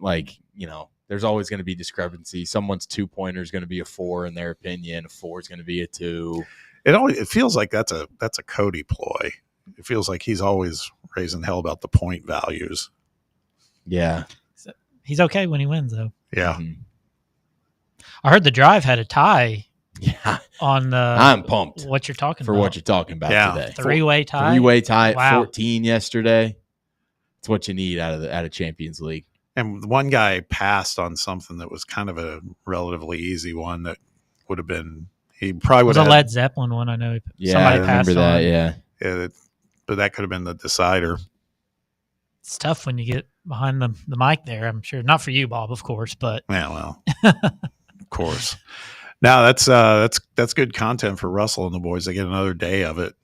there's always going to be discrepancy. Someone's 2-pointer is going to be a 4 in their opinion. A 4 is going to be a 2. It feels like that's a Cody ploy. It feels like he's always raising hell about the point values. Yeah. He's okay when he wins, though. Yeah. Mm-hmm. I heard the Drive had a tie. Yeah. On the. I'm pumped. What you're talking for about. what you're talking about today. 3-way tie. 3-way tie at Wow. 14 yesterday. It's what you need out of Champions League. And one guy passed on something that was kind of a relatively easy one that would have been. He probably would have. It was a Led Zeppelin one. I know. Yeah, somebody I remember passed that. on. Yeah. But that could have been the decider. It's tough when you get behind the mic there. I'm sure not for you, Bob, of course, but yeah, well, of course. Now that's good content for Russell and the boys. They get another day of it.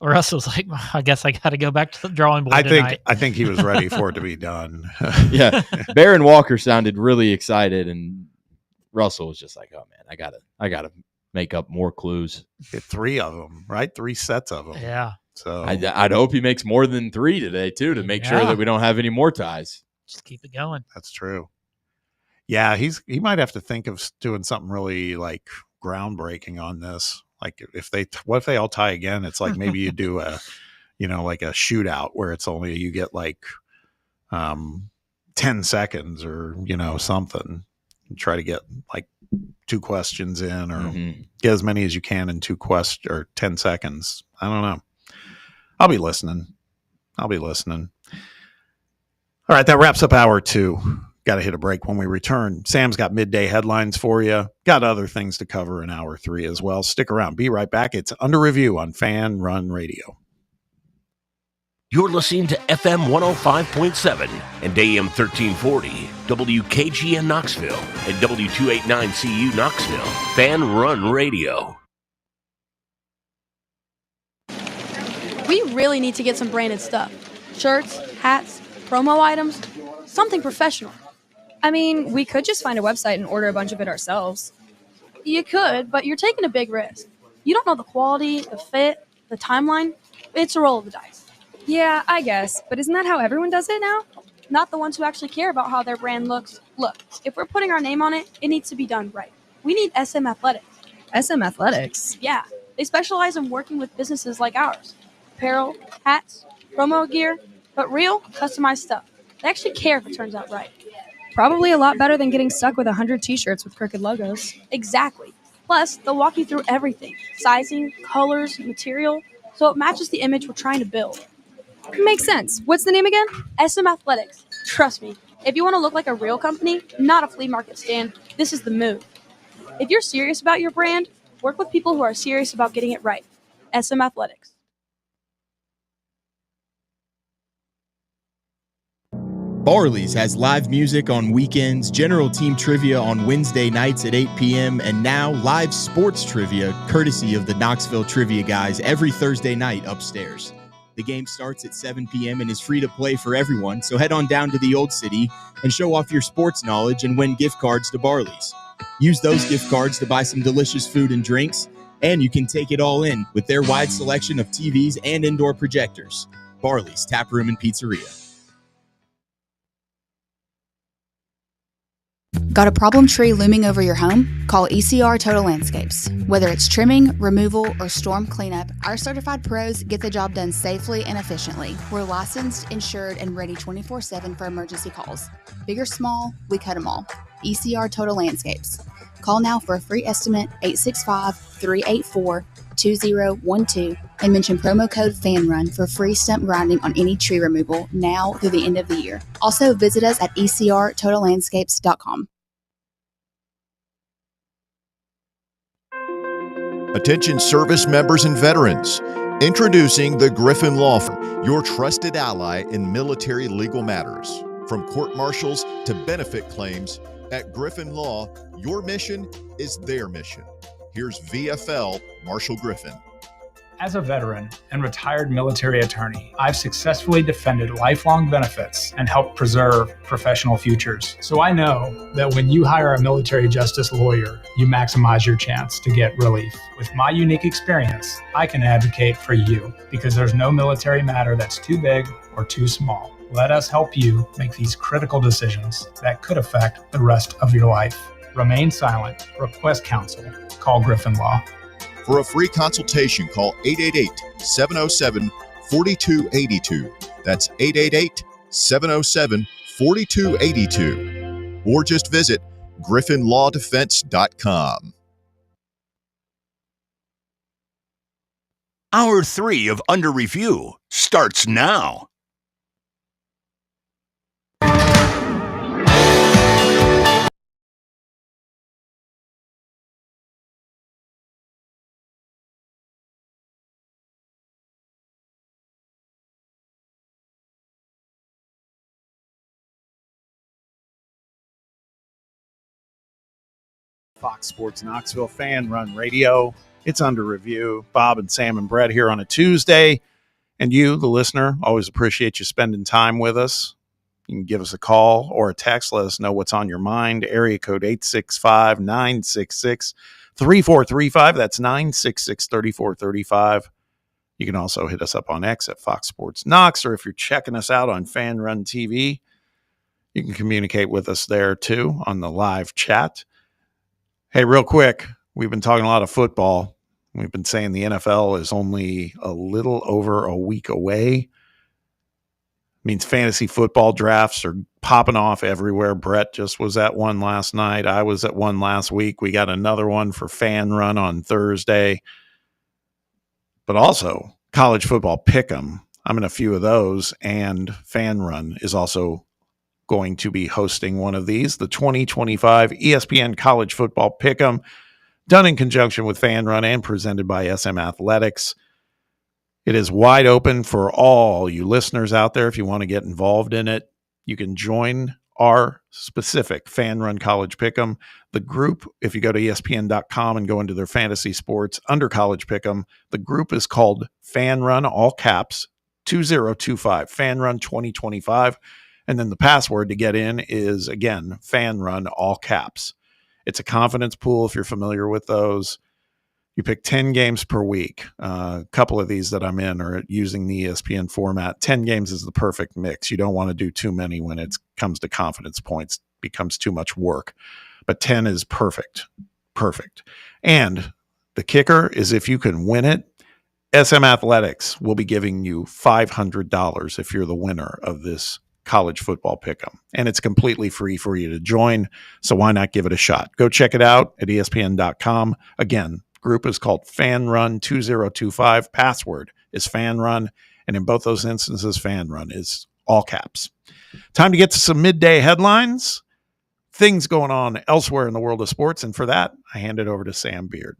Russell's like, I guess I got to go back to the drawing board tonight. I think he was ready for it to be done. Yeah, Baron Walker sounded really excited, and Russell was just like, "Oh man, I gotta make up more clues." Get 3 of them, right? 3 sets of them. Yeah. So I'd hope he makes more than 3 today too, to make sure that we don't have any more ties. Just keep it going. That's true. Yeah, he might have to think of doing something really like groundbreaking on this. Like what if they all tie again? It's like maybe you do like a shootout where it's only you get like 10 seconds or something. And try to get like 2 questions in or get as many as you can in 10 seconds. I don't know. I'll be listening. All right, that wraps up hour 2. Got to hit a break when we return. Sam's got midday headlines for you. Got other things to cover in hour 3 as well. Stick around. Be right back. It's Under Review on Fan Run Radio. You're listening to FM 105.7 and AM 1340, WKGN Knoxville, and W289CU Knoxville. Fan Run Radio. We really need to get some branded stuff. Shirts, hats, promo items, something professional. I mean, we could just find a website and order a bunch of it ourselves. You could, but you're taking a big risk. You don't know the quality, the fit, the timeline. It's a roll of the dice. Yeah, I guess. But isn't that how everyone does it now? Not the ones who actually care about how their brand looks. Look, if we're putting our name on it, it needs to be done right. We need SM Athletics. SM Athletics? Yeah, they specialize in working with businesses like ours. Apparel, hats, promo gear, but real, customized stuff. They actually care if it turns out right. Probably a lot better than getting stuck with 100 t-shirts with crooked logos. Exactly. Plus, they'll walk you through everything. Sizing, colors, material, so it matches the image we're trying to build. Makes sense. What's the name again? SM Athletics. Trust me, if you want to look like a real company, not a flea market stand, this is the move. If you're serious about your brand, work with people who are serious about getting it right. SM Athletics. Barley's has live music on weekends, general team trivia on Wednesday nights at 8 p.m., and now live sports trivia courtesy of the Knoxville Trivia Guys every Thursday night upstairs. The game starts at 7 p.m. and is free to play for everyone, so head on down to the Old City and show off your sports knowledge and win gift cards to Barley's. Use those gift cards to buy some delicious food and drinks, and you can take it all in with their wide selection of TVs and indoor projectors. Barley's Tap Room and Pizzeria. Got a problem tree looming over your home? Call ECR Total Landscapes. Whether it's trimming, removal, or storm cleanup, our certified pros get the job done safely and efficiently. We're licensed, insured, and ready 24/7 for emergency calls. Big or small, we cut them all. ECR Total Landscapes. Call now for a free estimate, 865-384-2012, and mention promo code FANRUN for free stump grinding on any tree removal now through the end of the year. Also, visit us at ecrtotallandscapes.com. Attention service members and veterans. Introducing the Griffin Law Firm, your trusted ally in military legal matters. From court martials to benefit claims, at Griffin Law, your mission is their mission. Here's VFL Marshall Griffin. As a veteran and retired military attorney, I've successfully defended lifelong benefits and helped preserve professional futures. So I know that when you hire a military justice lawyer, you maximize your chance to get relief. With my unique experience, I can advocate for you because there's no military matter that's too big or too small. Let us help you make these critical decisions that could affect the rest of your life. Remain silent. Request counsel. Call Griffin Law. For a free consultation, call 888-707-4282. That's 888-707-4282. Or just visit griffinlawdefense.com. Hour 3 of Under Review starts now. Fox Sports Knoxville Fan Run Radio. It's Under Review. Bob and Sam and Brett here on a Tuesday. And you, the listener, always appreciate you spending time with us. You can give us a call or a text. Let us know what's on your mind. Area code 865-966-3435. That's 966-3435. You can also hit us up on X at Fox Sports Knox, or if you're checking us out on Fan Run TV, you can communicate with us there too on the live chat. Hey, real quick, we've been talking a lot of football. We've been saying the NFL is only a little over a week away. Means fantasy football drafts are popping off everywhere. Brett just was at one last night. I was at one last week. We got another one for Fan Run on Thursday. But also college football pick'em. I'm in a few of those, and Fan Run is also going to be hosting one of these, the 2025 ESPN College Football Pick'em, done in conjunction with Fan Run and presented by SM Athletics. It is wide open for all you listeners out there. If you want to get involved in it, you can join our specific Fan Run College Pick'em. The group, if you go to ESPN.com and go into their fantasy sports under College Pick'em, the group is called Fan Run, all caps, 2025, Fan Run 2025. And then the password to get in is, again, Fan Run, all caps. It's a confidence pool if you're familiar with those. You pick 10 games per week. A couple of these that I'm in are using the ESPN format. 10 games is the perfect mix. You don't want to do too many when it comes to confidence points. It becomes too much work. But 10 is perfect. Perfect. And the kicker is if you can win it, SM Athletics will be giving you $500 if you're the winner of this college football pick'em, and it's completely free for you to join. So why not give it a shot? Go check it out at ESPN.com. Again, group is called Fan Run 2025. Password is Fan Run, and in both those instances, Fan Run is all caps. Time to get to some midday headlines. Things going on elsewhere in the world of sports, and for that, I hand it over to Sam Beard.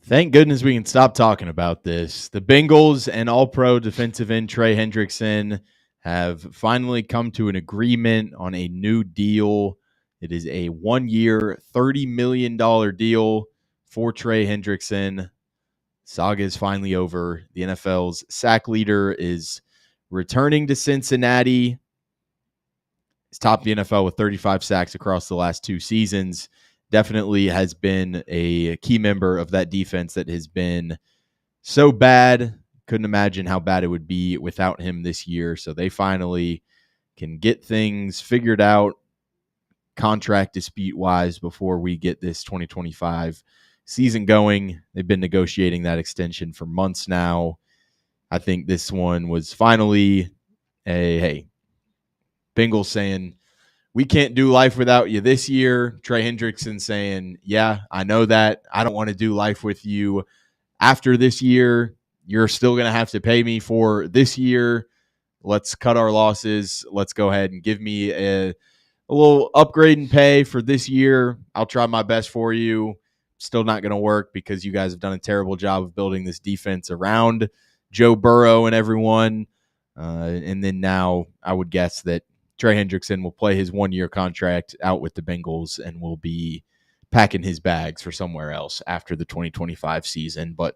Thank goodness we can stop talking about this. The Bengals and All-Pro defensive end Trey Hendrickson have finally come to an agreement on a new deal. It is a 1-year, $30 million deal for Trey Hendrickson. Saga is finally over. The NFL's sack leader is returning to Cincinnati. He's topped the NFL with 35 sacks across the last 2 seasons. Definitely has been a key member of that defense that has been so bad. Couldn't imagine how bad it would be without him this year. So they finally can get things figured out contract dispute-wise before we get this 2025 season going. They've been negotiating that extension for months now. I think this one was finally hey, Bengals saying, we can't do life without you this year. Trey Hendrickson saying, yeah, I know that. I don't want to do life with you after this year. You're still going to have to pay me for this year. Let's cut our losses. Let's go ahead and give me a little upgrade in pay for this year. I'll try my best for you. Still not going to work because you guys have done a terrible job of building this defense around Joe Burrow and everyone. And then now I would guess that Trey Hendrickson will play his 1-year contract out with the Bengals and will be packing his bags for somewhere else after the 2025 season. But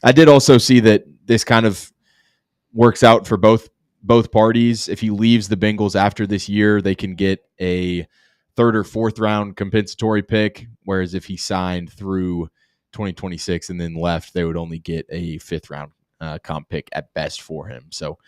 I did also see that this kind of works out for both parties. If he leaves the Bengals after this year, they can get a 3rd or 4th round compensatory pick, whereas if he signed through 2026 and then left, they would only get a 5th round comp pick at best for him. So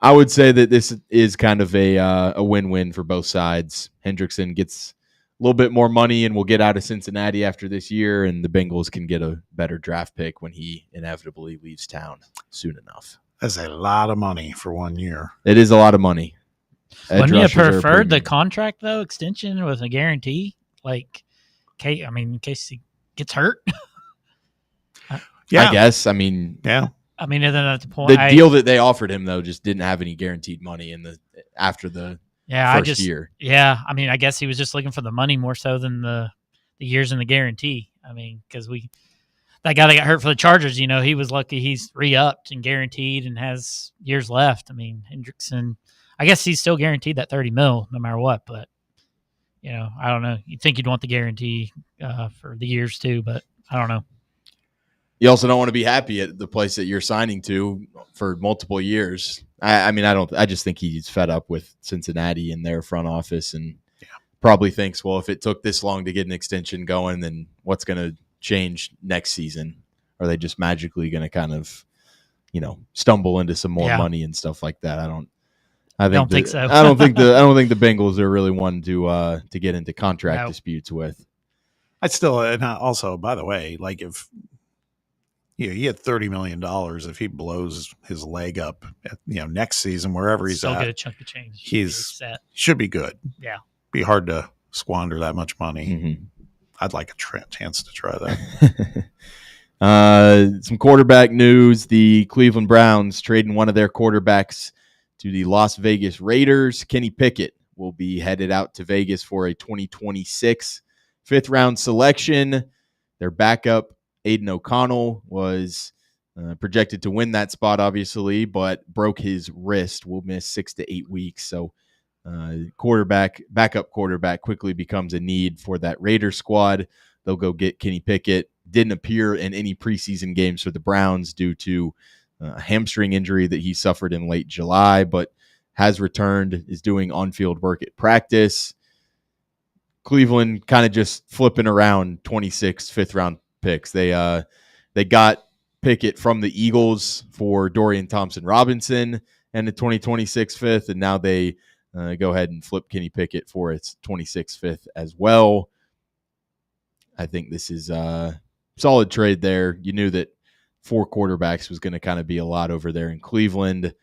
I would say that this is kind of a win-win for both sides. Hendrickson gets a little bit more money and will get out of Cincinnati after this year, and the Bengals can get a better draft pick when he inevitably leaves town soon enough. That's a lot of money for 1 year. It is a lot of money. Wouldn't you have preferred the contract, though, extension with a guarantee? Like, in case he gets hurt? Yeah. I guess. I mean, yeah. I mean, then at the point, the deal that they offered him though just didn't have any guaranteed money after the first year. Yeah, I mean, I guess he was just looking for the money more so than the years in the guarantee. I mean, because that guy that got hurt for the Chargers, he was lucky he's re-upped and guaranteed and has years left. I mean, Hendrickson, I guess he's still guaranteed that $30 million no matter what. But I don't know. You'd think you'd want the guarantee for the years too, but I don't know. You also don't want to be happy at the place that you're signing to for multiple years. I just think he's fed up with Cincinnati and their front office and probably thinks, well, if it took this long to get an extension going, then what's going to change next season? Are they just magically going to kind of, stumble into some more money and stuff like that? I don't think so. I don't think the Bengals are really one to get into contract disputes with. And also, by the way, like if he had $30 million. If he blows his leg up, next season, wherever he's at, get a chunk of change. Should be good. Yeah, be hard to squander that much money. Mm-hmm. I'd like a chance to try that. Some quarterback news: the Cleveland Browns trading one of their quarterbacks to the Las Vegas Raiders. Kenny Pickett will be headed out to Vegas for a 2026 5th round selection. Their backup, Aiden O'Connell, was projected to win that spot, obviously, but broke his wrist. Will miss 6 to 8 weeks. So backup quarterback quickly becomes a need for that Raiders squad. They'll go get Kenny Pickett. Didn't appear in any preseason games for the Browns due to a hamstring injury that he suffered in late July, but has returned, is doing on-field work at practice. Cleveland kind of just flipping around 26 5th-round picks. They got Pickett from the Eagles for Dorian Thompson-Robinson and the 2026 5th, and now they go ahead and flip Kenny Pickett for its 26th 5th as well. I think this is a solid trade there. You knew that 4 quarterbacks was going to kind of be a lot over there in Cleveland.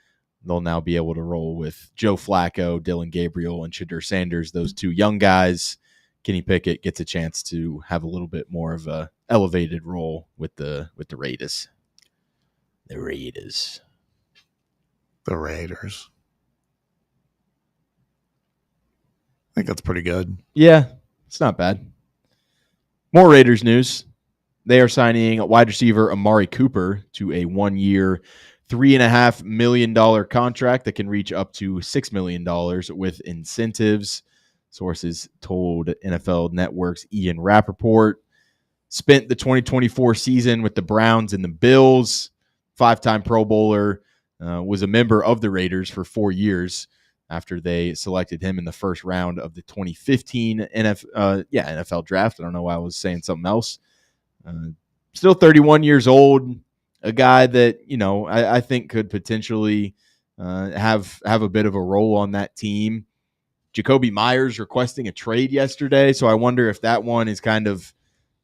They'll now be able to roll with Joe Flacco, Dylan Gabriel, and Shadur Sanders, those 2 young guys. Kenny Pickett gets a chance to have a little bit more of a elevated role with the Raiders. The Raiders. I think that's pretty good. Yeah, it's not bad. More Raiders news. They are signing wide receiver Amari Cooper to a 1-year, $3.5 million contract that can reach up to $6 million with incentives. Sources told NFL Network's Ian Rappaport. Spent the 2024 season with the Browns and the Bills. 5-time Pro Bowler. Was a member of the Raiders for 4 years after they selected him in the first round of the 2015 NFL draft. I don't know why I was saying something else. Still 31 years old. A guy that, I think could potentially have a bit of a role on that team. Jacoby Myers requesting a trade yesterday, so I wonder if that one is kind of,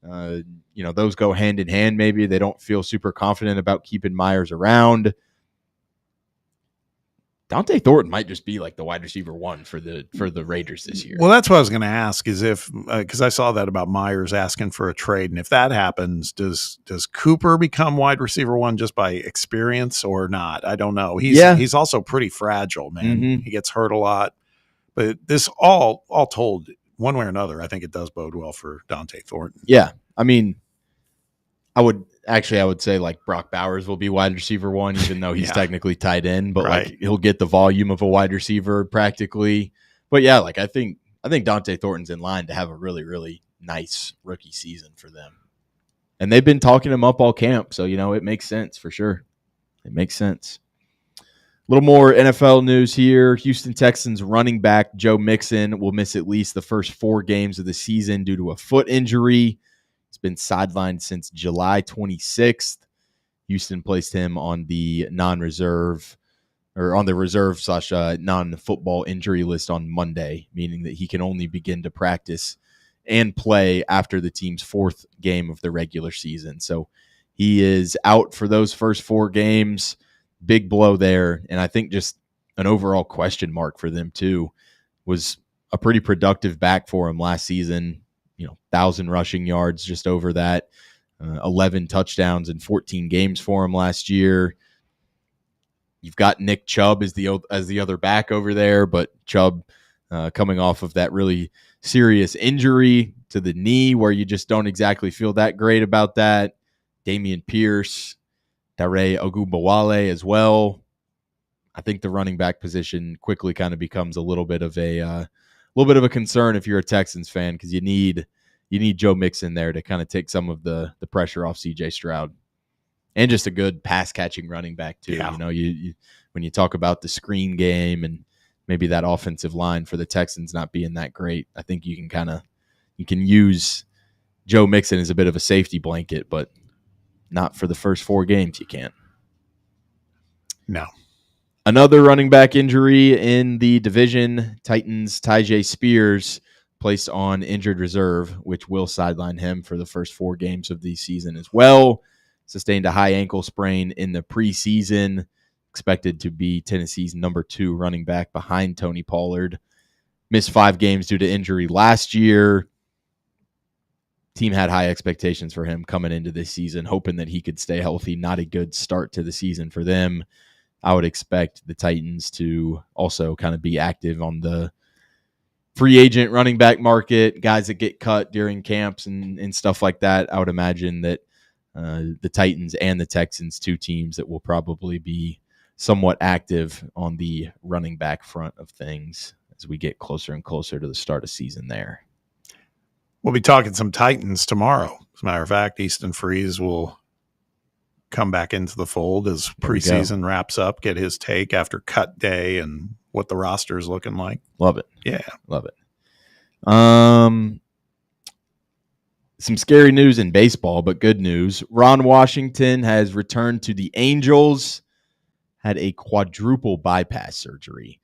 those go hand in hand. Maybe they don't feel super confident about keeping Myers around. Dante Thornton might just be like the wide receiver one for the Raiders this year. Well, that's what I was going to ask is if, because I saw that about Myers asking for a trade. And if that happens, does Cooper become wide receiver one just by experience or not? I don't know. He's also pretty fragile, man. Mm-hmm. He gets hurt a lot. But this all told, one way or another, I think it does bode well for Dante Thornton. Yeah. I mean, I would say like Brock Bowers will be wide receiver one, even though he's technically tight end, but like he'll get the volume of a wide receiver practically. But yeah, like I think Dante Thornton's in line to have a really, really nice rookie season for them. And they've been talking him up all camp. So, it makes sense for sure. It makes sense. A little more NFL news here. Houston Texans running back Joe Mixon will miss at least the first 4 games of the season due to a foot injury. He's been sidelined since July 26th. Houston placed him on the non-football injury list on Monday, meaning that he can only begin to practice and play after the team's 4th game of the regular season. So he is out for those first 4 games. Big blow there. And I think just an overall question mark for them too. Was a pretty productive back for him last season. 1,000 rushing yards, just over that. 11 touchdowns in 14 games for him last year. You've got Nick Chubb as the other back over there, but Chubb coming off of that really serious injury to the knee where you just don't exactly feel that great about that. Dameon Pierce, Dare Ogunbowale as well. I think the running back position quickly kind of becomes a little bit of a concern if you're a Texans fan, because you need Joe Mixon there to kind of take some of the pressure off CJ Stroud, and just a good pass catching running back too. Yeah. You when you talk about the screen game and maybe that offensive line for the Texans not being that great, I think you can use Joe Mixon as a bit of a safety blanket, but not for the first 4 games. You can't. No. Another running back injury in the division. Titans' Tyjae Spears placed on injured reserve, which will sideline him for the first 4 games of the season as well. Sustained a high ankle sprain in the preseason. Expected to be Tennessee's number 2 running back behind Tony Pollard. Missed 5 games due to injury last year. Team had high expectations for him coming into this season, hoping that he could stay healthy. Not a good start to the season for them. I would expect the Titans to also kind of be active on the free agent running back market, guys that get cut during camps and stuff like that. I would imagine that the Titans and the Texans, 2 teams that will probably be somewhat active on the running back front of things as we get closer and closer to the start of season there. We'll be talking some Titans tomorrow. As a matter of fact, Easton Freeze will come back into the fold as preseason wraps up, get his take after cut day and what the roster is looking like. Love it. Yeah. Love it. Some scary news in baseball, but good news. Ron Washington has returned to the Angels, had a quadruple bypass surgery.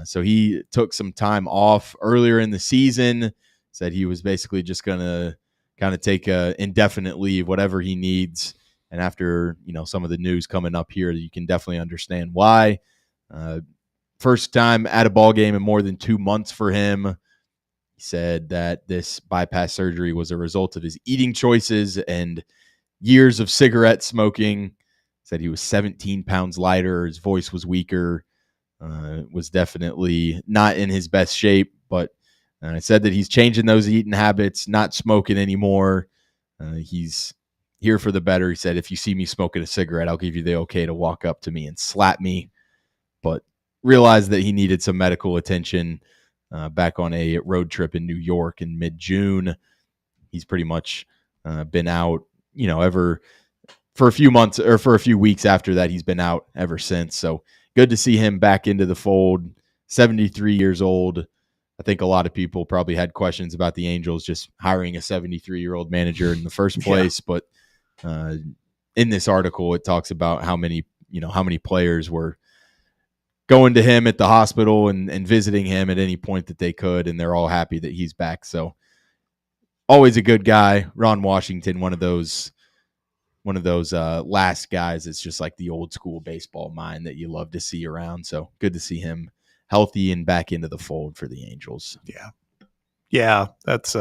So he took some time off earlier in the season, said he was basically just going to kind of take a indefinite leave, whatever he needs. And after, some of the news coming up here, you can definitely understand why. First time at a ball game in more than 2 months for him. He said that this bypass surgery was a result of his eating choices and years of cigarette smoking. Said he was 17 pounds lighter. His voice was weaker. Was definitely not in his best shape, but said that he's changing those eating habits, not smoking anymore. He here for the better. He said, if you see me smoking a cigarette, I'll give you the okay to walk up to me and slap me. But realized that he needed some medical attention back on a road trip in New York in mid-June. He's pretty much been out, ever for a few months or for a few weeks after that. He's been out ever since. So good to see him back into the fold. 73 years old. I think a lot of people probably had questions about the Angels just hiring a 73-year-old manager in the first place. Yeah. But in this article, it talks about how many players were going to him at the hospital and visiting him at any point that they could, and they're all happy that he's back. So always a good guy. Ron Washington, one of those last guys. It's just like the old school baseball mind that you love to see around. So good to see him healthy and back into the fold for the Angels. Yeah, that's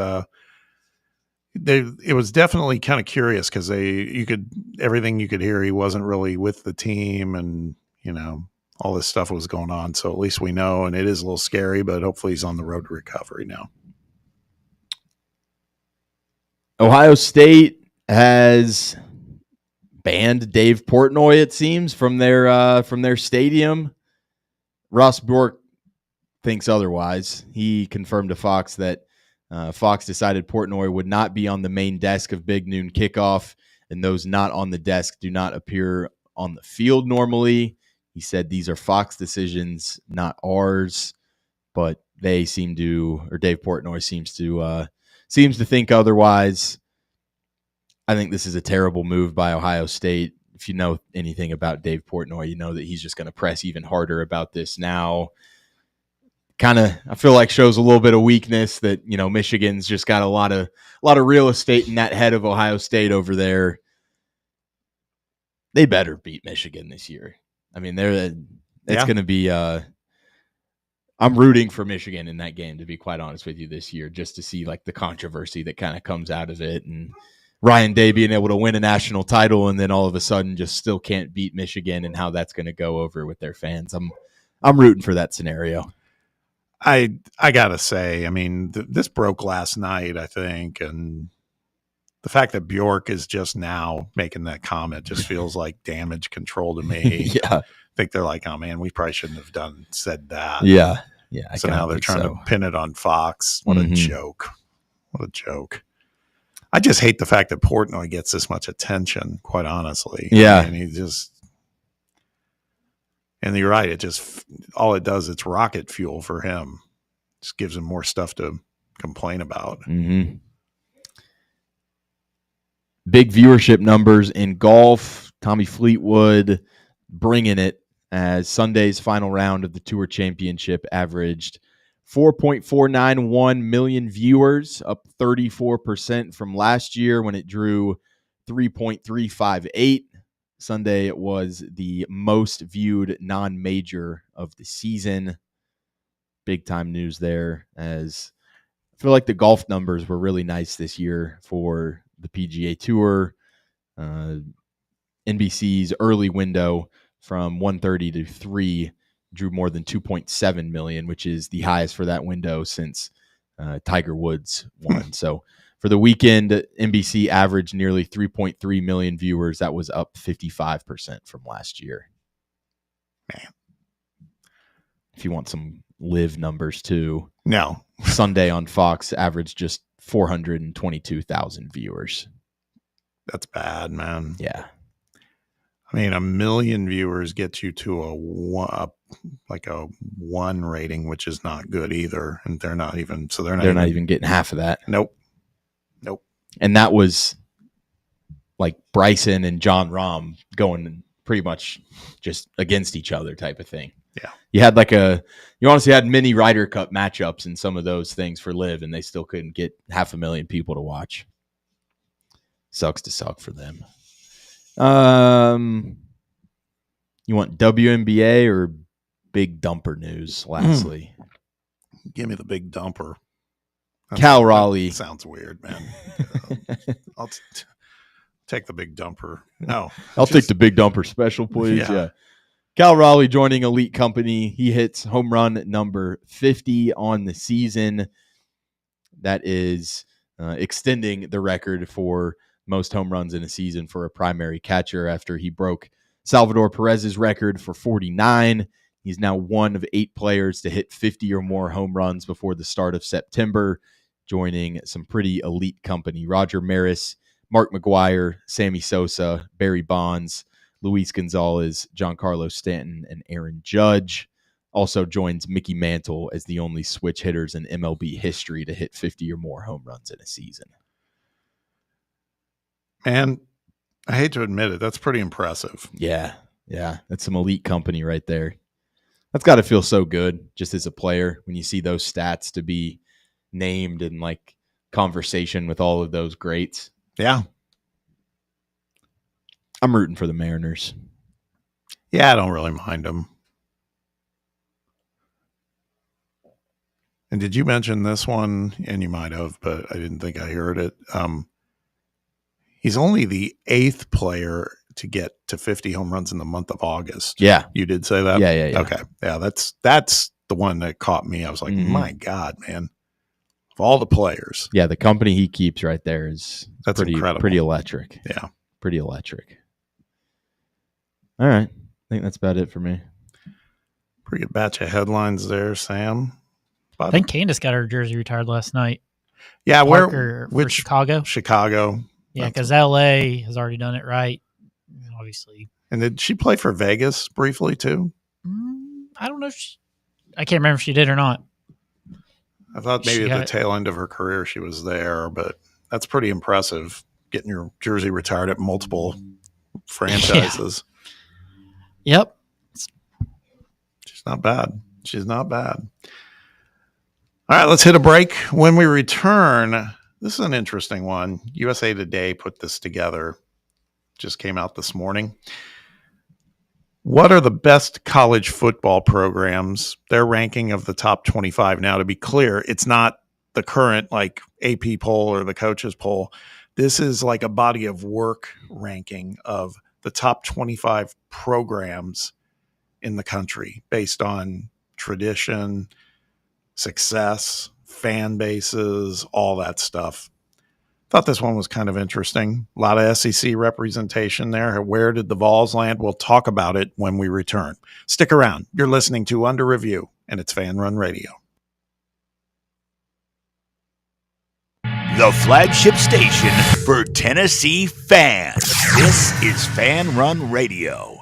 it was definitely kind of curious because everything you could hear, he wasn't really with the team, and all this stuff was going on. So at least we know, and it is a little scary, but hopefully he's on the road to recovery now. Ohio State has banned Dave Portnoy, it seems, from their stadium. Ross Bjork thinks otherwise. He confirmed to Fox that Fox decided Portnoy would not be on the main desk of Big Noon Kickoff, and those not on the desk do not appear on the field normally. He said these are Fox decisions, not ours, but they seem to, or Dave Portnoy seems to think otherwise. I think this is a terrible move by Ohio State. If you know anything about Dave Portnoy, you know that he's just going to press even harder about this now. Kind of, I feel like shows a little bit of weakness that, Michigan's just got a lot of real estate in that head of Ohio State over there. They better beat Michigan this year. I mean, it's going to be. I'm rooting for Michigan in that game, to be quite honest with you, this year, just to see like the controversy that kind of comes out of it, and Ryan Day being able to win a national title and then all of a sudden just still can't beat Michigan, and how that's going to go over with their fans. I'm rooting for that scenario. I gotta say, I mean, this broke last night, I think, and the fact that Bjork is just now making that comment just feels like damage control to me. Yeah, I think they're like, oh man, we probably shouldn't have said that. Yeah. So now they're trying to pin it on Fox. What a joke! What a joke! I just hate the fact that Portnoy gets this much attention. Quite honestly, yeah, and and you're right. All it does, it's rocket fuel for him. Just gives him more stuff to complain about. Mm-hmm. Big viewership numbers in golf. Tommy Fleetwood bringing it as Sunday's final round of the Tour Championship averaged 4.491 million viewers, up 34% from last year when it drew 3.358. Sunday, it was the most viewed non-major of the season. Big time news there, as I feel like the golf numbers were really nice this year for the PGA Tour. NBC's early window from 1:30 to 3 drew more than 2.7 million, which is the highest for that window since Tiger Woods won. So for the weekend, NBC averaged nearly 3.3 million viewers. That was up 55% from last year. Man. If you want some live numbers too. No. Sunday on Fox averaged just 422,000 viewers. That's bad, man. Yeah. I mean, 1 million viewers gets you to a 1 rating, which is not good either. And they're not even getting half of that. Nope. And that was like Bryson and John Rahm going pretty much just against each other type of thing. Yeah. You honestly had mini Ryder Cup matchups in some of those things for live, and they still couldn't get 500,000 people to watch. Sucks to suck for them. You want WNBA or big dumper news lastly? Give me the big dumper. Cal Raleigh. That sounds weird, man. I'll take the big dumper. No. I'll take the big dumper special, please. Yeah. Cal Raleigh joining Elite Company. He hits home run number 50 on the season. That is extending the record for most home runs in a season for a primary catcher after he broke Salvador Perez's record for 49. He's now one of 8 players to hit 50 or more home runs before the start of September, joining some pretty elite company. Roger Maris, Mark McGwire, Sammy Sosa, Barry Bonds, Luis Gonzalez, Giancarlo Stanton, and Aaron Judge. Also joins Mickey Mantle as the only switch hitters in MLB history to hit 50 or more home runs in a season. Man, I hate to admit it, that's pretty impressive. Yeah. That's some elite company right there. That's got to feel so good just as a player when you see those stats to be named in like conversation with all of those greats. Yeah. I'm rooting for the Mariners. Yeah, I don't really mind them. And did you mention this one? And you might have, but I didn't think I heard it. He's only the 8th player to get to 50 home runs in the month of August. Yeah. You did say that? Yeah. Okay. Yeah, that's the one that caught me. I was like, my God, man. Of all the players. Yeah, the company he keeps right there is incredible. Pretty electric. Yeah. Pretty electric. All right. I think that's about it for me. Pretty good batch of headlines there, Sam. I think Candace got her jersey retired last night. Yeah, Which Chicago? Chicago. Yeah, because LA has already done it right, obviously. And did she play for Vegas briefly too? I don't know. I can't remember if she did or not. I thought maybe at the tail end of her career she was there, but that's pretty impressive, getting your jersey retired at multiple franchises. Yeah. Yep. She's not bad. All right, let's hit a break. When we return, this is an interesting one. USA Today put this together. Just came out this morning. What are the best college football programs? Their ranking of the top 25. Now, to be clear, it's not the current like AP poll or the coaches poll. This is like a body of work ranking of the top 25 programs in the country based on tradition, success, fan bases, all that stuff. Thought this one was kind of interesting. A lot of SEC representation there. Where did the Vols land? We'll talk about it when we return. Stick around. You're listening to Under Review, and it's Fan Run Radio. The flagship station for Tennessee fans. This is Fan Run Radio.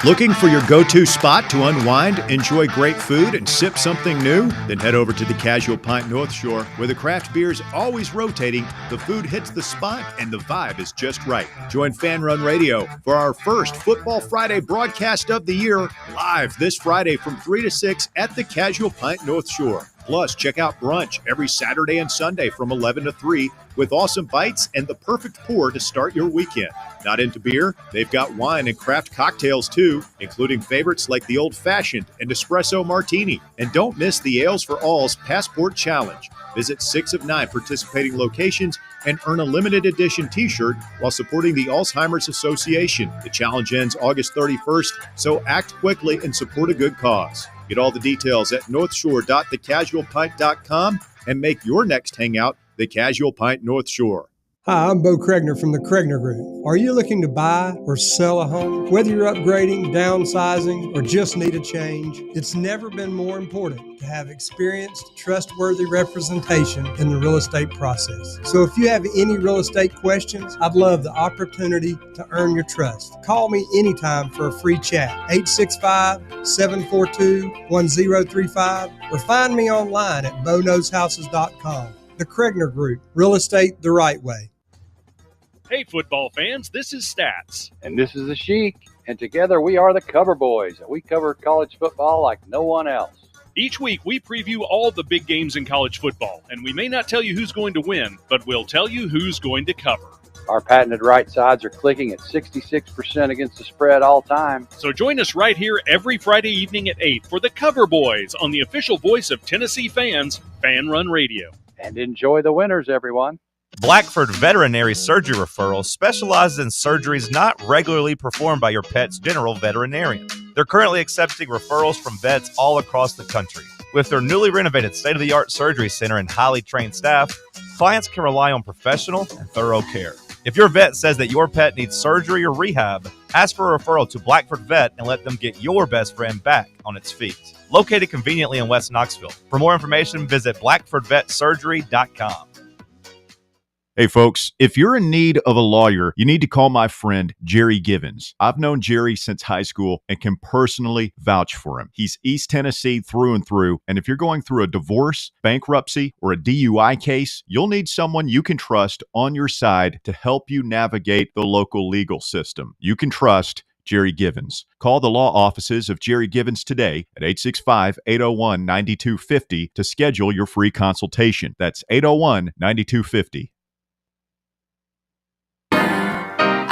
Looking for your go-to spot to unwind, enjoy great food, and sip something new? Then head over to the Casual Pint North Shore, where the craft beer is always rotating, the food hits the spot, and the vibe is just right. Join Fan Run Radio for our first Football Friday broadcast of the year, live this Friday from 3 to 6 at the Casual Pint North Shore. Plus, check out brunch every Saturday and Sunday from 11 to 3 with awesome bites and the perfect pour to start your weekend. Not into beer? They've got wine and craft cocktails too, including favorites like the Old Fashioned and Espresso Martini. And don't miss the Ales for All's Passport Challenge. Visit 6 of 9 participating locations and earn a limited edition t-shirt while supporting the Alzheimer's Association. The challenge ends August 31st, so act quickly and support a good cause. Get all the details at northshore.thecasualpint.com and make your next hangout the Casual Pint North Shore. Hi, I'm Bo Kregner from the Kregner Group. Are you looking to buy or sell a home? Whether you're upgrading, downsizing, or just need a change, it's never been more important to have experienced, trustworthy representation in the real estate process. So if you have any real estate questions, I'd love the opportunity to earn your trust. Call me anytime for a free chat, 865-742-1035, or find me online at BoKnowsHouses.com. The Kregner Group, real estate the right way. Hey, football fans, this is Stats. And this is the Sheik, and together we are the Cover Boys, and we cover college football like no one else. Each week, we preview all the big games in college football, and we may not tell you who's going to win, but we'll tell you who's going to cover. Our patented right sides are clicking at 66% against the spread all time. So join us right here every Friday evening at 8 for the Cover Boys on the official voice of Tennessee fans, Fan Run Radio. And enjoy the winners, everyone. Blackford Veterinary Surgery Referral specializes in surgeries not regularly performed by your pet's general veterinarian. They're currently accepting referrals from vets all across the country. With their newly renovated state-of-the-art surgery center and highly trained staff, clients can rely on professional and thorough care. If your vet says that your pet needs surgery or rehab, ask for a referral to Blackford Vet and let them get your best friend back on its feet. Located conveniently in West Knoxville. For more information, visit blackfordvetsurgery.com. Hey folks, if you're in need of a lawyer, you need to call my friend Jerry Givens. I've known Jerry since high school and can personally vouch for him. He's East Tennessee through and through, and if you're going through a divorce, bankruptcy, or a DUI case, you'll need someone you can trust on your side to help you navigate the local legal system. You can trust Jerry Givens. Call the law offices of Jerry Givens today at 865-801-9250 to schedule your free consultation. That's 801-9250.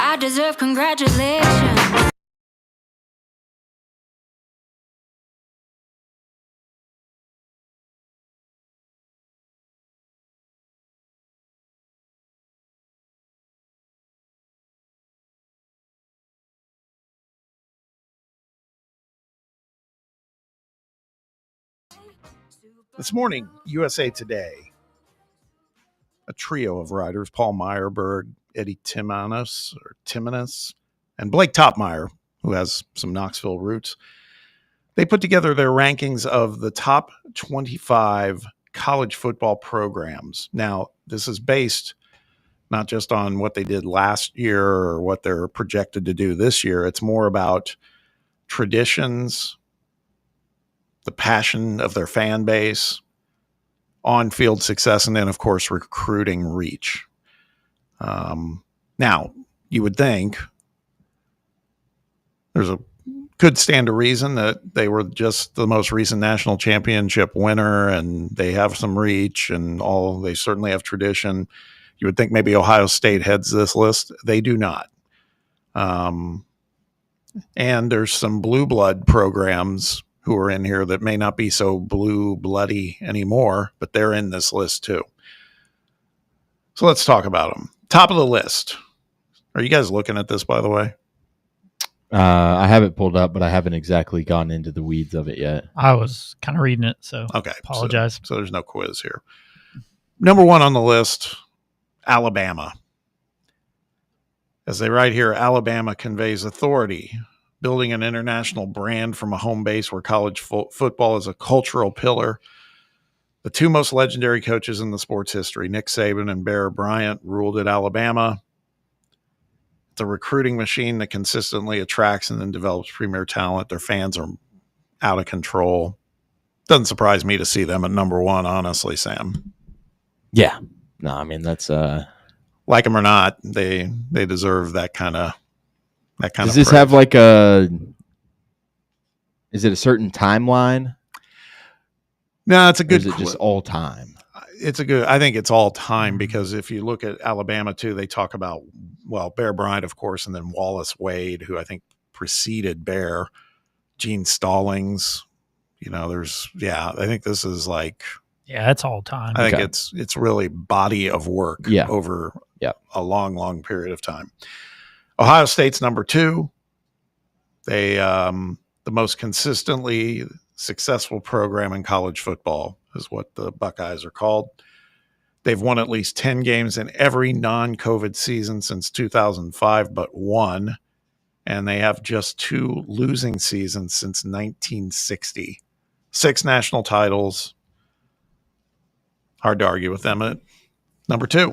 I deserve congratulations. This morning, USA Today, a trio of writers, Paul Meyerberg, Eddie Timanis, and Blake Topmeyer, who has some Knoxville roots, they put together their rankings of the top 25 college football programs. Now, this is based not just on what they did last year or what they're projected to do this year. It's more about traditions, the passion of their fan base, on-field success, and then, of course, recruiting reach. Now, you would think there's a could stand a reason that they were just the most recent national championship winner and they have some reach and all. They certainly have tradition. You would think maybe Ohio State heads this list. They do not. And there's some blue blood programs who are in here that may not be so blue bloody anymore, but they're in this list too. So let's talk about them. Top of the list. Are you guys looking at this, by the way? I have it pulled up, but I haven't exactly gone into the weeds of it yet. I was kind of reading it, so okay. Apologize. So there's no quiz here. Number one on the list, Alabama. As they write here, Alabama conveys authority, building an international brand from a home base where college football is a cultural pillar. The two most legendary coaches in the sport's history, Nick Saban and Bear Bryant, ruled at Alabama. The recruiting machine that consistently attracts and then develops premier talent. Their fans are out of control. Doesn't surprise me to see them at number one, honestly, Sam. Yeah. No, I mean, that's like them or not, they deserve that kind of Does this have like is it a certain timeline? No, it's a good. Or is it just all time? I think it's all time because if you look at Alabama too, they talk about, well, Bear Bryant, of course, and then Wallace Wade, who I think preceded Bear, Gene Stallings. I think this is like. Yeah, it's all time. I think it's really body of work over a long, long period of time. Ohio State's number two. They the most consistently successful program in college football is what the Buckeyes are called. They've won at least 10 games in every non-COVID season since 2005, but one. And they have just 2 losing seasons since 1960. 6 national titles. Hard to argue with them at number 2.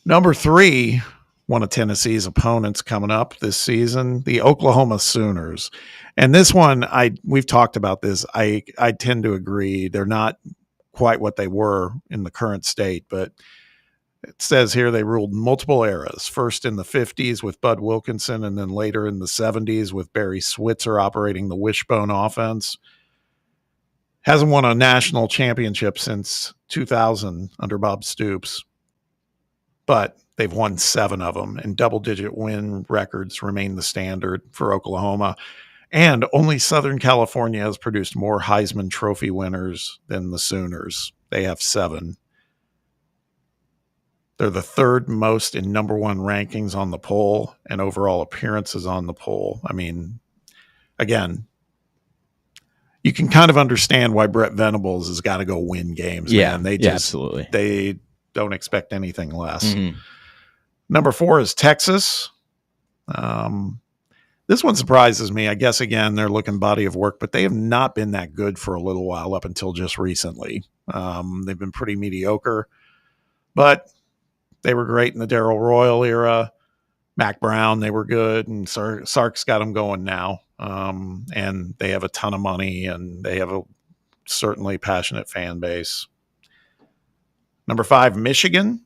Number 3, one of Tennessee's opponents coming up this season, the Oklahoma Sooners. And this one, we've talked about this. I tend to agree. They're not quite what they were in the current state, but it says here they ruled multiple eras, first in the 50s with Bud Wilkinson and then later in the 70s with Barry Switzer operating the wishbone offense. Hasn't won a national championship since 2000 under Bob Stoops, but they've won 7 of them, and double-digit win records remain the standard for Oklahoma. And only Southern California has produced more Heisman Trophy winners than the Sooners. They have 7. They're the 3rd most in number 1 rankings on the poll and overall appearances on the poll. I mean, again, you can kind of understand why Brett Venables has got to go win games, man. They just, absolutely. don't expect anything less. Mhm. Number 4 is Texas. This one surprises me. I guess, again, they're looking body of work, but they have not been that good for a little while up until just recently. They've been pretty mediocre, but they were great in the Darrell Royal era. Mac Brown, they were good, and Sark's got them going now. And they have a ton of money, and they have a certainly passionate fan base. Number 5, Michigan.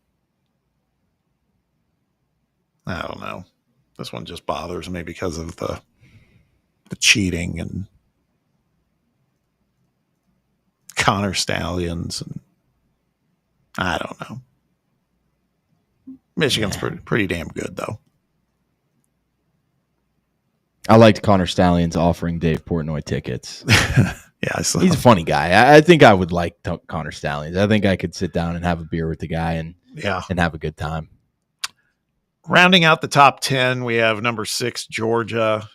I don't know. This one just bothers me because of the cheating and Connor Stallions. And I don't know. Michigan's pretty damn good, though. I liked Connor Stallions offering Dave Portnoy tickets. Yeah, I saw. He's a funny guy. I think I would like Connor Stallions. I think I could sit down and have a beer with the guy and have a good time. Rounding out the top 10, we have number 6, Georgia.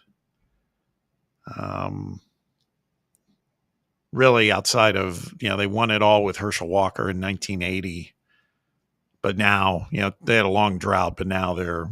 Really, outside of, they won it all with Herschel Walker in 1980. But now, they had a long drought, but now they're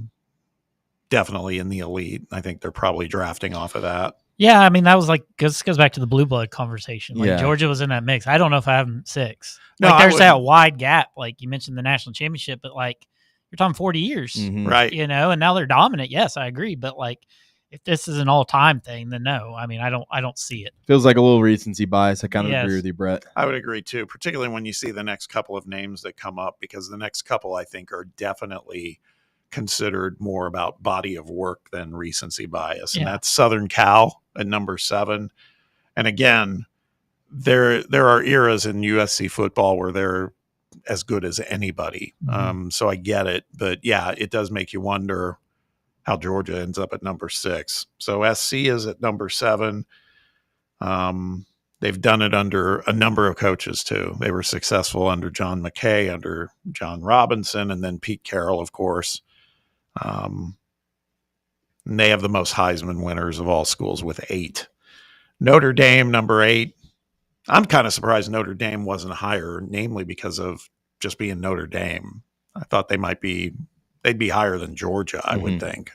definitely in the elite. I think they're probably drafting off of that. Yeah, I mean, that was this goes back to the blue blood conversation. Like, Yeah. Georgia was in that mix. I don't know if I have them 6. No, Like, I there's that wouldn't. wide gap. Like, you mentioned the national championship, but, like, you're talking 40 years. Mhm. Right. And now they're dominant. Yes, I agree. But, like, if this is an all-time thing, then no. I mean, I don't see it. Feels like a little recency bias. I kind of Yes. agree with you, Brett. I would agree, too, particularly when you see the next couple of names that come up, because the next couple, I think, are definitely considered more about body of work than recency bias. And Yeah. that's Southern Cal at number 7. And again, there are eras in USC football where they're as good as anybody. So I get it. But yeah, it does make you wonder how Georgia ends up at number 6. So SC is at number 7. They've done it under a number of coaches too. They were successful under John McKay, under John Robinson, and then Pete Carroll, of course. And they have the most Heisman winners of all schools with 8. Notre Dame, number 8. I'm kind of surprised Notre Dame wasn't higher, namely because of just being Notre Dame. I thought they'd be higher than Georgia, I would think.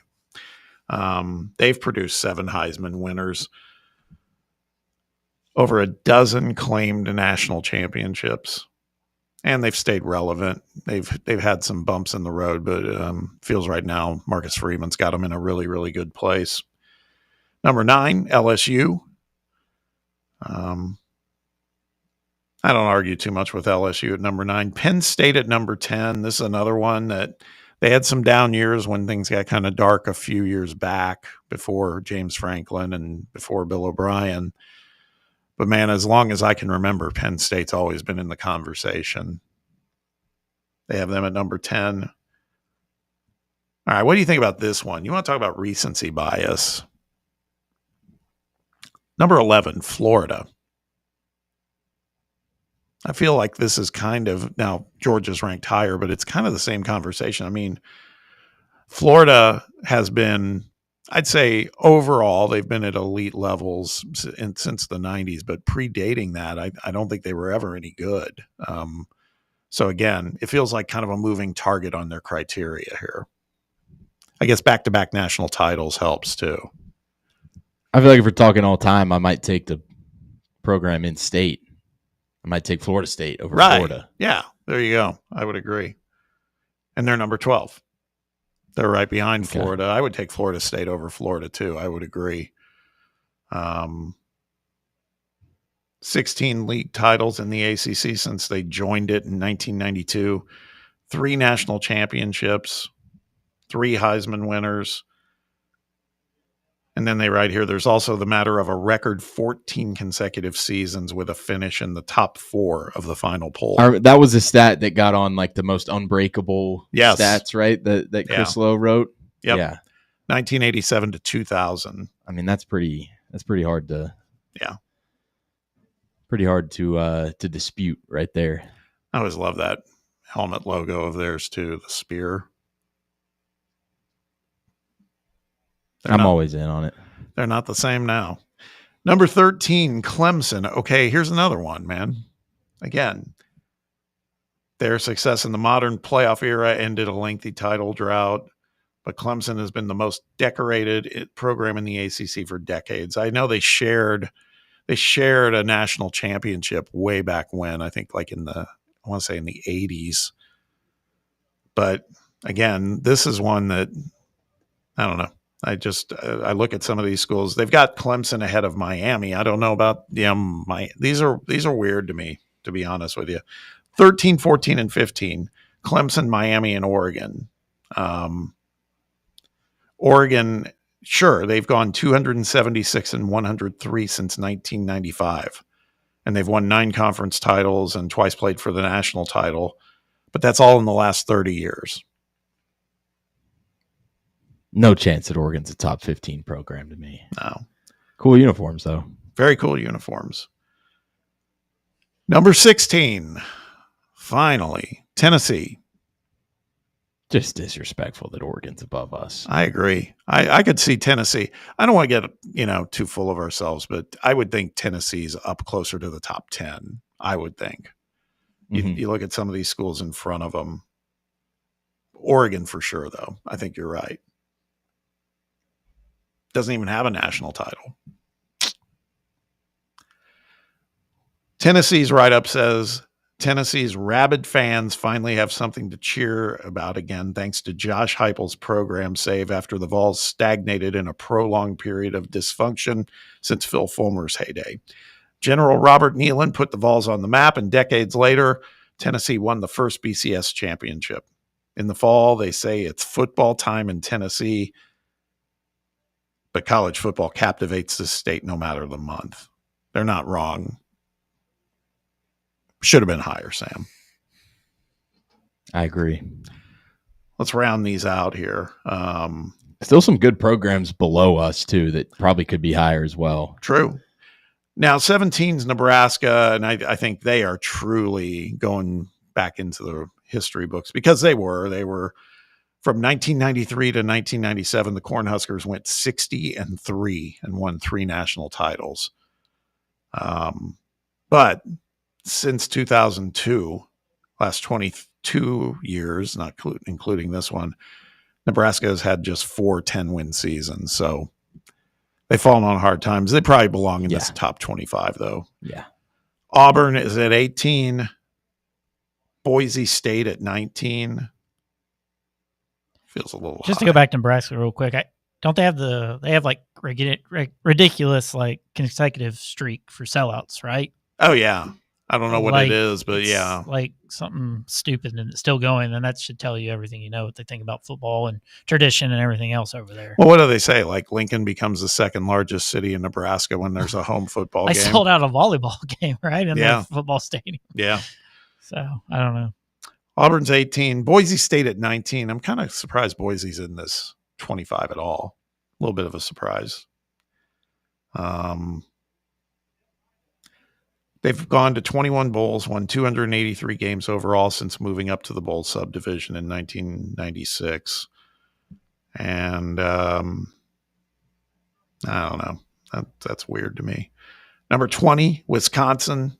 They've produced 7 Heisman winners, over a dozen claimed national championships, and they've stayed relevant. They've had some bumps in the road, but feels right now Marcus Freeman's got them in a really, really good place. Number 9, LSU. I don't argue too much with LSU at number 9. Penn State at number 10. This is another one that they had some down years when things got kind of dark a few years back before James Franklin and before Bill O'Brien. But man, as long as I can remember, Penn State's always been in the conversation. They have them at number 10. All right, what do you think about this one? You want to talk about recency bias? Number 11, Florida. I feel like this is kind of, now Georgia's ranked higher, but it's kind of the same conversation. I mean, Florida has been, I'd say overall, they've been at elite levels since the 90s, but predating that, I don't think they were ever any good. So again, it feels like kind of a moving target on their criteria here. I guess back-to-back national titles helps too. I feel like if we're talking all time, I might take the program in state. I might take Florida State over Florida. Yeah, there you go. I would agree. And they're number 12. They're right behind Florida. I would take Florida State over Florida too. I would agree. 16 league titles in the ACC since they joined it in 1992. 3 national championships. 3 Heisman winners. And then they write here, there's also the matter of a record 14 consecutive seasons with a finish in the top 4 of the final poll. That was a stat that got on like the most unbreakable stats, right? That Chris Lowe wrote. Yep. Yeah. 1987 to 2000. I mean, that's pretty hard to dispute right there. I always love that helmet logo of theirs too, the spear. I'm always in on it. They're not the same now. Number 13, Clemson. Okay, here's another one, man. Again, Their success in the modern playoff era ended a lengthy title drought, but Clemson has been the most decorated program in the ACC for decades. I know they shared a national championship way back when, I think like in the 80s. But again, this is one that, I don't know. I look at some of these schools. They've got Clemson ahead of Miami. I don't know about these are weird to me, to be honest with you. 13, 14, and 15. Clemson, Miami, and Oregon. Oregon, sure, they've gone 276 and 103 since 1995. And they've won 9 conference titles and twice played for the national title. But that's all in the last 30 years. No chance that Oregon's a top 15 program to me. No. Cool uniforms, though. Very cool uniforms. Number 16. Finally, Tennessee. Just disrespectful that Oregon's above us. I agree. I could see Tennessee. I don't want to get, too full of ourselves, but I would think Tennessee's up closer to the top 10. I would think. You look at some of these schools in front of them. Oregon for sure, though. I think you're right. Doesn't even have a national title. Tennessee's write-up says, Tennessee's rabid fans finally have something to cheer about again thanks to Josh Heupel's program save after the Vols stagnated in a prolonged period of dysfunction since Phil Fulmer's heyday. General Robert Nealon put the Vols on the map, and decades later, Tennessee won the first BCS championship. In the fall, they say it's football time in Tennessee, but college football captivates the state no matter the month. They're not wrong. Should have been higher, Sam. I agree. Let's round these out here. Still some good programs below us, too, that probably could be higher as well. True. Now, 17's Nebraska, and I think they are truly going back into the history books because they were from 1993 to 1997, the Cornhuskers went 60-3 and won 3 national titles. But since 2002, last 22 years, not including this one, Nebraska has had just 4 10-win seasons. So they've fallen on hard times. They probably belong in this top 25, though. Yeah. Auburn is at 18. Boise State at 19. Feels a little Just high. to go back to Nebraska real quick, they have like ridiculous like consecutive streak for sellouts, right? Oh yeah. I don't know what Like, it is, but yeah. Like something stupid and it's still going, and that should tell you everything you know what they think about football and tradition and everything else over there. Well, what do they say? Like Lincoln becomes the second largest city in Nebraska when there's a home football They game. sold out a volleyball game, right? In Yeah. the football stadium. Yeah. So I don't know. Auburn's 18. Boise State at 19. I'm kind of surprised Boise's in this 25 at all. A little bit of a surprise. They've gone to 21 bowls, won 283 games overall since moving up to the bowl subdivision in 1996. And I don't know. That's weird to me. Number 20, Wisconsin.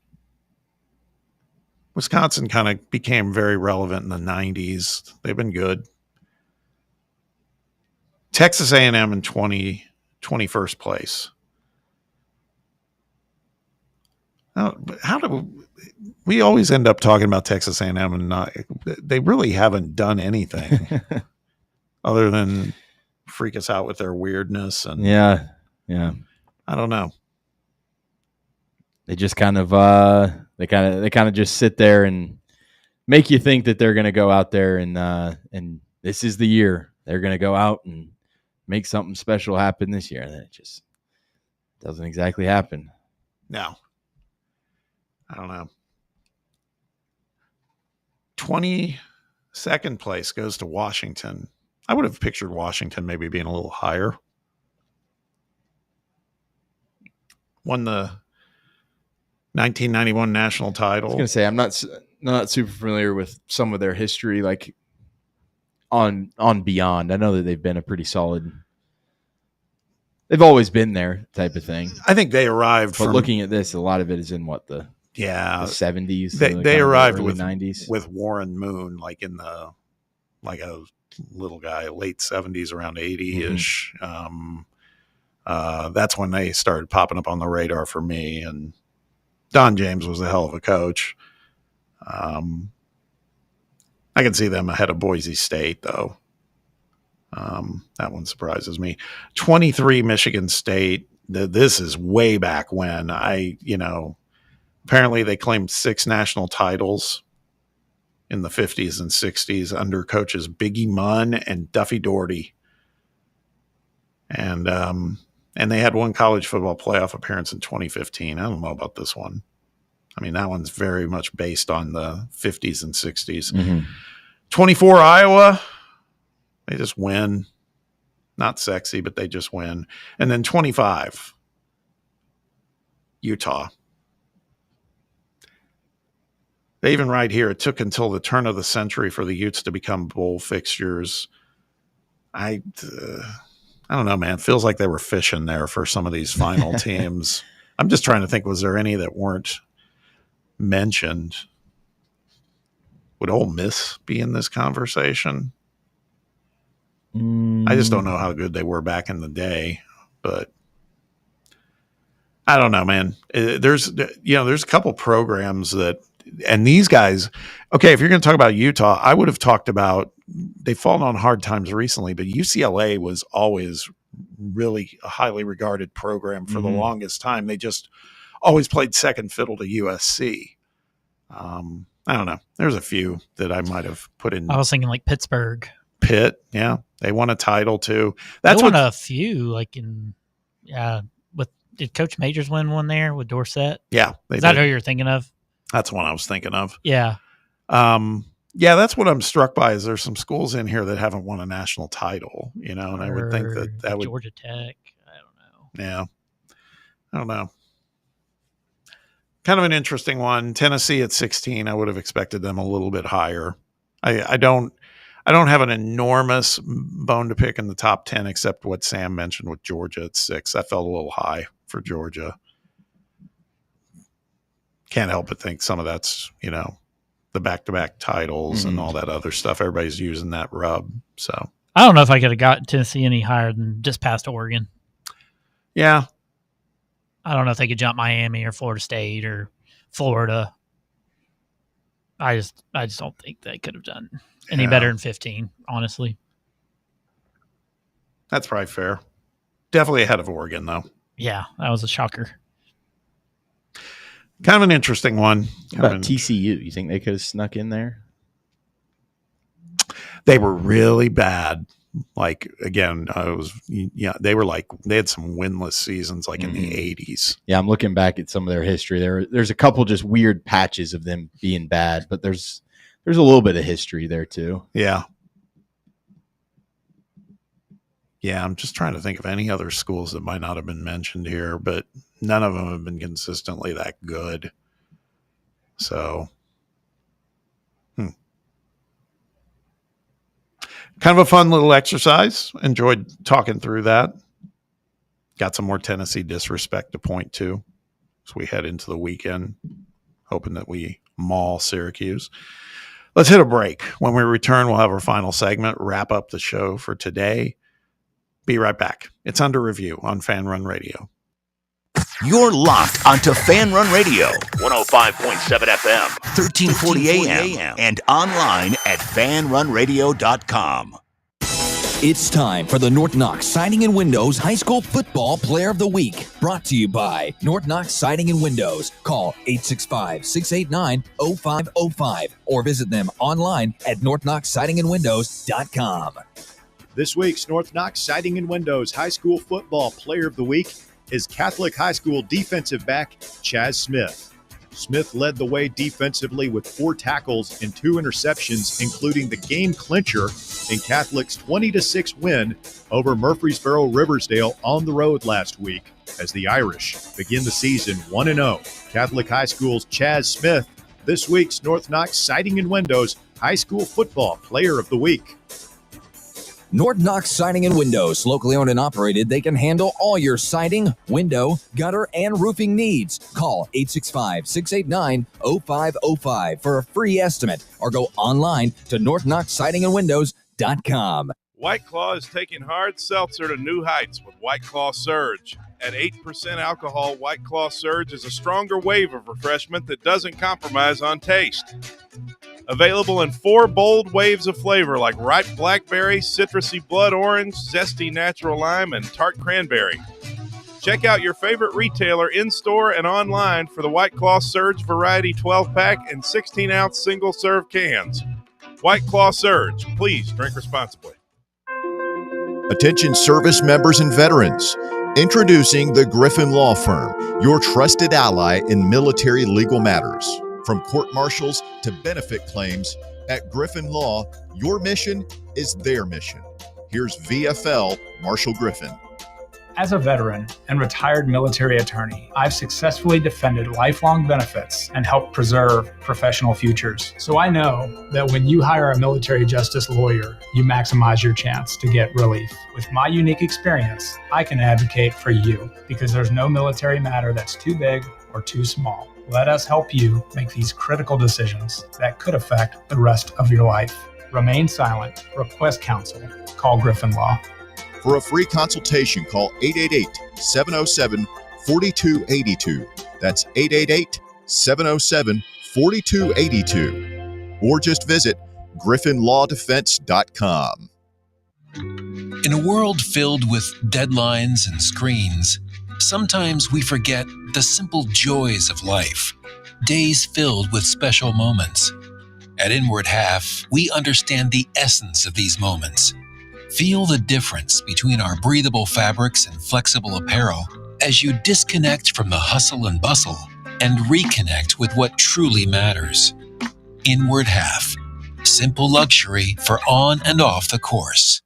Wisconsin kind of became very relevant in the 90s. They've been good. Texas A&M in 21st place. How do we always end up talking about Texas A&M and not? They really haven't done anything other than freak us out with their weirdness and yeah. I don't know. They just kind of they kind of just sit there and make you think that they're going to go out there and this is the year they're going to go out and make something special happen this year, and then it just doesn't exactly happen. No. I don't know. 22nd place goes to Washington. I would have pictured Washington maybe being a little higher. Won the 1991 national title. I was going to say, I'm not super familiar with some of their history, like on Beyond. I know that they've been a pretty solid. They've always been there type of thing. I think they arrived but looking at this, a lot of it is in the Yeah, the 70s. They arrived with 90s with Warren Moon, like in the a little guy, late 70s, around 80-ish. That's when they started popping up on the radar for me. And Don James was a hell of a coach. I can see them ahead of Boise State, though. That one surprises me. 23, Michigan State. This is way back when apparently they claimed 6 national titles in the 50s and 60s under coaches Biggie Munn and Duffy Doherty. And they had one college football playoff appearance in 2015. I don't know about this one. I mean, that one's very much based on the 50s and 60s. 24, Iowa. They just win. Not sexy, but they just win. And then 25, Utah. They even write here, it took until the turn of the century for the Utes to become bowl fixtures. I don't know, man. It feels like they were fishing there for some of these final teams. I'm just trying to think, was there any that weren't mentioned? Would Ole Miss be in this conversation? I just don't know how good they were back in the day, but I don't know, man. There's a couple programs that, and these guys, okay, if you're going to talk about Utah, I would have talked about, they've fallen on hard times recently, but UCLA was always really a highly regarded program for the longest time. They just always played second fiddle to USC. I don't know. There's a few that I might have put in. I was thinking like Pittsburgh. Pitt, yeah. They won a title too. They won a few, did Coach Majors win one there with Dorsett? Yeah. Is that who you're thinking of? That's one I was thinking of. Yeah. Yeah, that's what I'm struck by, is there's some schools in here that haven't won a national title, and I would think that would Georgia Tech. I don't know. Yeah. I don't know. Kind of an interesting one. Tennessee at 16. I would have expected them a little bit higher. I don't have an enormous bone to pick in the top 10, except what Sam mentioned with Georgia at 6. That felt a little high for Georgia. Can't help but think some of that's, the back-to-back titles and all that other stuff. Everybody's using that rub. So I don't know if I could have got Tennessee any higher than just past Oregon. Yeah. I don't know if they could jump Miami or Florida State or Florida. I just don't think they could have done any better than 15, honestly. That's probably fair. Definitely ahead of Oregon, though. Yeah, that was a shocker. Kind of an interesting one. How about TCU? You think they could have snuck in there? They were really bad. Like, again, they had some winless seasons in the 80s. Yeah, I'm looking back at some of their history. There's a couple just weird patches of them being bad, but there's a little bit of history there too. Yeah. Yeah, I'm just trying to think of any other schools that might not have been mentioned here, but none of them have been consistently that good. So, kind of a fun little exercise. Enjoyed talking through that. Got some more Tennessee disrespect to point to as we head into the weekend, hoping that we maul Syracuse. Let's hit a break. When we return, we'll have our final segment, wrap up the show for today. Be right back. It's Under Review on Fan Run Radio. You're locked onto Fan Run Radio, 105.7 FM, 1340 AM, and online at fanrunradio.com. It's time for the North Knox Siding and Windows High School Football Player of the Week. Brought to you by North Knox Siding and Windows. Call 865-689-0505 or visit them online at northknoxsidingandwindows.com. This week's North Knox Siding and Windows High School Football Player of the Week is Catholic High School defensive back Chaz Smith. Smith led the way defensively with 4 tackles and 2 interceptions, including the game clincher in Catholic's 20-6 win over Murfreesboro Riversdale on the road last week as the Irish begin the season 1-0. Catholic High School's Chaz Smith, this week's North Knox Siding and Windows High School Football Player of the Week. North Knox Siding and Windows. Locally owned and operated, they can handle all your siding, window, gutter, and roofing needs. Call 865-689-0505 for a free estimate or go online to northknoxsidingandwindows.com. White Claw is taking hard seltzer to new heights with White Claw Surge. At 8% alcohol, White Claw Surge is a stronger wave of refreshment that doesn't compromise on taste. Available in 4 bold waves of flavor like ripe blackberry, citrusy blood orange, zesty natural lime, and tart cranberry. Check out your favorite retailer in-store and online for the White Claw Surge Variety 12-pack and 16-ounce single-serve cans. White Claw Surge. Please drink responsibly. Attention service members and veterans. Introducing the Griffin Law Firm, your trusted ally in military legal matters. From court martials to benefit claims, at Griffin Law, your mission is their mission. Here's VFL Marshall Griffin. As a veteran and retired military attorney, I've successfully defended lifelong benefits and helped preserve professional futures. So I know that when you hire a military justice lawyer, you maximize your chance to get relief. With my unique experience, I can advocate for you because there's no military matter that's too big or too small. Let us help you make these critical decisions that could affect the rest of your life. Remain silent. Request counsel. Call Griffin Law. For a free consultation, call 888-707-4282. That's 888-707-4282. Or just visit griffinlawdefense.com. In a world filled with deadlines and screens, sometimes we forget the simple joys of life, days filled with special moments. At Inward Half, we understand the essence of these moments. Feel the difference between our breathable fabrics and flexible apparel as you disconnect from the hustle and bustle and reconnect with what truly matters. Inward Half. Simple luxury for on and off the course.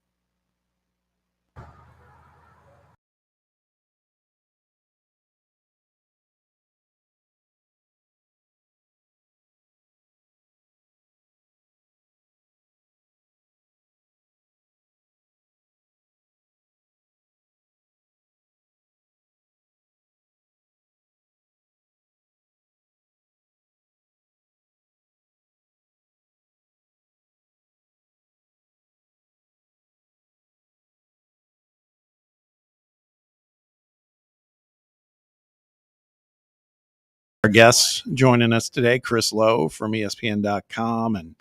Our guests joining us today, Chris Lowe from ESPN.com and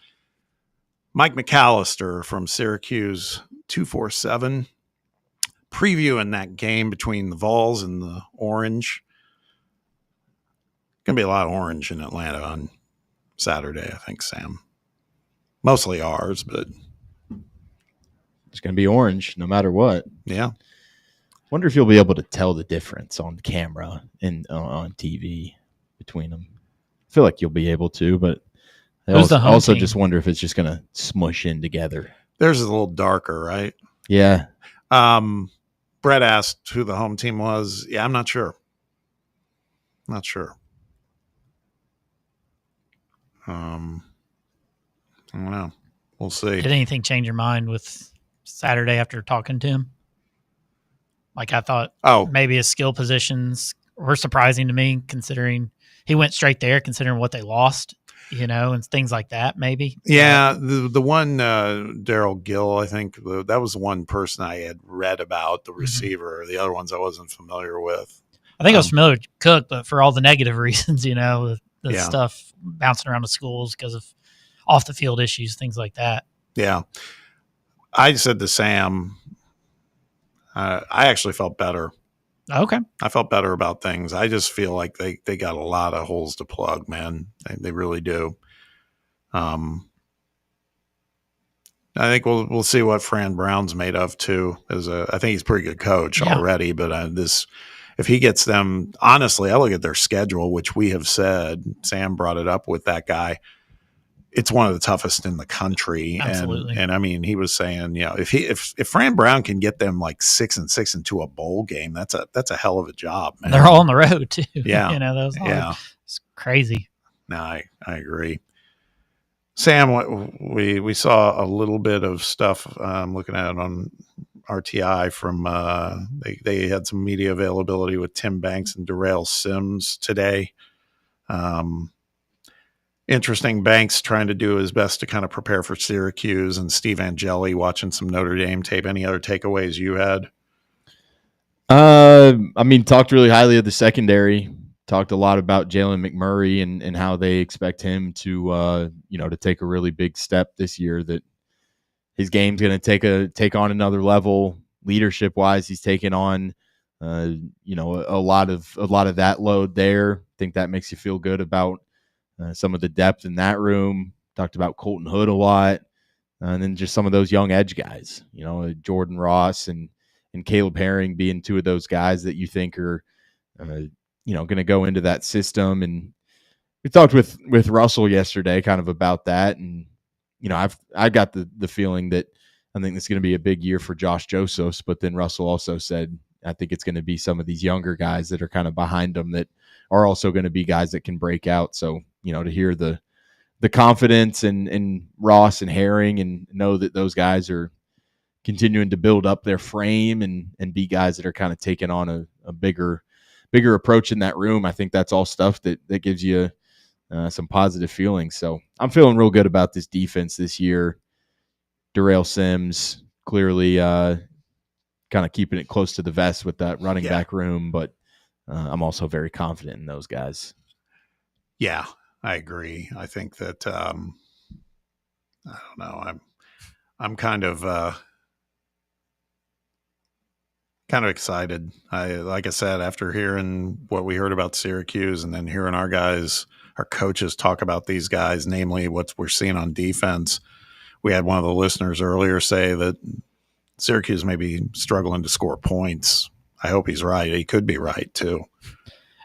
Mike McAllister from Syracuse 247, previewing that game between the Vols and the Orange. Going to be a lot of orange in Atlanta on Saturday, I think, Sam. Mostly ours, but it's going to be orange no matter what. Yeah. Wonder if you'll be able to tell the difference on camera and on TV between them. I feel like you'll be able to, but I also just wonder if it's just going to smush in together. Theirs is a little darker, right? Yeah. Brett asked who the home team was. Yeah, I'm not sure. Not sure. I don't know. We'll see. Did anything change your mind with Saturday after talking to him? Like, I thought maybe his skill positions were surprising to me, considering he went straight there, considering what they lost, and things like that, maybe. Yeah, the one, Daryl Gill, I think, that was the one person I had read about, the receiver. The other ones I wasn't familiar with. I think I was familiar with Cook, but for all the negative reasons, the stuff bouncing around the schools because of off-the-field issues, things like that. Yeah. I said to Sam, I actually felt better. Okay. I felt better about things. I just feel like they got a lot of holes to plug, man. They really do. I think we'll see what Fran Brown's made of too. I think he's a pretty good coach already, but if he gets them, honestly, I look at their schedule, which we have said, Sam brought it up with that guy. It's one of the toughest in the country. Absolutely. And I mean, he was saying, if Fran Brown can get them like 6-6 into a bowl game, that's a hell of a job, man. They're all on the road too. Yeah. It's crazy. No, I agree. Sam, we saw a little bit of stuff. Looking at it on RTI from they had some media availability with Tim Banks and Darrell Sims today. Interesting. Banks trying to do his best to kind of prepare for Syracuse, and Steve Angeli watching some Notre Dame tape. Any other takeaways you had? Talked really highly of the secondary. Talked a lot about Jalen McMurray and how they expect him to to take a really big step this year. That his game's going to take on another level leadership wise. He's taken on a lot of that load there. I think that makes you feel good about some of the depth in that room. Talked about Colton Hood a lot, and then just some of those young edge guys. Jordan Ross and Caleb Herring being two of those guys that you think are going to go into that system. And we talked with Russell yesterday kind of about that. And, I got the feeling that I think it's going to be a big year for Josh Josephs, but then Russell also said, I think it's going to be some of these younger guys that are kind of behind them that are also going to be guys that can break out. So, to hear the confidence in Ross and Herring and know that those guys are continuing to build up their frame and be guys that are kind of taking on a bigger approach in that room. I think that's all stuff that gives you some positive feelings. So I'm feeling real good about this defense this year. Darrell Sims clearly kind of keeping it close to the vest with that running back room, but I'm also very confident in those guys. Yeah, I agree. I think that I don't know. I'm kind of excited. Like I said, after hearing what we heard about Syracuse and then hearing our coaches talk about these guys, namely what we're seeing on defense. We had one of the listeners earlier say that Syracuse may be struggling to score points. I hope he's right. He could be right too.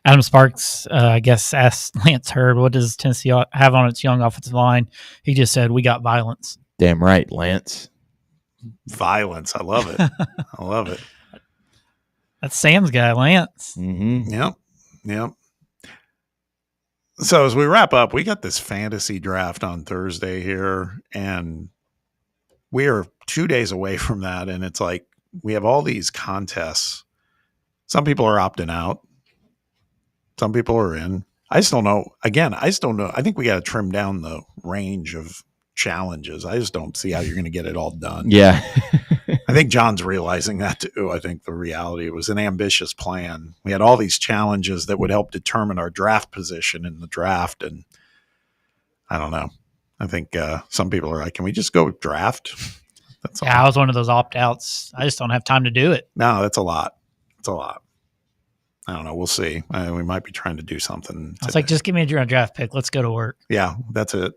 Adam Sparks, I guess, asked Lance Hurd, what does Tennessee have on its young offensive line? He just said, we got violence. Damn right, Lance. Violence. I love it. I love it. That's Sam's guy, Lance. Mm-hmm. Yep. So as we wrap up, we got this fantasy draft on Thursday here, and we are 2 days away from that. And it's like we have all these contests. Some people are opting out. Some people are in. I just don't know. Again, I just don't know. I think we got to trim down the range of challenges. I just don't see how you're going to get it all done. Yeah. I think John's realizing that too. I think the reality, it was an ambitious plan. We had all these challenges that would help determine our draft position in the draft. And I don't know. I think some people are like, can we just go draft? That's all. Yeah, I was one of those opt-outs. I just don't have time to do it. No, that's a lot. It's a lot. I don't know. We'll see. We might be trying to do something. I was like, just give me a draft pick. Let's go to work. Yeah, that's it.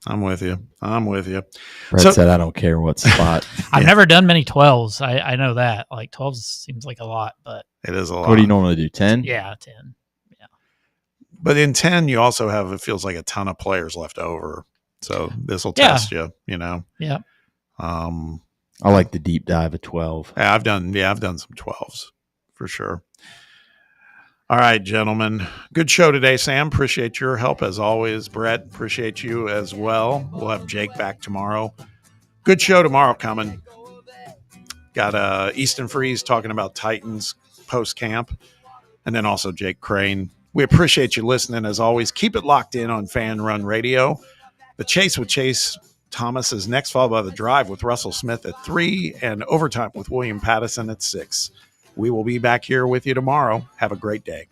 I'm with you. Brett said, I don't care what spot. I've never done many 12s. I know that. Like 12s seems like a lot, but it is a lot. What do you normally do? 10? Yeah, 10. Yeah. But in 10, you also have, it feels like a ton of players left over. So this will test you, Yeah. I like the deep dive of 12. Yeah, I've done some 12s for sure. All right, gentlemen. Good show today, Sam. Appreciate your help as always. Brett, appreciate you as well. We'll have Jake back tomorrow. Good show tomorrow coming. Got Easton Freeze talking about Titans post-camp, and then also Jake Crane. We appreciate you listening as always. Keep it locked in on Fan Run Radio. The Chase with Chase Thomas is next, followed by The Drive with Russell Smith at 3 and Overtime with William Pattison at 6. We will be back here with you tomorrow. Have a great day.